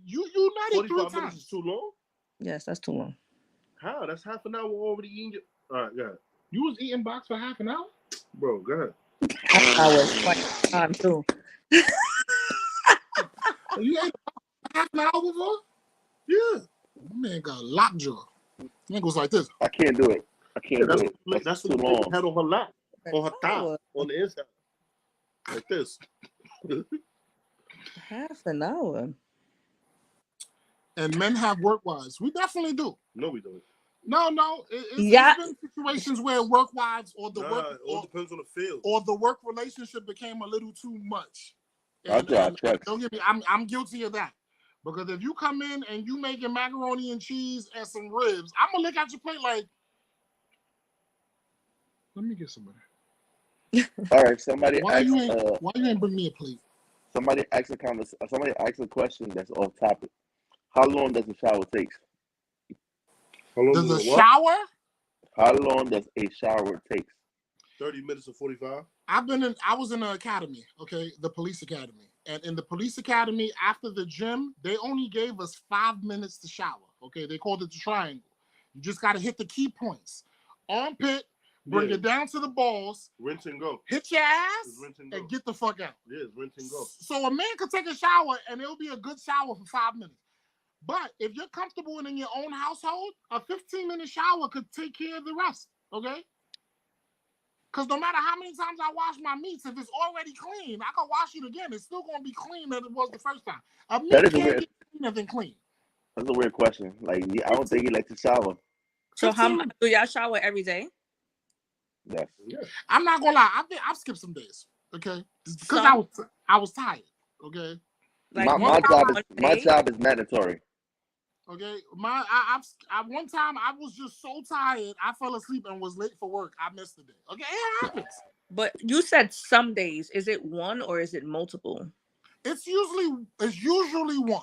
you nutted 3 45 minutes times. is too long? Yes, that's too long. How? That's half an hour already eating. All right, go ahead. You was eating box for half an hour? Bro, go ahead. I was quite time too. You ate half an hour before? Yeah. That man got a lockjaw. Man goes like this. I can't do it. I can't do it. That's too what long. had on her lap, on her thigh, Hour. on the inside. Like this. Half an hour. And men have work wives. We definitely do. No, we don't. No. It's been situations where work wives or It all depends on the field. or the work relationship became a little too much. And don't get me, I'm guilty of that. Because if you come in and you making macaroni and cheese and some ribs, I'm gonna look at your plate like, let me get some of that. All right, somebody Why you asked. ain't bring me a plate? Somebody asked a question that's off topic. How long does a shower take? How long Does a it what? shower? How long does a shower take? 30 minutes or 45? I was in an academy, okay, the police academy. And in the police academy, after the gym, they only gave us 5 minutes to shower. Okay, they called it the triangle. You just got to hit the key points. Armpit, bring it down to the balls. Rinse and go. Hit your ass Rinse and and go. get the fuck out. Yeah, it's rinse and go. So a man could take a shower and it'll be a good shower for 5 minutes. But if you're comfortable in your own household, a 15-minute shower could take care of the rest. Okay? Because no matter how many times I wash my meats, if it's already clean, I can wash it again. It's still going to be clean as it was the first time. A meat can't get cleaner than clean. That's a weird question. Like, I don't think he likes to shower. So how much do y'all shower every day? Yes. Yeah. I'm not going to lie. I've skipped some days, okay? Because I was tired, okay? Like my one job one is my day? job is mandatory. Okay, one time I was just so tired I fell asleep and was late for work. I missed the day. Okay, it happens. But you said some days. Is it one or is it multiple? It's usually one.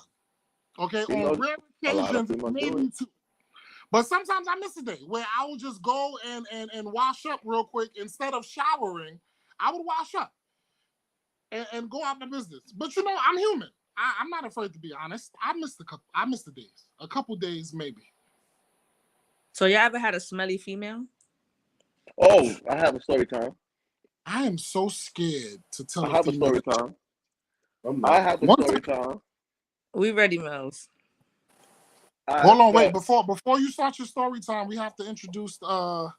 Okay, on Females, rare a lot of occasions females do maybe it. two. But sometimes I miss a day where I will just go and wash up real quick instead of showering. I would wash up and go out my business. But you know, I'm human. I'm not afraid to be honest. I missed the days. A couple days maybe. So you ever had a smelly female? Oh, I have a story time. I am so scared to tell I a have a female. story time. I'm I not. have a One story time, time. We ready, Mills. I hold on, wait. bet. Before you start your story time, we have to introduce Val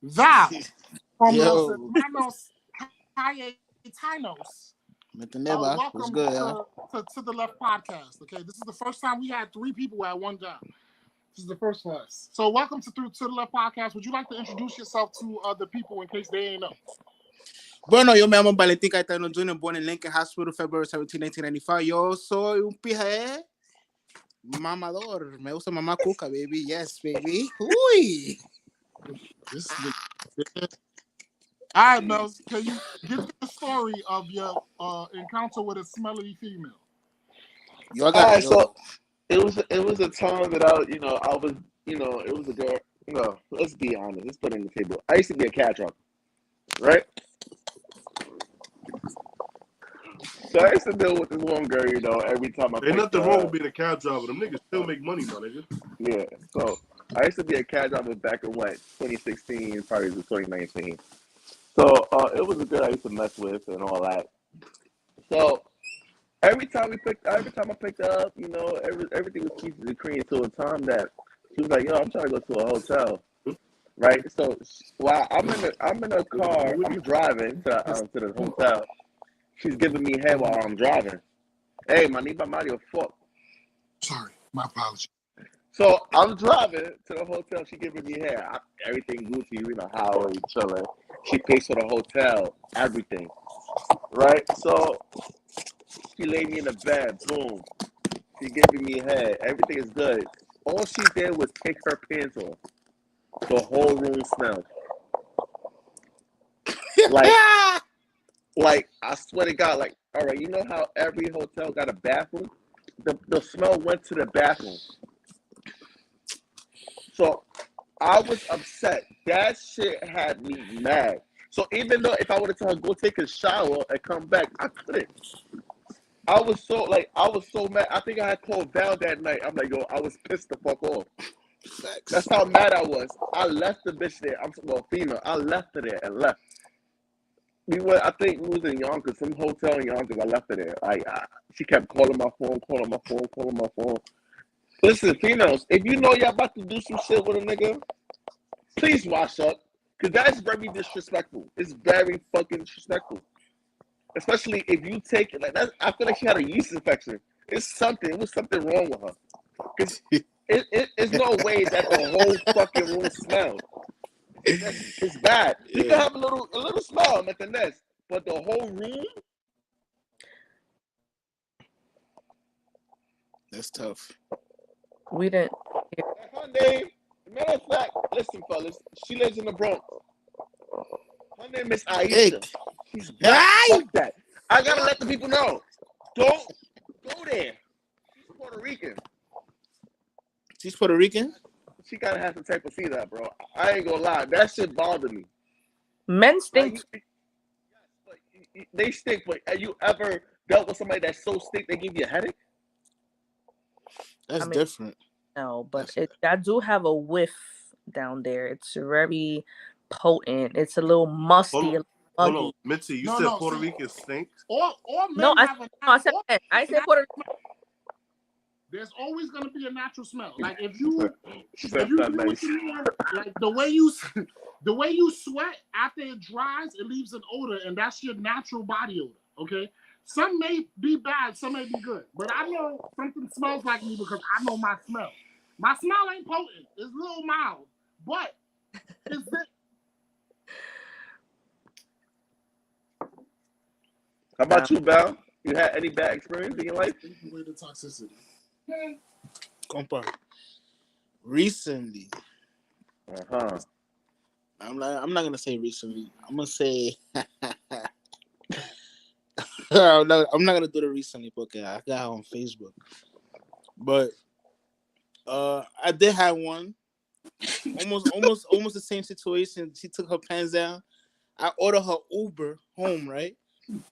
from Los Yo, Hermanos Cayetanos. Metaneba, what's Welcome good, y'all? to the Left Podcast. Okay, this is the first time we had 3 people at one time. This is the first for us. So welcome to the Left Podcast. Would you like to introduce yourself to other people in case they ain't know? Bueno, yo me llamo Valentín Caetano Jr., born in Lincoln Hospital, February 17, 1995. Yo soy un pija, mamador. Me gusta mamá cuca, baby. Yes, baby. Uy. This is all right, Mel. Can you give the story of your encounter with a smelly female? Yo, I got Alright, yo. so it was a time that I was it was a girl. Let's be honest. Let's put it on the table. I used to be a cat driver, right? So I used to deal with this one girl, every time I Ain't picked nothing her wrong up. with being a cab driver. Them niggas still make money, my nigga. Yeah. So I used to be a cat driver back in 2016, probably 2019. So it was a girl I used to mess with and all that. So every time I picked her up, everything was peaches and cream to a time that she was like, "Yo, I'm trying to go to a hotel." Right? So while I'm in a car, I'm driving to the hotel. She's giving me head while I'm driving. Hey, manita Mario, fuck. Sorry, my apologies. So I'm driving to the hotel. She giving me head. Everything Gucci, highway chilling. She pays for the hotel, everything. Right? So she laid me in the bed. Boom. She giving me head. Everything is good. All she did was take her pants off. The whole room smelled. Like I swear to God, like, all right, you know how every hotel got a bathroom? The smell went to the bathroom. So I was upset. That shit had me mad. So even though if I would have told her go take a shower and come back, I couldn't. I was so mad. I think I had called Val that night. I'm like, yo, I was pissed the fuck off. That's how mad I was. I left the bitch there. Female. I left her there and left. I think we was in Yonkers, some hotel in Yonkers. I left her there. She kept calling my phone. Listen, females, if you know y'all about to do some shit with a nigga, please wash up. Because that's very disrespectful. It's very fucking disrespectful. Especially if you take it like that. I feel like she had a yeast infection. It was something wrong with her. Because it's no way that the whole fucking room smells. It's bad. You can have a little smell at the nest, but the whole room. That's tough. We didn't. Her name, matter of fact, listen, fellas, she lives in the Bronx. Her name is Aisha. Hey. She's black. Fuck that. I gotta let the people know. Don't go there. She's Puerto Rican. She's Puerto Rican? She gotta have some type of fever, bro. I ain't gonna lie. That shit bothered me. Men stink. They stink, but have you ever dealt with somebody that's so stink they give you a headache? That's different. No, but I do have a whiff down there. It's very potent. It's a little musty. Hold on. Mitzi, you said Puerto Rican stinks? Or men no, I said Puerto Rican. There's always gonna be a natural smell. like like the way you sweat after it dries, it leaves an odor, and that's your natural body odor. Okay, some may be bad, some may be good, but I know something smells like me because I know my smell. My smell ain't potent; it's a little mild, but it's it. How about you, Val? You had any bad experience in your life? Take away the toxicity. Compa. Recently, I'm not gonna say recently. I'm gonna say I'm not gonna do the recently because I got her on Facebook. But I did have one. Almost the same situation. She took her pants down. I ordered her Uber home, right?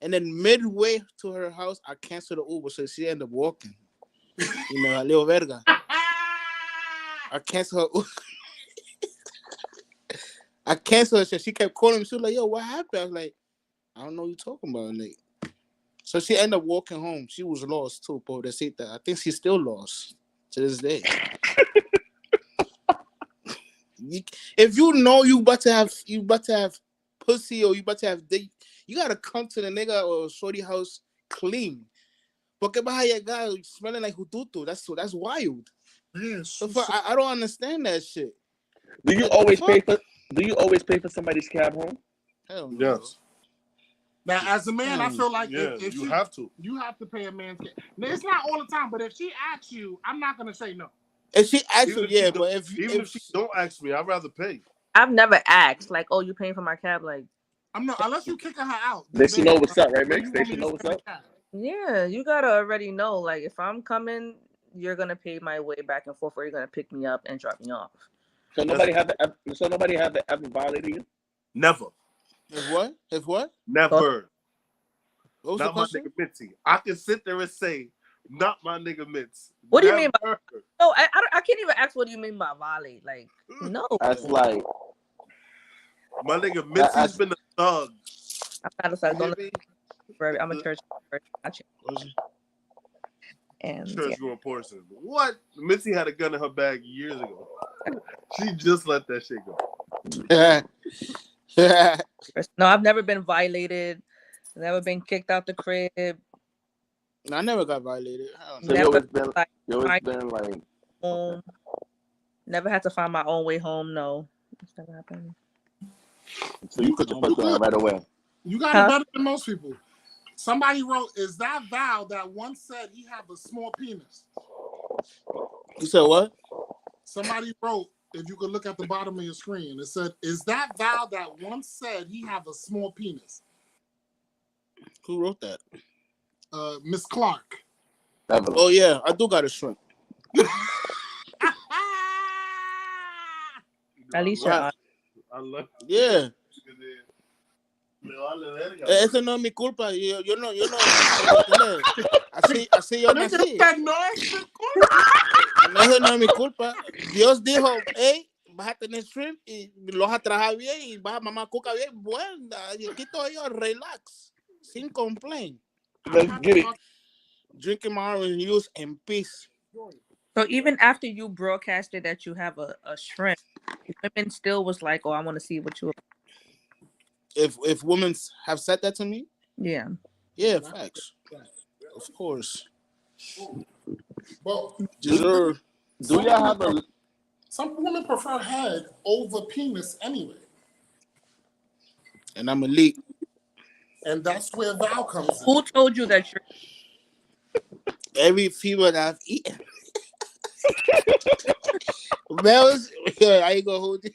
And then midway to her house, I canceled the Uber, so she ended up walking. You know, a little verga. I canceled her. I canceled her shit. She kept calling me. She was like, "Yo, what happened?" I was like, "I don't know what you're talking about, Nate." So she ended up walking home. She was lost too, pobrecita. I think she's still lost to this day. If you know you about to have pussy or you about to have date, you gotta come to the nigga or shorty house clean. Porque vas a llegar smelling like hututu. That's wild. Man, So I don't understand that shit. Do you What always the pay fuck? for? Do you always pay for somebody's cab home? Hell no. Yes. Now, as a man, I feel like Yeah, if you she, have to. you have to pay a man's cab. Now, it's not all the time, but if she asks you, I'm not gonna say no. If she Even actually, if she yeah, don't- but Even if she don't ask me, I'd rather pay. I've never asked like, "Oh, you paying for my cab?" Like, I'm not unless you kicking her out. They should know what's up, right, Where Mix? you They want me should to know what's spend up. the cab? yeah, you gotta already know. Like, if I'm coming, you're gonna pay my way back and forth, or you're gonna pick me up and drop me off. So nobody have ever violated you. Never. if what? Never. What was Not the my question? nigga Mitzi. I can sit there and say, not my nigga Mitz. What do you mean Never. No, I can't even ask. What do you mean by violate? Like, no, That's like My nigga Mitzi's been a thug. I'm not a side. You Don't hear look me? I'm a church person. Was it? And Church yeah. going person. What? Mitzi had a gun in her bag years ago. She just let that shit go. No, I've never been violated. Never been kicked out the crib. I never got violated. Hell so. no. You Never, always been. like, You always been like. home. Never had to find my own way home. No, it's never happened. So you put your foot down right away. You got it better than most people. Somebody wrote, "Is that Val that once said he have a small penis?" You said what? Somebody wrote, if you could look at the bottom of your screen, it said, "Is that Val that once said he have a small penis?" Who wrote that? Miss Clark. Evelyn. Oh yeah, I do got a shrimp. Alicia, I love Yeah. Me vale verga. Eso no es mi culpa. Yo no. Así yo nací. No es mi culpa. Eso no es mi culpa. Dios dijo, hey, vas a tener shrimp y los vas a trabajar bien y vas a mamar cuca bien. Bueno, aquí estoy yo, relax, sin complain. Let's get it. Drinking my orange juice in peace. so even after you broadcasted that you have a shrimp, women still was like, "Oh, I want to see what you." If women have said that to me, Yeah. yeah, facts. Of course. Well, Deserve. Do y'all have a? some women prefer head over penis anyway. And I'm elite. And that's where Val comes in. Who told you that you're? Every female that I've eaten. Males, yeah, I ain't gonna hold it.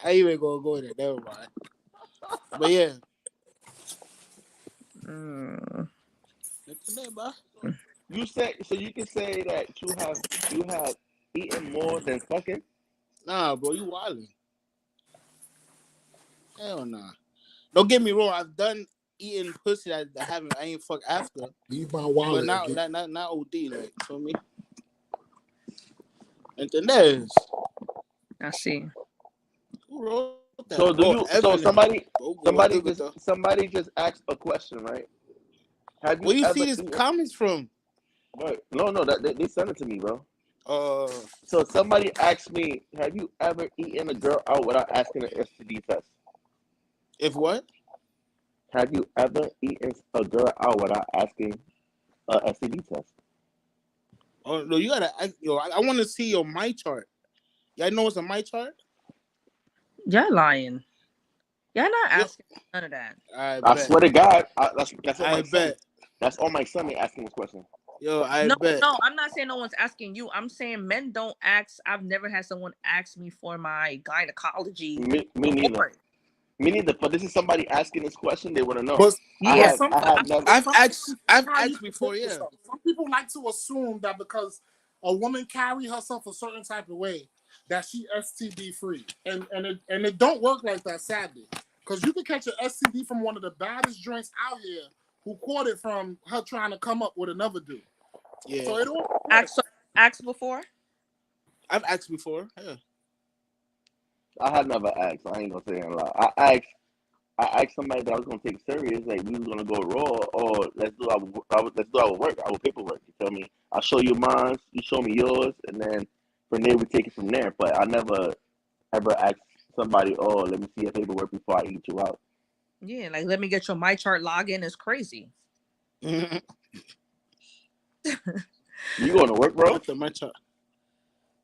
I ain't even gonna go there. Never mind. But yeah. You say so. You can say that you have eaten more than fucking. Nah, bro, you wildin'. Hell nah. Don't get me wrong. I've done eating pussy that I ain't fuck after. Leave my But wallet. not OD, like, feel me? ¿Entendés? I see. Who wrote that? So do you? So Evelyn. somebody just asked a question, right? Have you Where you ever see these eaten- comments from? What? No, that they sent it to me, bro. Uh, So somebody asked me, "Have you ever eaten a girl out without asking an STD test?" if what? Have you ever eaten a girl out without asking a STD test? Oh no, you gotta. I want to see your my chart. Y'all know what's a my chart? Y'all lying. Y'all not asking none of that. I I bet. swear to God, that's what I my son. bet. That's all my son asking this question. Yo, I No, bet. no, I'm not saying no one's asking you. I'm saying men don't ask. I've never had someone ask me for my gynecology Me neither. report. Me neither. But this is somebody asking this question. They want to know. But Yeah, I have never. I've some asked people- I've how you asked before, present yeah. yourself. Some people like to assume that because a woman carry herself a certain type of way that she STD free, and it don't work like that, sadly. Because you can catch an STD from one of the baddest joints out here who caught it from her trying to come up with another dude. Yeah. So it all asked before. I've asked before. Yeah. I had never asked. I ain't gonna say a lot. I asked somebody that I was gonna take serious. Like we was gonna go raw, or let's do our work, our paperwork. You feel me? I'll show you mine. You show me yours, and then from there we take it from there. But I never ever asked somebody, "Oh, let me see your paperwork before I eat you out." Yeah, like let me get your MyChart login is crazy. You going to work, bro? After my child.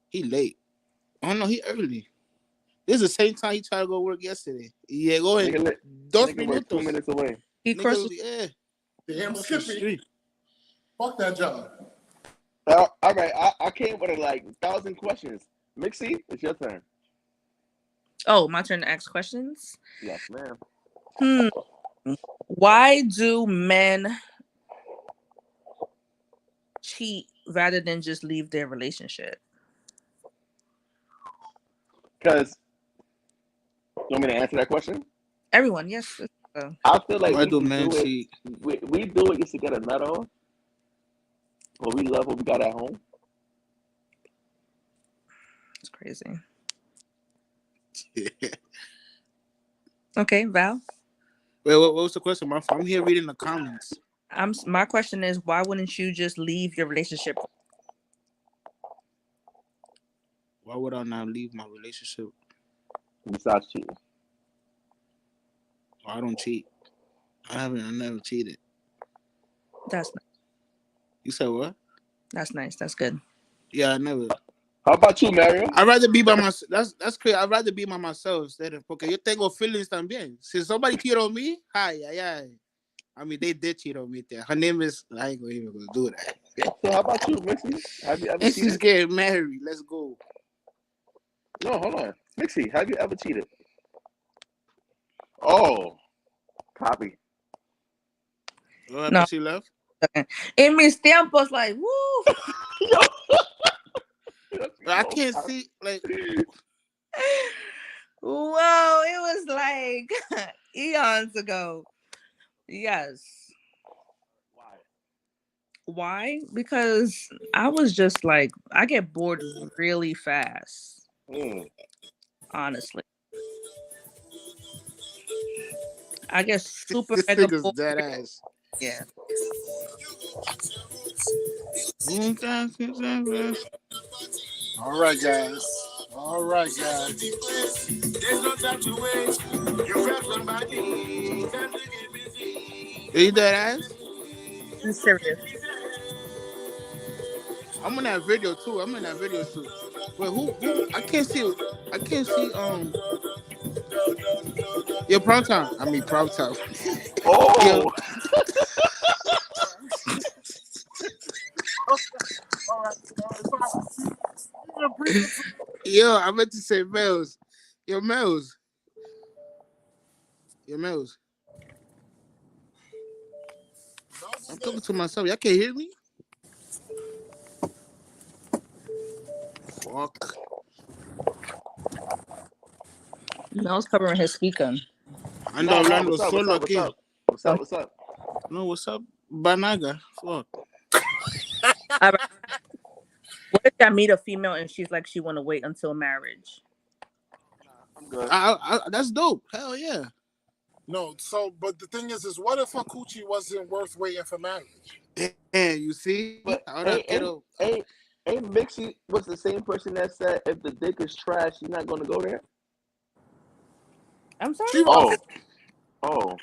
He late. Oh no, he early. This is the same time he tried to go work yesterday. Llegó en Nigga, 2 nigga work 2 minutos. minutes away. He Nigga, crushes. yeah. damn Across the Skippy. street. Fuck that job. All right, I came with like 1,000 questions. Mixie, it's your turn. Oh, my turn to ask questions. Yes, ma'am. Why do men cheat rather than just leave their relationship? Because you want me to answer that question? Everyone, yes. I feel like Why we do can men do it. cheat? We do it just to get a nut off, or we love what we got at home. It's crazy. Okay, Val. Wait, what was the question? I'm here reading the comments. My question is, why wouldn't you just leave your relationship? Why would I not leave my relationship? Besides cheating, I don't cheat. I never cheated. That's nice. You said what? That's nice. That's good. Yeah, I never. how about you, Mario? I'd rather be by myself. That's crazy. I'd rather be by myself instead of porque yo tengo feelings también. Si somebody cheat on me, hi. I mean, they did cheat on me there. Her name is. I ain't gonna even go do that. So how about you, Mixie? Have you ever And she's cheated? getting married. Let's go. No, hold on, Mixie. Have you ever cheated? Oh, copy. Oh, No. she left. In mis tiempos, like, woo. I can't see like. Whoa, it was like eons ago. Yes. Why? Because I was just like, I get bored really fast, honestly. I get super This mega nigga's bored. dead ass. Yeah. All right, guys. Are you dead ass? I'm serious. I'm in that video too. Wait, who? I can't see. Yo, Prime Time. I mean, Prime Time. Oh, Yo, I meant to say Mel's. Yo, Mel's. I'm talking to myself. Y'all can't hear me? Fuck. Mel's covering his speaker. Ando Nah, hablando what's up, solo what's aquí. up? What's up? No, what's up? Banaga. Fuck. All right. What if I meet a female and she's like she want to wait until marriage? I'm good. That's dope. Hell yeah. No, but the thing is what if her coochie wasn't worth waiting for marriage? Damn, you see? But Ahora quiero. ain't Mixie was the same person that said if the dick is trash, you're not gonna go there? I'm sorry. She was. Oh.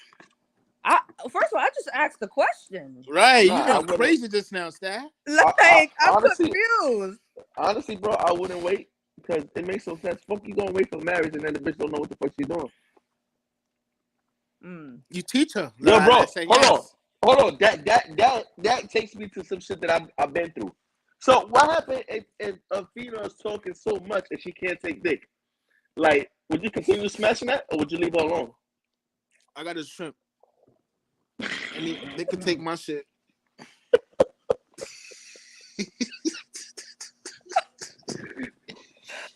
First of all, I just asked the question. Right, Nah, you I went wouldn't. crazy just now, Stan. Like, I'm honestly- confused. Honestly, bro, I wouldn't wait because it makes no sense. Fuck, you gonna wait for marriage and then the bitch don't know what the fuck she's doing. You teach her. Yo, La bro, enseñas. hold on. hold on. That takes me to some shit that I've been through. So what happened if a female is talking so much and she can't take dick? Like, would you continue smashing that, or would you leave her alone? I got a shrimp. They can take my shit.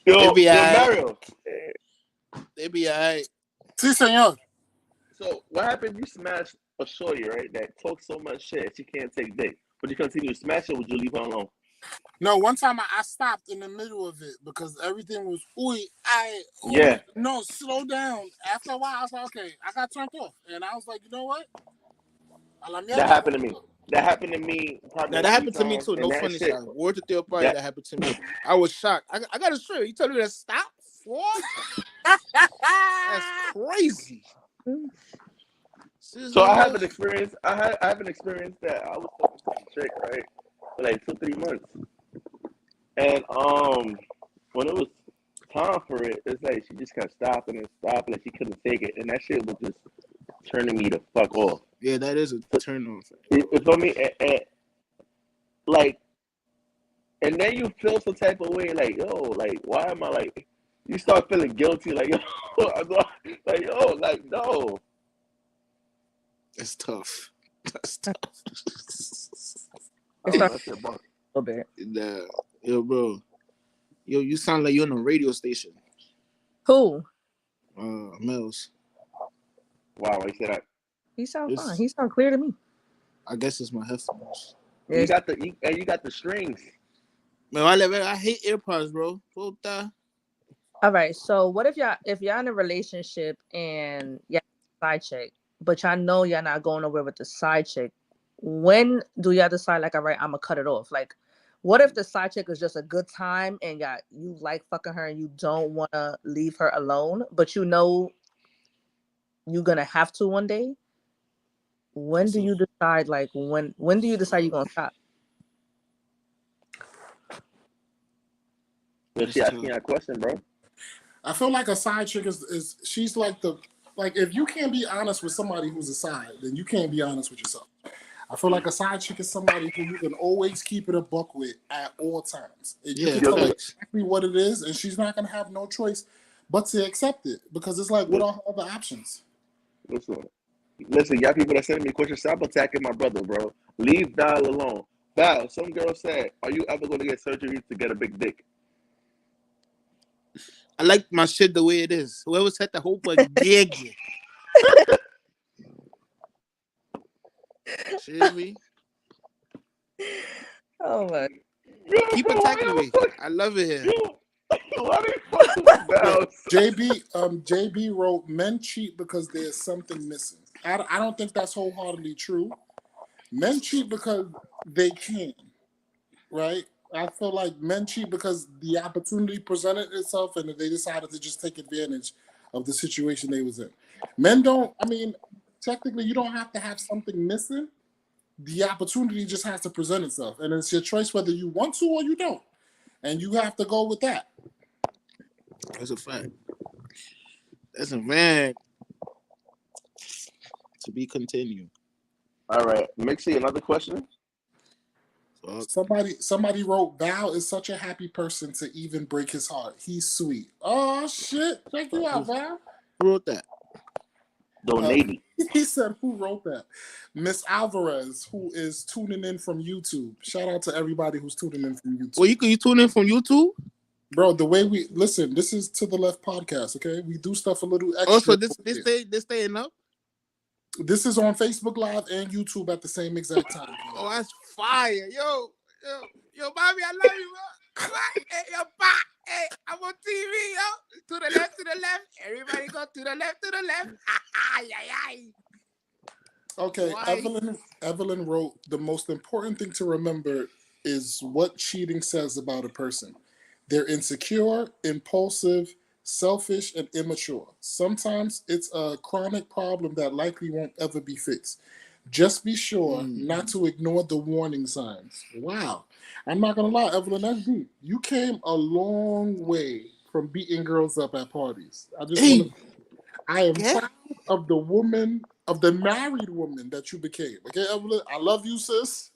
Yo, be alright. Mario. They be alright. Si, senor. So what happened if you smash a shorty, right, that talks so much shit she can't take dick? Would you continue to smash her, or would you leave her alone? No, one time I stopped in the middle of it because everything was Yeah. No, slow down. After a while, I was like, okay, I got turned off. And I was like, you know what? That happened to me. That happened to me. Now that happened to me too. No funny shit. Word to third party, that happened to me. I was shocked. I got a shirt. You told me to stop? What? That's crazy. So I have an experience. I have an experience that I was talking to a chick, right, for like 2-3 months, and when it was time for it, it's like she just kept stopping and stopping, and she couldn't take it, and that shit was just turning me the fuck off. Yeah, that is a turn off. You feel me? And then you feel some type of way, like, yo, like, why am I like? You start feeling guilty, like, yo, like, yo, like, no. That's tough. That's tough. It's not a little bit. Yo, bro. Yo, you sound like you're on a radio station. Who? Mills. Wow, I said that. He sounds fine. He sounds clear to me. I guess it's my headphones. Yeah. You got the strings. Man, I hate AirPods, bro. Puta. All right. So what if y'all in a relationship and y'all side chick, but y'all know y'all not going nowhere with the side chick? When do y'all decide, like, all right, I'm gonna cut it off? Like, what if the side chick is just a good time and you like fucking her and you don't want to leave her alone, but you know you're gonna have to one day? When do you decide? Like, when do you decide you're gonna stop? She asking that question, bro. I feel like a side chick is she's like if you can't be honest with somebody who's a side, then you can't be honest with yourself. I feel like a side chick is somebody who you can always keep it a buck with at all times. You can tell her exactly what it is, and she's not gonna have no choice but to accept it, because it's like, what are her other options? Listen, y'all people that sending me questions, stop attacking my brother, bro. Leave Val alone. Val, some girl said, are you ever going to get surgery to get a big dick? I like my shit the way it is. Whoever said the hope was gig. Excuse me. Oh my. Keep attacking me. I love it here. JB wrote, men cheat because there's something missing. I don't think that's wholeheartedly true. Men cheat because they can, right? I feel like men cheat because the opportunity presented itself and they decided to just take advantage of the situation they was in. Men don't, technically you don't have to have something missing. The opportunity just has to present itself, and it's your choice whether you want to or you don't. And you have to go with that. That's a fact. That's a man. To be continued. All right, Mixie, another question. Somebody wrote, Val is such a happy person to even break his heart. He's sweet. Oh shit! Check you out, Val. Who wrote that? Donating. He said, who wrote that? Miss Alvarez, who is tuning in from YouTube. Shout out to everybody who's tuning in from YouTube. Well, you tune in from YouTube? Bro, the way we listen, this is To the Left podcast, okay? We do stuff a little extra. Also, this staying up? This is on Facebook Live and YouTube at the same exact time. Oh, that's fire. Yo, Bobby, I love you, bro. Hey, yo, hey, I'm on TV, yo. To the left. Everybody go to the left. Okay, Evelyn wrote, the most important thing to remember is what cheating says about a person. They're insecure, impulsive, selfish, and immature. Sometimes it's a chronic problem that likely won't ever be fixed. Just be sure not to ignore the warning signs. Wow. I'm not going to lie, Evelyn, that's deep. You came a long way from beating girls up at parties. I am proud of the woman of the married woman that you became. Okay, Evelyn, I love you, sis,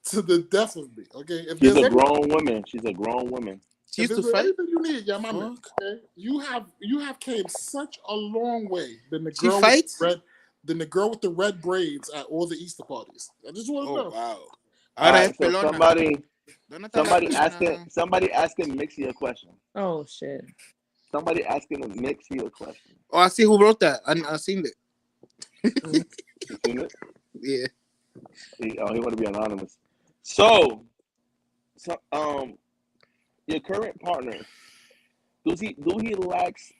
to the death of me. Okay, if She's there's a grown woman. She's a grown woman. She if used to there's fight. anything you need, yeah, my man. Fuck. Okay, you have came such a long way than the She girl fights? with the red braids at all the Easter parties. I just want to Oh know. wow. All Ahora es right, so pelona. somebody ¿Dónde está la pelona? somebody asking Mixie a question. Oh shit. Somebody asking Mixie a question. Oh, I see who wrote that. I seen it. You seen it? Yeah. He want to be anonymous. So your current partner, do he lacks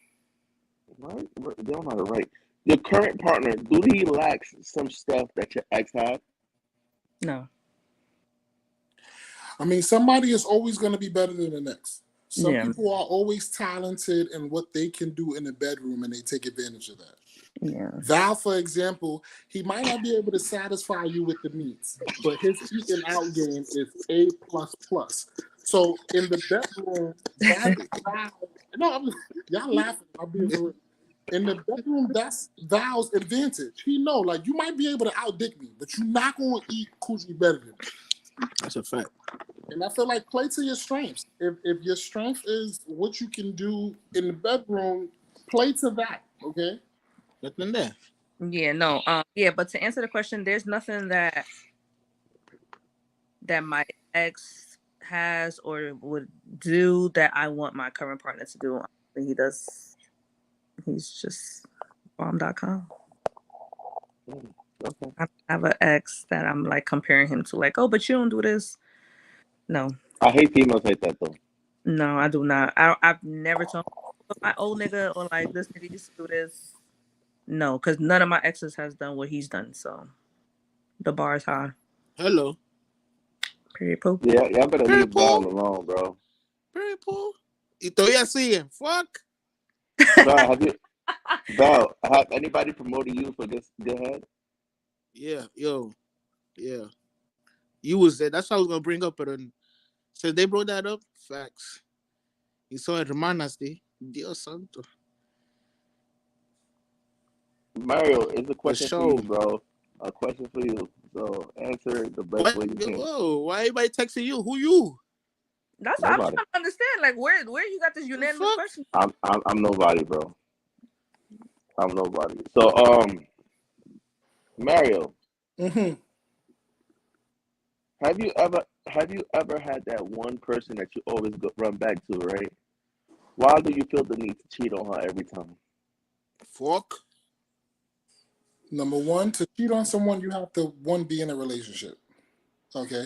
right? They don't know how to write. Your current partner, do he lacks some stuff that your ex had? No. I mean, somebody is always going to be better than the next. Some Yeah. people are always talented in what they can do in the bedroom, and they take advantage of that. Yeah. Val, for example, he might not be able to satisfy you with the meats, but his eating out game is A++. So in the bedroom, y'all laughing. I'm being for real. In the bedroom, that's Val's advantage. He know, like, you might be able to outdick me, but you're not going to eat coochie better than me. That's a fact. And I feel like play to your strengths. If your strength is what you can do in the bedroom, play to that, okay? Nothing there. Yeah, no. Yeah, but to answer the question, there's nothing that my ex has or would do that I want my current partner to do. He does. He's just bomb.com. Okay. I have an ex that I'm like comparing him to, like, oh, but you don't do this. No, I hate females like that though. no, I do not. I've never told my old nigga or like this nigga used to do this. No, because none of my exes has done what he's done. So the bar is high. Hello. Period. Poop. Yeah, y'all better leave Val Purple. alone, bro. Purple. Y todavía siguen. Fuck. Val, have anybody promoted you for this good head? Yeah, yo. Yeah. You was there. That's what I was gonna bring up, but since they brought that up, facts. You saw hermanas, Dios santo. Mario, it's a question for show. you, bro. A question for you. So answer it the best way you can. Whoa, why everybody texting you? Who you? That's what I'm Nobody. trying to understand. Like, where you got this unanimous fuck? question? I'm nobody, bro. I'm nobody. So Mario, Mm-hmm. have you ever had that one person that you always run back to, right? Why do you feel the need to cheat on her every time? Fuck. Number one, to cheat on someone, you have to, one, be in a relationship. Okay?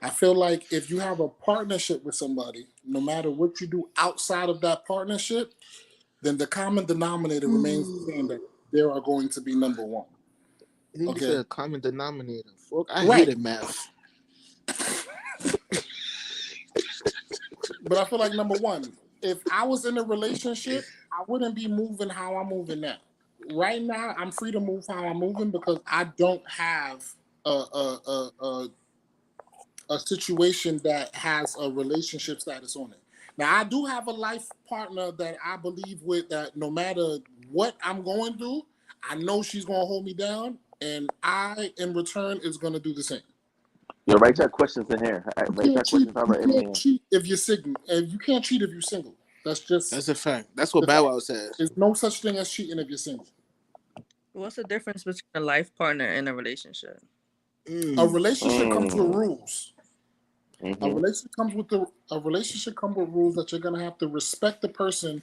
I feel like if you have a partnership with somebody, no matter what you do outside of that partnership, then the common denominator remains the same, that there are going to be number one. Nigga said a common denominator. Fuck, I Right. hated math. But I feel like number one, if I was in a relationship, I wouldn't be moving how I'm moving now. Right now, I'm free to move how I'm moving because I don't have a situation that has a relationship status on it. Now, I do have a life partner that I believe with, that no matter what I'm going through, I know she's going to hold me down, and I, in return, is going to do the same. Yeah, write your questions in here. You can't cheat if you're single. And you can't cheat if you're single. That's a fact. That's what Bow Wow said. There's no such thing as cheating if you're single. What's the difference between a life partner and a relationship? A relationship comes with rules. Mm-hmm. A relationship comes with rules that you're gonna have to respect the person.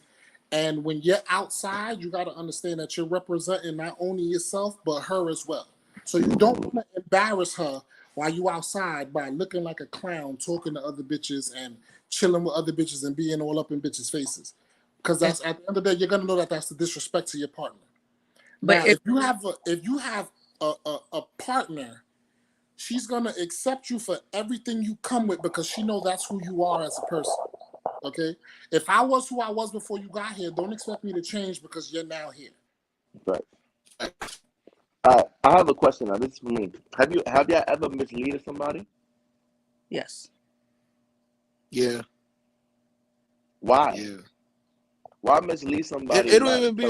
And when you're outside, you got to understand that you're representing not only yourself but her as well. So you don't want to embarrass her while you outside by looking like a clown, talking to other bitches and chilling with other bitches and being all up in bitches' faces. Because that's, at the end of the day, you're gonna know that that's the disrespect to your partner. But now, if you have a partner, she's gonna accept you for everything you come with because she knows that's who you are as a person. Okay? If I was who I was before you got here, don't expect me to change because you're now here. Right. I have a question now. This is for me. Have y'all ever misleaded somebody? Yes. Yeah. Why? Yeah. Why mislead somebody? It'll even be.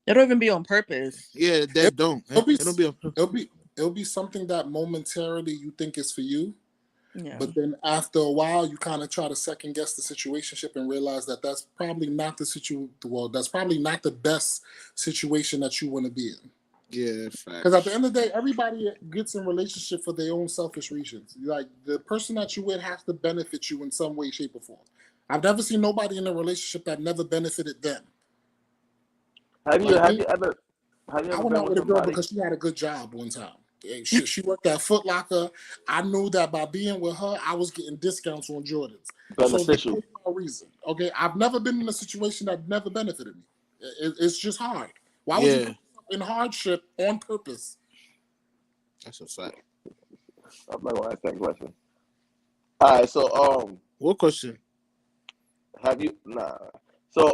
It don't even be on purpose. Yeah, that don't. It'll be, It'll be a it'll be something that momentarily you think is for you, Yeah. but then after a while, you kind of try to second guess the situationship and realize that that's probably not the Well, that's probably not the best situation that you want to be in. yeah. Because at the end of the day, everybody gets in relationship for their own selfish reasons. Like the person that you with has to benefit you in some way, shape, or form. I've never seen nobody in a relationship that never benefited them. Have you Like me, ever I went been out with with a girl somebody? because she had a good job one time. She worked at Foot Locker. I knew that by being with her, I was getting discounts on Jordans. So there's Beneficial. no reason. Okay, I've never been in a situation that never benefited me. It's just hard. Why would you Yeah, put yourself in hardship on purpose? that's a fact. I'm not gonna ask that question. All right, so What question? have you nah? So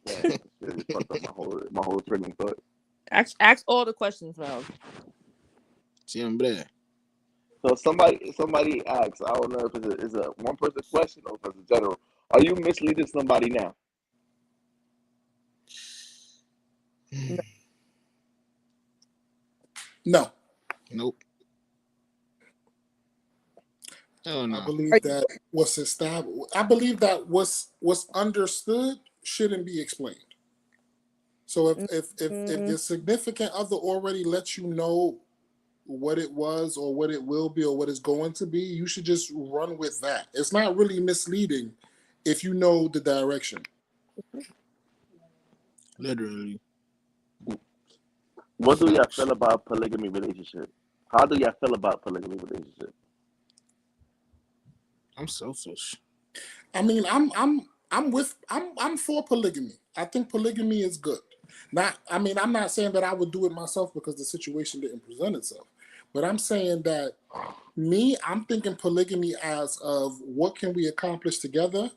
man, it just fucked up my whole training of thought. Ask all the questions, Mel. Siempre. So somebody asks, I don't know if it's a one person question or if it's general. Are you misleading somebody now? No. Nope. Hell I no. believe that what's established. I believe that what's understood shouldn't be explained. So if your significant other already lets you know what it was or what it will be or what it's going to be, you should just run with that. It's not really misleading if you know the direction. Literally. What do y'all feel about polygamy relationship? How do y'all feel about polygamy relationship? I'm selfish. I mean, I'm for polygamy. I think polygamy is good. I'm not saying that I would do it myself because the situation didn't present itself. But I'm saying that I'm thinking polygamy as of what can we accomplish together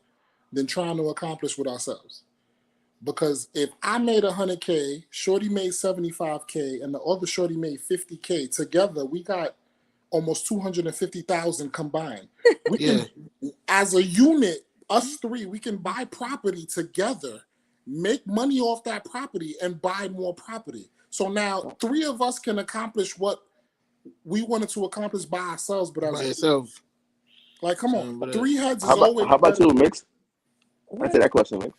than trying to accomplish with ourselves. Because if I made 100K, Shorty made 75K, and the other Shorty made 50K, together we got almost 250,000 combined. We Yeah. can, as a unit, us three, we can buy property together, make money off that property, and buy more property. So now three of us can accomplish what we wanted to accomplish by ourselves, but By yourself. like, come on, But, three heads is How always about better. you, Mix? What? Answer that question, Mix.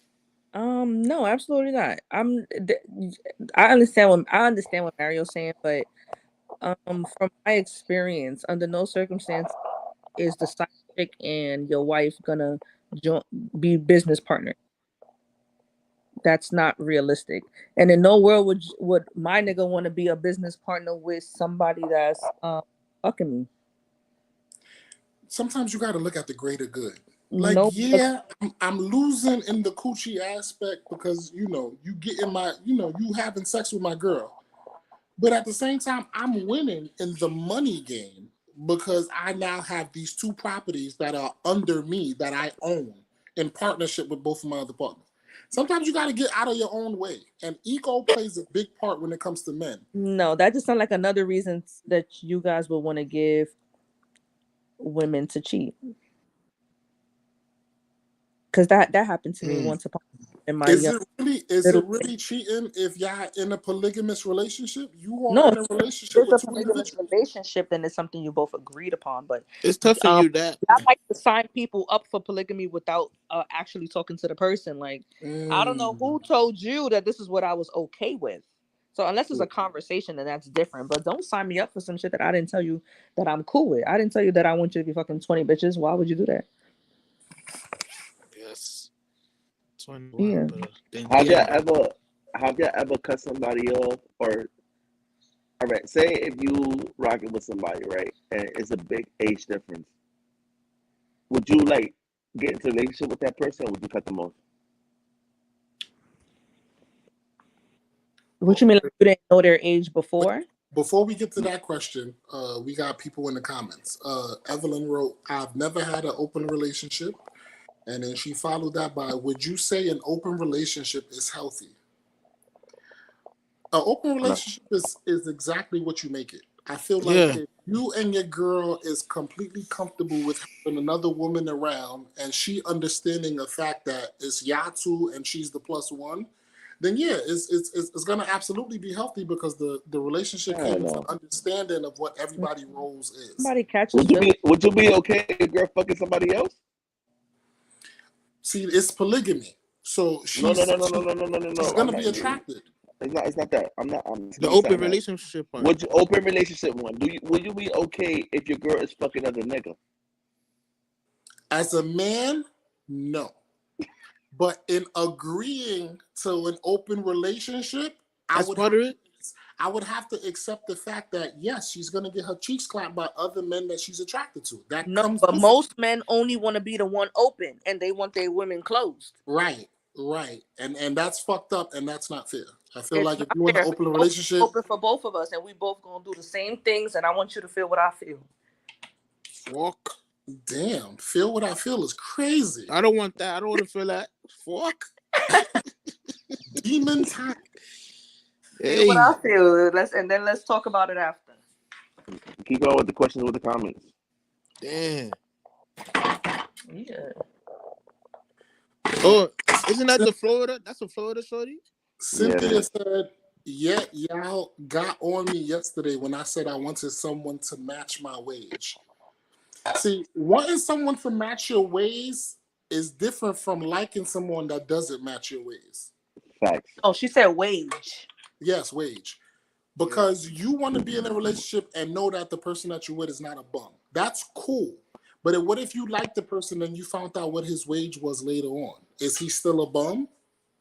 No, absolutely not. I understand what Mario's saying, but from my experience, under no circumstance is the side chick and your wife gonna be business partner. That's not realistic. And in no world would my nigga want to be a business partner with somebody that's fucking me. Sometimes you got to look at the greater good. Like, No, yeah, I'm losing in the coochie aspect because, you get in you having sex with my girl. But at the same time, I'm winning in the money game because I now have these two properties that are under me that I own in partnership with both of my other partners. Sometimes you got to get out of your own way. And ego plays a big part when it comes to men. No, that just sounds like another reason that you guys would want to give women to cheat. Because that happened to me once upon in my Is it really cheating if y'all in a polygamous relationship? You are in a relationship it's with a two polygamous individuals. relationship, then it's something you both agreed upon. But it's tough for you that. I like to sign people up for polygamy without actually talking to the person. Like, I don't know who told you that this is what I was okay with. So unless it's a conversation, then that's different. But don't sign me up for some shit that I didn't tell you that I'm cool with. I didn't tell you that I want you to be fucking 20 bitches. Why would you do that? Yes. 21. Yeah. But Have y'all ever cut somebody off? Or all right, say if you rocking with somebody, right, and it's a big age difference, would you like get into a relationship with that person, or would you cut them off? What you mean? Like you didn't know their age before? Before we get to that question, we got people in the comments. Evelyn wrote, I've never had an open relationship. And then she followed that by, would you say an open relationship is healthy? An open relationship is exactly what you make it. I feel like if you and your girl is completely comfortable with having another woman around and she understanding the fact that it's y'all two and she's the plus one, then yeah, it's gonna absolutely be healthy because the relationship I came don't with know. an understanding of what everybody roles is. Somebody catches Would you be okay if a girl fucking somebody else? See, it's polygamy, so No, she's no. she's I'm gonna not. be attracted. It's not that. I'm not. I'm The not open saying that. relationship part. Would you open relationship one? Would you be okay if your girl is fucking other nigga? As a man, no. But in agreeing to an open relationship, That's part of it. I would have to accept the fact that yes, she's gonna get her cheeks clapped by other men that she's attracted to. That No, comes but with most men only want to be the one open, and they want their women closed. right, and that's fucked up, and that's not fair. I feel It's like if not you want fair. an open It's relationship, open for both of us, and we both gonna do the same things. And I want you to feel what I feel. Fuck. damn, feel what I feel is crazy. I don't want that. I don't want to feel that. Fuck. Demon time. Feel Hey. what I feel. Let's talk about it after. Keep going with the questions with the comments. Damn. Yeah. Oh, isn't that the Florida? That's a Florida shorty? Cynthia Yeah. said, yeah, y'all got on me yesterday when I said I wanted someone to match my wage. See, wanting someone to match your ways is different from liking someone that doesn't match your ways. Facts. Oh, she said wage. Yes, wage. Because you want to be in a relationship and know that the person that you're with is not a bum. That's cool. But what if you like the person and you found out what his wage was later on? Is he still a bum?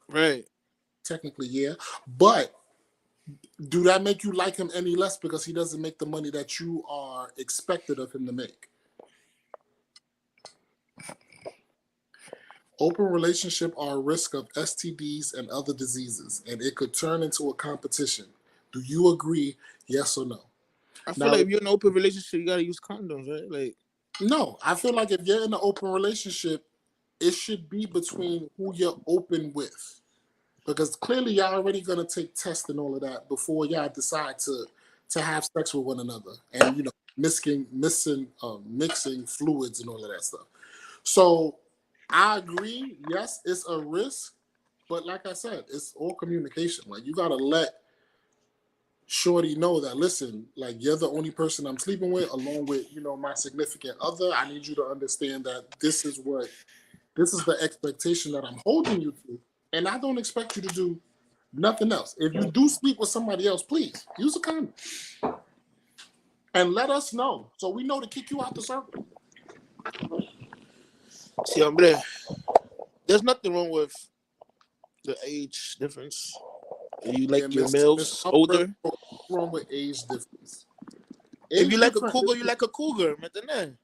Right. Technically, yeah. But do that make you like him any less because he doesn't make the money that you are expected of him to make? Open relationship are a risk of STDs and other diseases, and it could turn into a competition. Do you agree? Yes or no? I feel Now- like if you're in an open relationship, you gotta use condoms, right? Like, No, I feel like if you're in an open relationship, it should be between who you're open with. Because clearly y'all already gonna take tests and all of that before y'all decide to have sex with one another and mixing fluids and all of that stuff. So I agree, yes, it's a risk, but like I said, it's all communication. Like you gotta let Shorty know that, listen, like you're the only person I'm sleeping with, along with my significant other. I need you to understand that this is the expectation that I'm holding you to, and I don't expect you to do nothing else. If you do sleep with somebody else, please use a condom and let us know so we know to kick you out the circle. see, hombre, there's nothing wrong with the age difference. You like your males older. What's wrong with age difference? If you like a cougar, you like a cougar. ¿Me entiendes?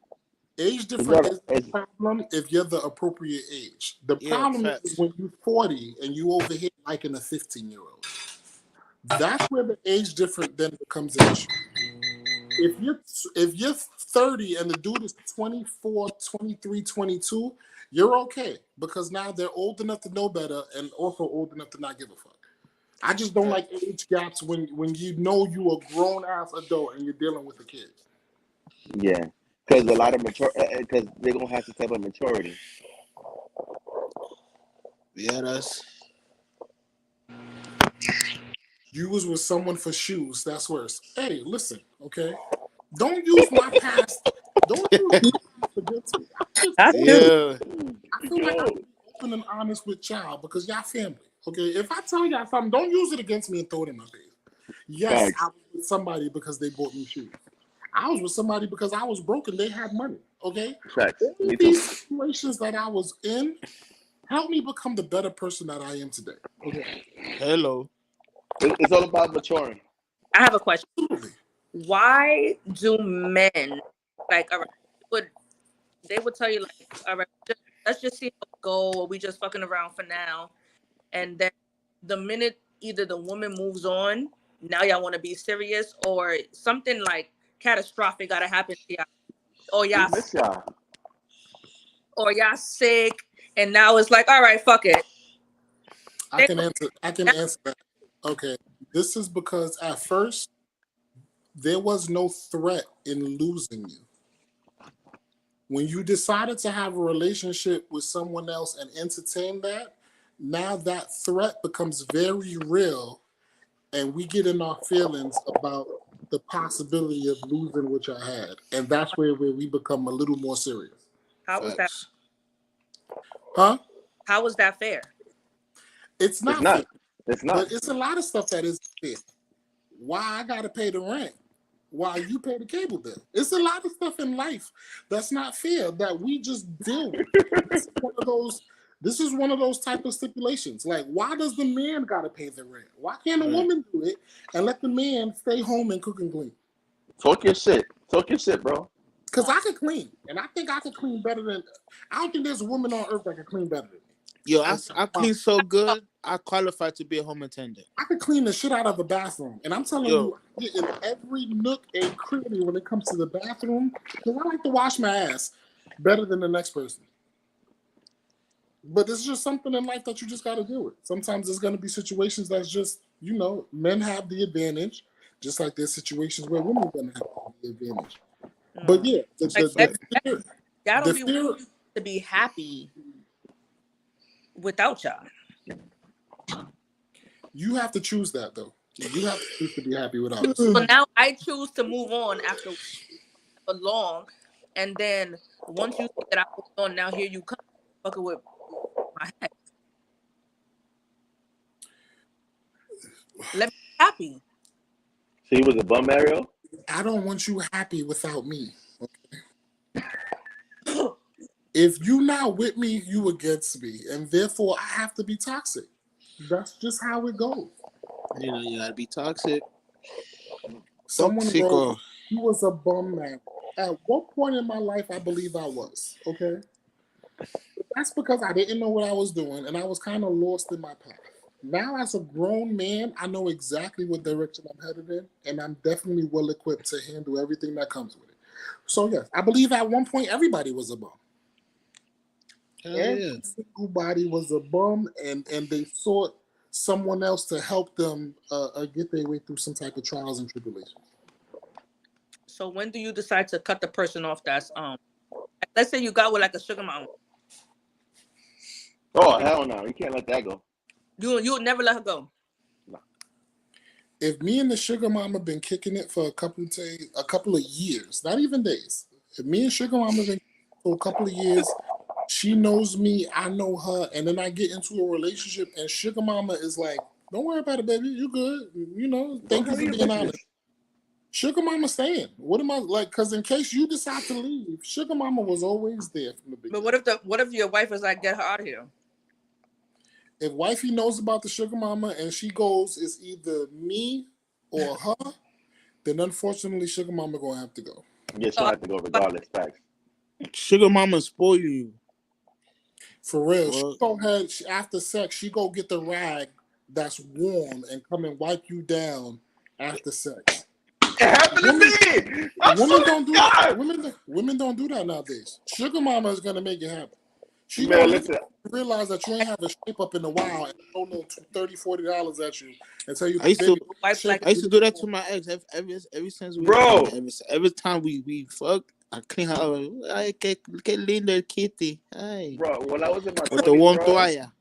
Age difference is the It's- problem if you're the appropriate age. The Yeah, problem facts. is when you're 40 and you over here liking a 15-year-old. That's where the age difference then becomes an issue. If you're 30 and the dude is 24, 23, 22, you're okay because now they're old enough to know better and also old enough to not give a fuck. I just don't like age gaps when you know you a grown ass adult and you're dealing with a kid. Yeah. Because a lot of because they're gonna have some type of maturity. Yeah, that's. You was with someone for shoes. That's worse. Hey, listen, okay? Don't use my past. Don't use my past against me. Yeah. I feel like I'm open and honest with y'all because y'all family. Okay, if I tell y'all something, don't use it against me and throw it in my face. Yes, Thanks. I was with somebody because they bought me shoes. I was with somebody because I was broke and they had money. Okay, Facts. all Me of too. these situations that I was in helped me become the better person that I am today. Okay, Hello. It's all about maturing. I have a question. absolutely. Why do men like? All right, they would tell you like, all right, let's just see how it go, or we just fucking around for now, and then the minute either the woman moves on, now y'all want to be serious, or something like catastrophic got to happen to y'all, or We y'all miss y'all. sick, and now it's like, all right, fuck it. I can answer that. Okay, this is because at first there was no threat in losing you. When you decided to have a relationship with someone else and entertain that, now that threat becomes very real, and we get in our feelings about the possibility of losing what I had, and that's where we become a little more serious. How was that? Facts. Huh? How was that fair? It's It's not not. fair, It's not. but it's a lot of stuff that is fair. Why I gotta pay the rent while you pay the cable bill? It's a lot of stuff in life that's not fair that we just deal with. It's one of those. This is one of those type of stipulations. Like, why does the man gotta pay the rent? Why can't a Right. woman do it and let the man stay home and cook and clean? Talk your shit. Talk your shit, bro. Because I could clean, and I think I could clean better than. I don't think there's a woman on earth that can clean better than me. Yo, I clean so good. I qualify to be a home attendant. I could clean the shit out of a bathroom, and I'm telling Yo. you, I get in every nook and cranny when it comes to the bathroom. Because I like to wash my ass better than the next person. But it's just something in life that you just got to deal with. Sometimes there's going to be situations that's just, men have the advantage, just like there's situations where women are going to have the advantage. But yeah, the fear, Y'all the don't be fear, willing to be happy without y'all. you have to choose that though. You have to choose to be happy without us. So now I choose to move on after long, and then once you see that I moved on, now here you come fucking with my head. Let me be happy. So he was a bum, Mario? I don't want you happy without me. Okay? If you not with me, you against me, and therefore I have to be toxic. That's just how it goes. You gotta be toxic. Someone Toxico. wrote, he was a bum man. At what point in my life I believe I was, okay? But that's because I didn't know what I was doing, and I was kind of lost in my path. Now, as a grown man, I know exactly what direction I'm headed in, and I'm definitely well equipped to handle everything that comes with it. So, yes, I believe at one point everybody was a bum. Hell Every yeah. single body was a bum, and they sought someone else to help them get their way through some type of trials and tribulations. So when do you decide to cut the person off that's let's say you got with like a sugar mama. Oh, hell no. You can't let that go. You would never let her go. If me and the sugar mama been kicking it for a couple of years, not even days. If me and sugar mama been for a couple of years, she knows me, I know her, and then I get into a relationship, and sugar mama is like, "Don't worry about it, baby. You good. Thank you for being honest." Sugar mama staying. What am I like? Because in case you decide to leave, sugar mama was always there from the beginning. But what if your wife is like, get her out of here? If wifey knows about the sugar mama and she goes, it's either me or her, then unfortunately sugar mama gonna have to go. Yeah, she'll have to go regardless. Facts. Sugar mama spoil you. For real. Well, She go ahead, after sex, she go get the rag that's warm and come and wipe you down after sex. It happened to me. Women don't do that. Women don't do that nowadays. Sugar mama is gonna make it happen. She Man, gonna listen. realize that you ain't have a shape up in a while and throw no $30, $40 at you and tell you, I used to- baby, Wife shape like I used to do that to my ex ever since we Bro. every time we fuck, I clean her up. Ay, que linda kitty. Ay. Bro, when I was in my With the warm 20s, bro, toalla.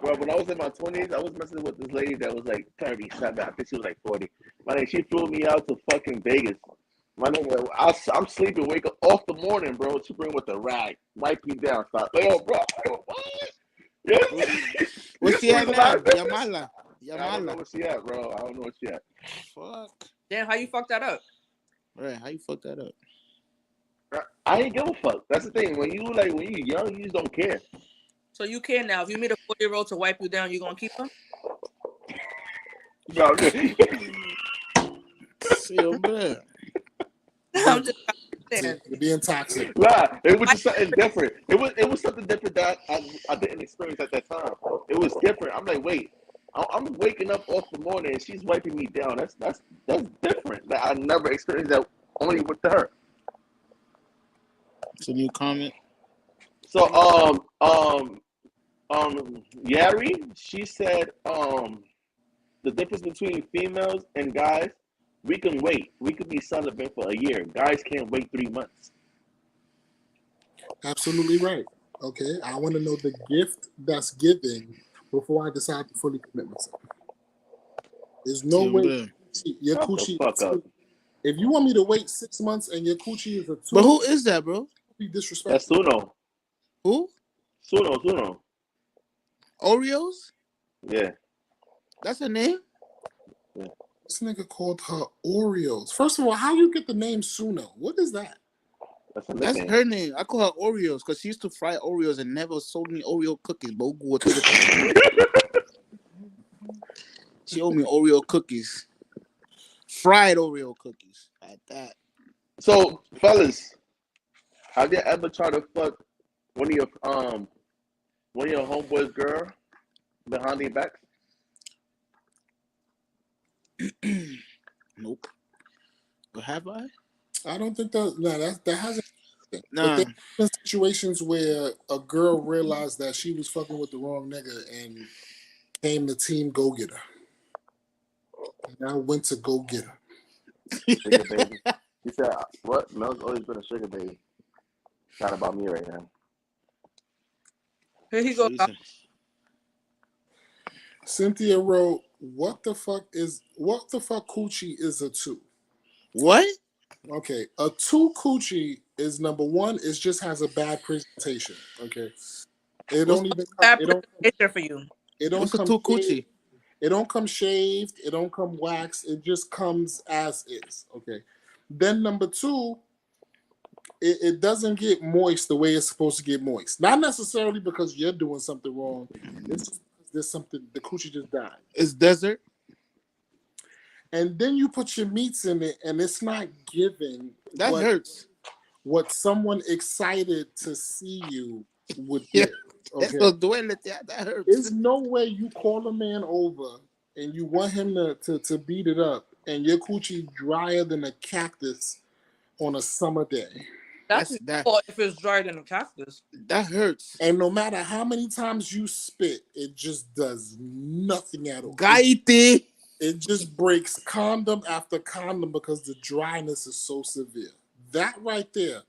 bro, when I was in my 20s, I was messing with this lady that was like 37. I think she was like 40. My name, she flew me out to fucking Vegas. My name, I'm sleeping, wake up off the morning, bro. She bring with the rag, wipe me down. Stop. Yo, bro, what? Yeah. What's she at You now? realize that? Yamala. I don't know where she at, bro. I don't know where she at. Fuck. Damn, how you fuck that up? Right, how you fuck that up? I ain't give a fuck. That's the thing. When you young, you just don't care. So you can now. If you meet a 40-year-old to wipe you down, you gonna keep her? No, Yo, man. I'm just saying. you're being toxic. nah, it was just something different. It was something different that I didn't experience at that time. It was different. I'm like, wait, I'm waking up off the morning and she's wiping me down. That's different. That I never experienced that only with her. It's a new comment. So Yari, she said the difference between females and guys, we can wait. We could be celibate for a year. Guys can't wait 3 months. Absolutely right. Okay. I want to know the gift that's given before I decide to fully commit myself. There's no way your Shut the coochie. fuck up. If you want me to wait 6 months and your coochie is a 2, But who is that, bro? be That's disrespectful. Suno. Who? Suno. Oreos? Yeah. That's her name? This nigga called her Oreos. First of all, how you get the name Suno? What is that? That's a That's nickname. her name. I call her Oreos because she used to fry Oreos and never sold me Oreo cookies. She owed me Oreo cookies. Fried Oreo cookies. At that. So, fellas, have you ever tried to fuck one of your homeboys' girl behind their backs? Nope. But have I? I don't think that hasn't. Nah. But there's been situations where a girl realized that she was fucking with the wrong nigga and came to team go get her. And I went to go get her. Sugar baby. He said, what? Mel's always been a sugar baby. It's not about me right now. Here he goes. Cynthia wrote, what the fuck coochie is a 2? What? Okay, a 2 coochie is number 1, it just has a bad presentation. Okay. It don't even Bad it don't picture for you. it don't What's a come 2 coochie? It don't come shaved. It don't come waxed. It just comes as is. Okay. Then number 2, it doesn't get moist the way it's supposed to get moist. Not necessarily because you're doing something wrong. It's just because there's something, the coochie just died. It's desert. And then you put your meats in it and it's not giving That what, hurts. what someone excited to see you would get. Okay. Eso duele. That hurts. There's no way you call a man over and you want him to beat it up and your coochie drier than a cactus on a summer day. That's that if it's drier than a cactus. that hurts. And no matter how many times you spit, it just does nothing at all. Gaiti. It just breaks condom after condom because the dryness is so severe. That right there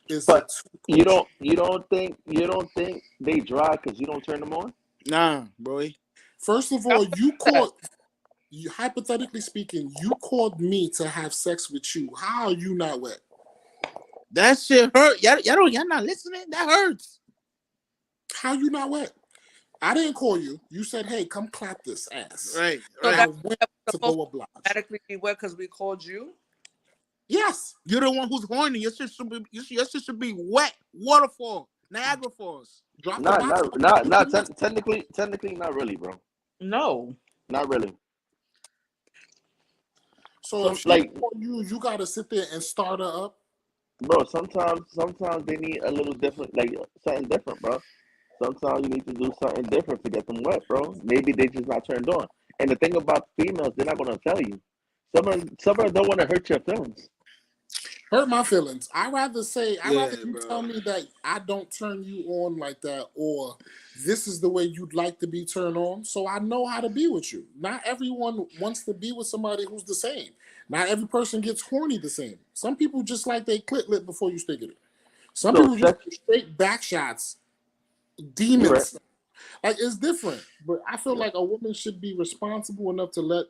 is But you don't think they dry because you don't turn them on? Nah, bro. First of all, hypothetically speaking, you called me to have sex with you. How are you not wet? That shit hurt. Y'all not listening? That hurts. How you not wet? I didn't call you. You said, "Hey, come clap this ass." Right. So I Right. went to go oblige. Automatically be wet because we called you. Yes. You're the one who's horny. Your shit should be wet. Waterfall. Niagara Falls. Drop the box. Not technically not really, bro. No. Not really. So if she like- call you gotta sit there and start her up. Bro, sometimes they need a little different, like something different, bro. Sometimes you need to do something different to get them wet, bro. Maybe they just not turned on. And the thing about females, they're not gonna tell you. Some of them don't want to hurt your feelings. Hurt my feelings. I'd rather you bro. tell me that I don't turn you on like that, or this is the way you'd like to be turned on, so I know how to be with you. Not everyone wants to be with somebody who's the same. Not every person gets horny the same. Some people just like they clit lit before you stick it. Some people just straight back shots, demons. Right. Like it's different. But I feel like a woman should be responsible enough to let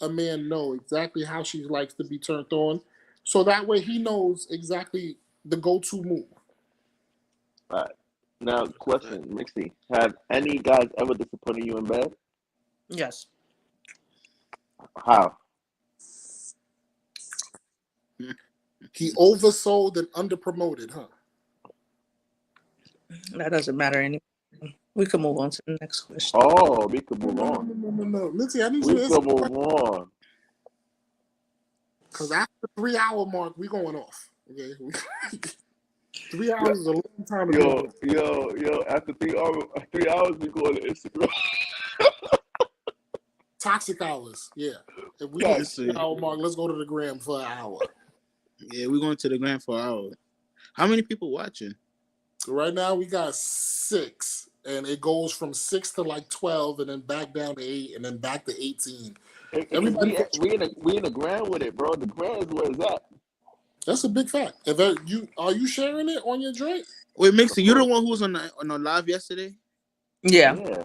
a man know exactly how she likes to be turned on. So that way he knows exactly the go-to move. All right. Now, question, Mixie. Have any guys ever disappointed you in bed? Yes. How? He oversold and underpromoted, huh? That doesn't matter anymore. We can move on to the next question. Oh, we could move on. No. Lindsay, I need We you to could move on. because after the 3-hour mark, we going off. Okay. 3 hours is a long time to go. Yo, after 3 hours, we go to Instagram. Toxic hours, yeah. If we Yeah, hit see. the 3-hour mark, let's go to the gram for an hour. Yeah, we're going to the Grand for an hour. How many people watching? Right now we got 6, and it goes from 6 to like 12, and then back down to 8, and then back to 18. Everybody- we in the ground with it, bro. The ground is where it's at. That's a big fact. If are you sharing it on your joint? Wait, Mixie, you the one who was on the live yesterday? Yeah. Yeah.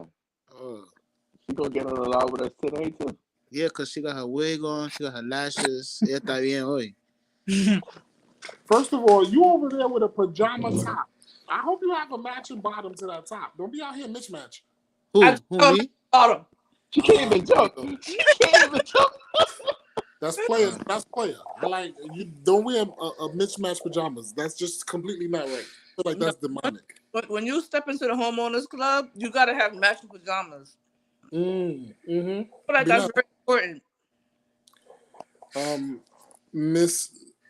She gonna get on the line with us today too. Yeah, because she got her wig on, she got her lashes. Ella está bien hoy. First of all, you over there with a pajama top. I hope you have a matching bottom to that top. Don't be out here mismatch. Who me? Bottom. She can't even jump. She can't even jump. That's player. That's player. I like you. Don't wear a mismatched pajamas. That's just completely not right. I feel like that's demonic. But when you step into the homeowners club, you gotta have matching pajamas. Mm-hmm. I feel like that's very important.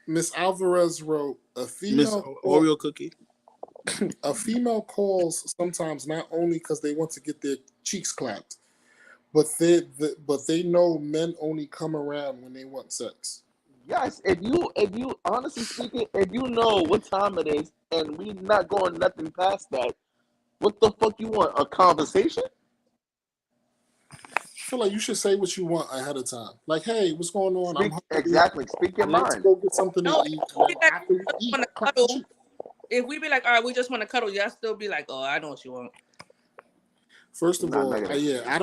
Miss Alvarez wrote a Miss female Oreo cookie. a female calls sometimes not only because they want to get their cheeks clapped, but they know men only come around when they want sex. Yes, if you honestly speaking, if you know what time it is and we not going nothing past that, what the fuck you want? A conversation? I feel like you should say what you want ahead of time. Like, hey, what's going on? I'm hungry. Exactly. Speak your Let's mind. go get something to No, eat. if we And then after we eat, wanna clap the cuddle, cheek. if we be like, all right, we just want to cuddle, y'all still be like, oh, I know what you want. First of Not all, negative. yeah, I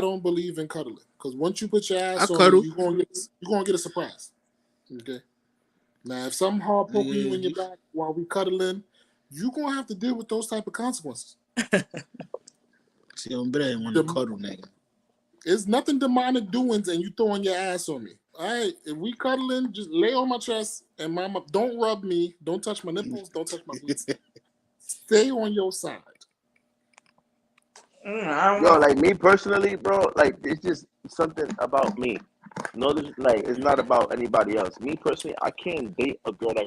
don't believe in cuddling because once you put your ass I on cuddle. me, you're gonna get a surprise. Okay. Now, if something hard poking you in your back while we cuddling, you're gonna have to deal with those type of consequences. See, hombre, want to cuddle, nigga. It's nothing demonic doings and you throwing your ass on me. All right, if we cuddling, just lay on my chest and mama, don't rub me, don't touch my nipples, don't touch my boots. Stay on your side. I don't Yo, know. like me personally, bro, like it's just something about me. No, like it's not about anybody else. Me personally, I can't date a girl that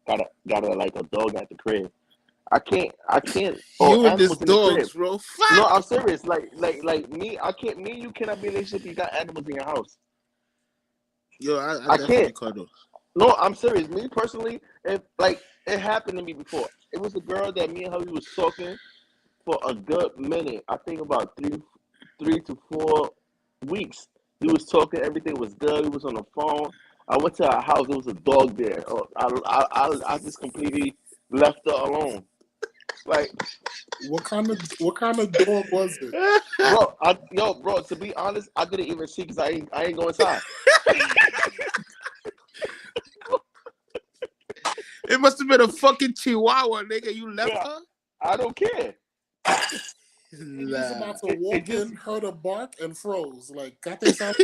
got a like a dog at the crib. I can't. You Or and this animals in the crib. dogs, bro. No, Fuck. I'm serious. Like me, I can't. Me and you cannot be in a relationship. You got animals in your house. Yo, I I definitely can't. cuddle. No, I'm serious. Me personally, it happened to me before. It was a girl that me and her we was talking for a good minute. I think about 3 to 4 weeks. We was talking. Everything was good. We was on the phone. I went to her house. There was a dog there. I just completely left her alone. Like, What kind of dog was it? bro. To be honest, I didn't even see because I ain't go inside. It must have been a fucking chihuahua, nigga. You left Yeah. her? I don't care. He was Nah. about to walk in, heard a bark, and froze. Like, got this out.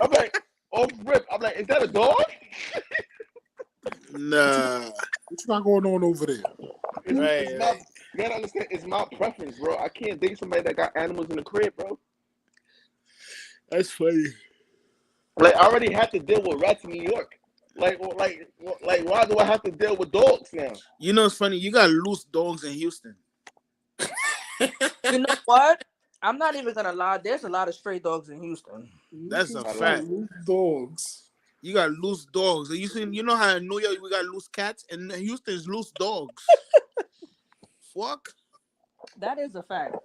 I'm like, oh rip. I'm like, is that a dog? Nah. What's not going on over there? Right. You gotta understand, it's my preference, bro. I can't date somebody that got animals in the crib, bro. That's funny. Like, I already had to deal with rats in New York. Like, why do I have to deal with dogs now? You know, it's funny. You got loose dogs in Houston. You know what? I'm not even gonna lie. There's a lot of stray dogs in Houston. That's a Loose fact. dogs. You got loose dogs. You know how in New York we got loose cats, and Houston's loose dogs. Fuck. That is a fact.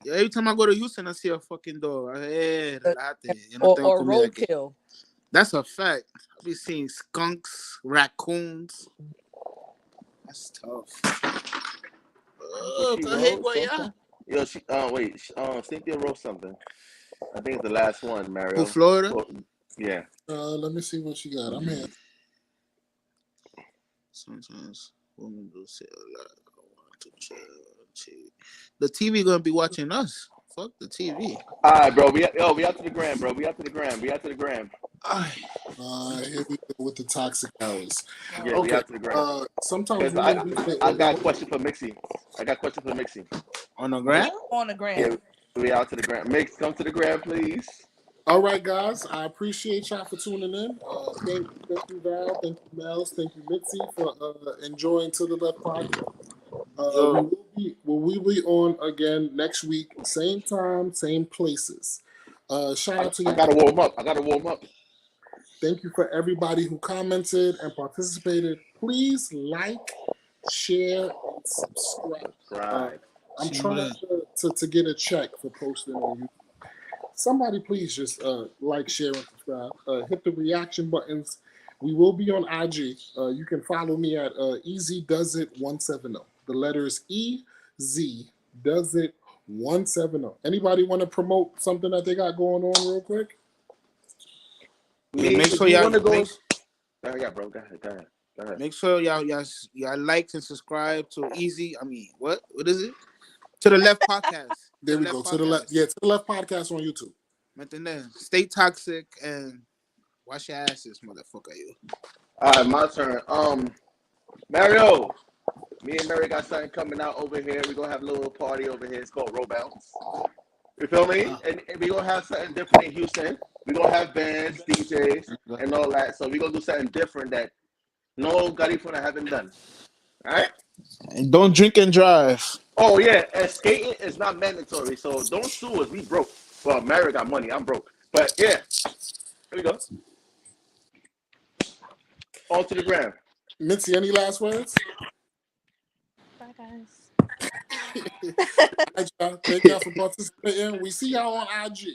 Yeah, every time I go to Houston, I see a fucking dog. Relájate. Yo no Or tengo comida aquí. roadkill. That's a fact. I be seeing skunks, raccoons. That's tough. Oh, She hey, wrote boy, something? Yo, Cynthia wrote something. I think it's the last one, Mario. Who, Florida? Yeah. Let me see what she got. I'm here. Sometimes women do say a lot. I want to cheat. The TV gonna be watching us. Fuck the TV. All right, bro. We out to the gram, bro. We out to the gram. Here we go with the toxic hours. Yeah, Okay. we out to the gram. Sometimes I got a question for Mixie. On the ground? On the gram. Yeah, we out to the gram. Mix, come to the gram, please. All right, guys. I appreciate y'all for tuning in. Thank you, Val. Thank you, Mels. Thank you, Mitzi, for enjoying To the Left podcast. We will be on again next week, same time, same places. Shout out to you. I gotta warm up. Thank you for everybody who commented and participated. Please like, share, and subscribe. I'm trying to get a check for posting on YouTube. Somebody please just like, share, and subscribe. Hit the reaction buttons. We will be on IG. You can follow me at EasyDoesIt170. The letter is EZ Does It 170. Anybody want to promote something that they got going on real quick? Me, Make if sure you y'all want to go, make, yeah, bro, go ahead. make sure y'all like and subscribe to Easy. I mean, what is it? To the Left podcast. There we go. To the left. Yeah, to the left podcast on YouTube. Stay toxic and wash your asses, motherfucker. You. All right, my turn. Mario, me and Mary got something coming out over here. We're gonna have a little party over here. It's called Robounce. You feel me? And we're gonna have something different in Houston. We're gonna have bands, DJs, and all that. So we're gonna do something different that no Garifuna haven't done. All right? And don't drink and drive. Oh yeah, and skating is not mandatory. So don't sue us. We broke. Well, Mary got money. I'm broke. But yeah, here we go. On to the ground. Mitzi, any last words? Bye, guys. All right, y'all. Thank y'all for participating. We see y'all on IG.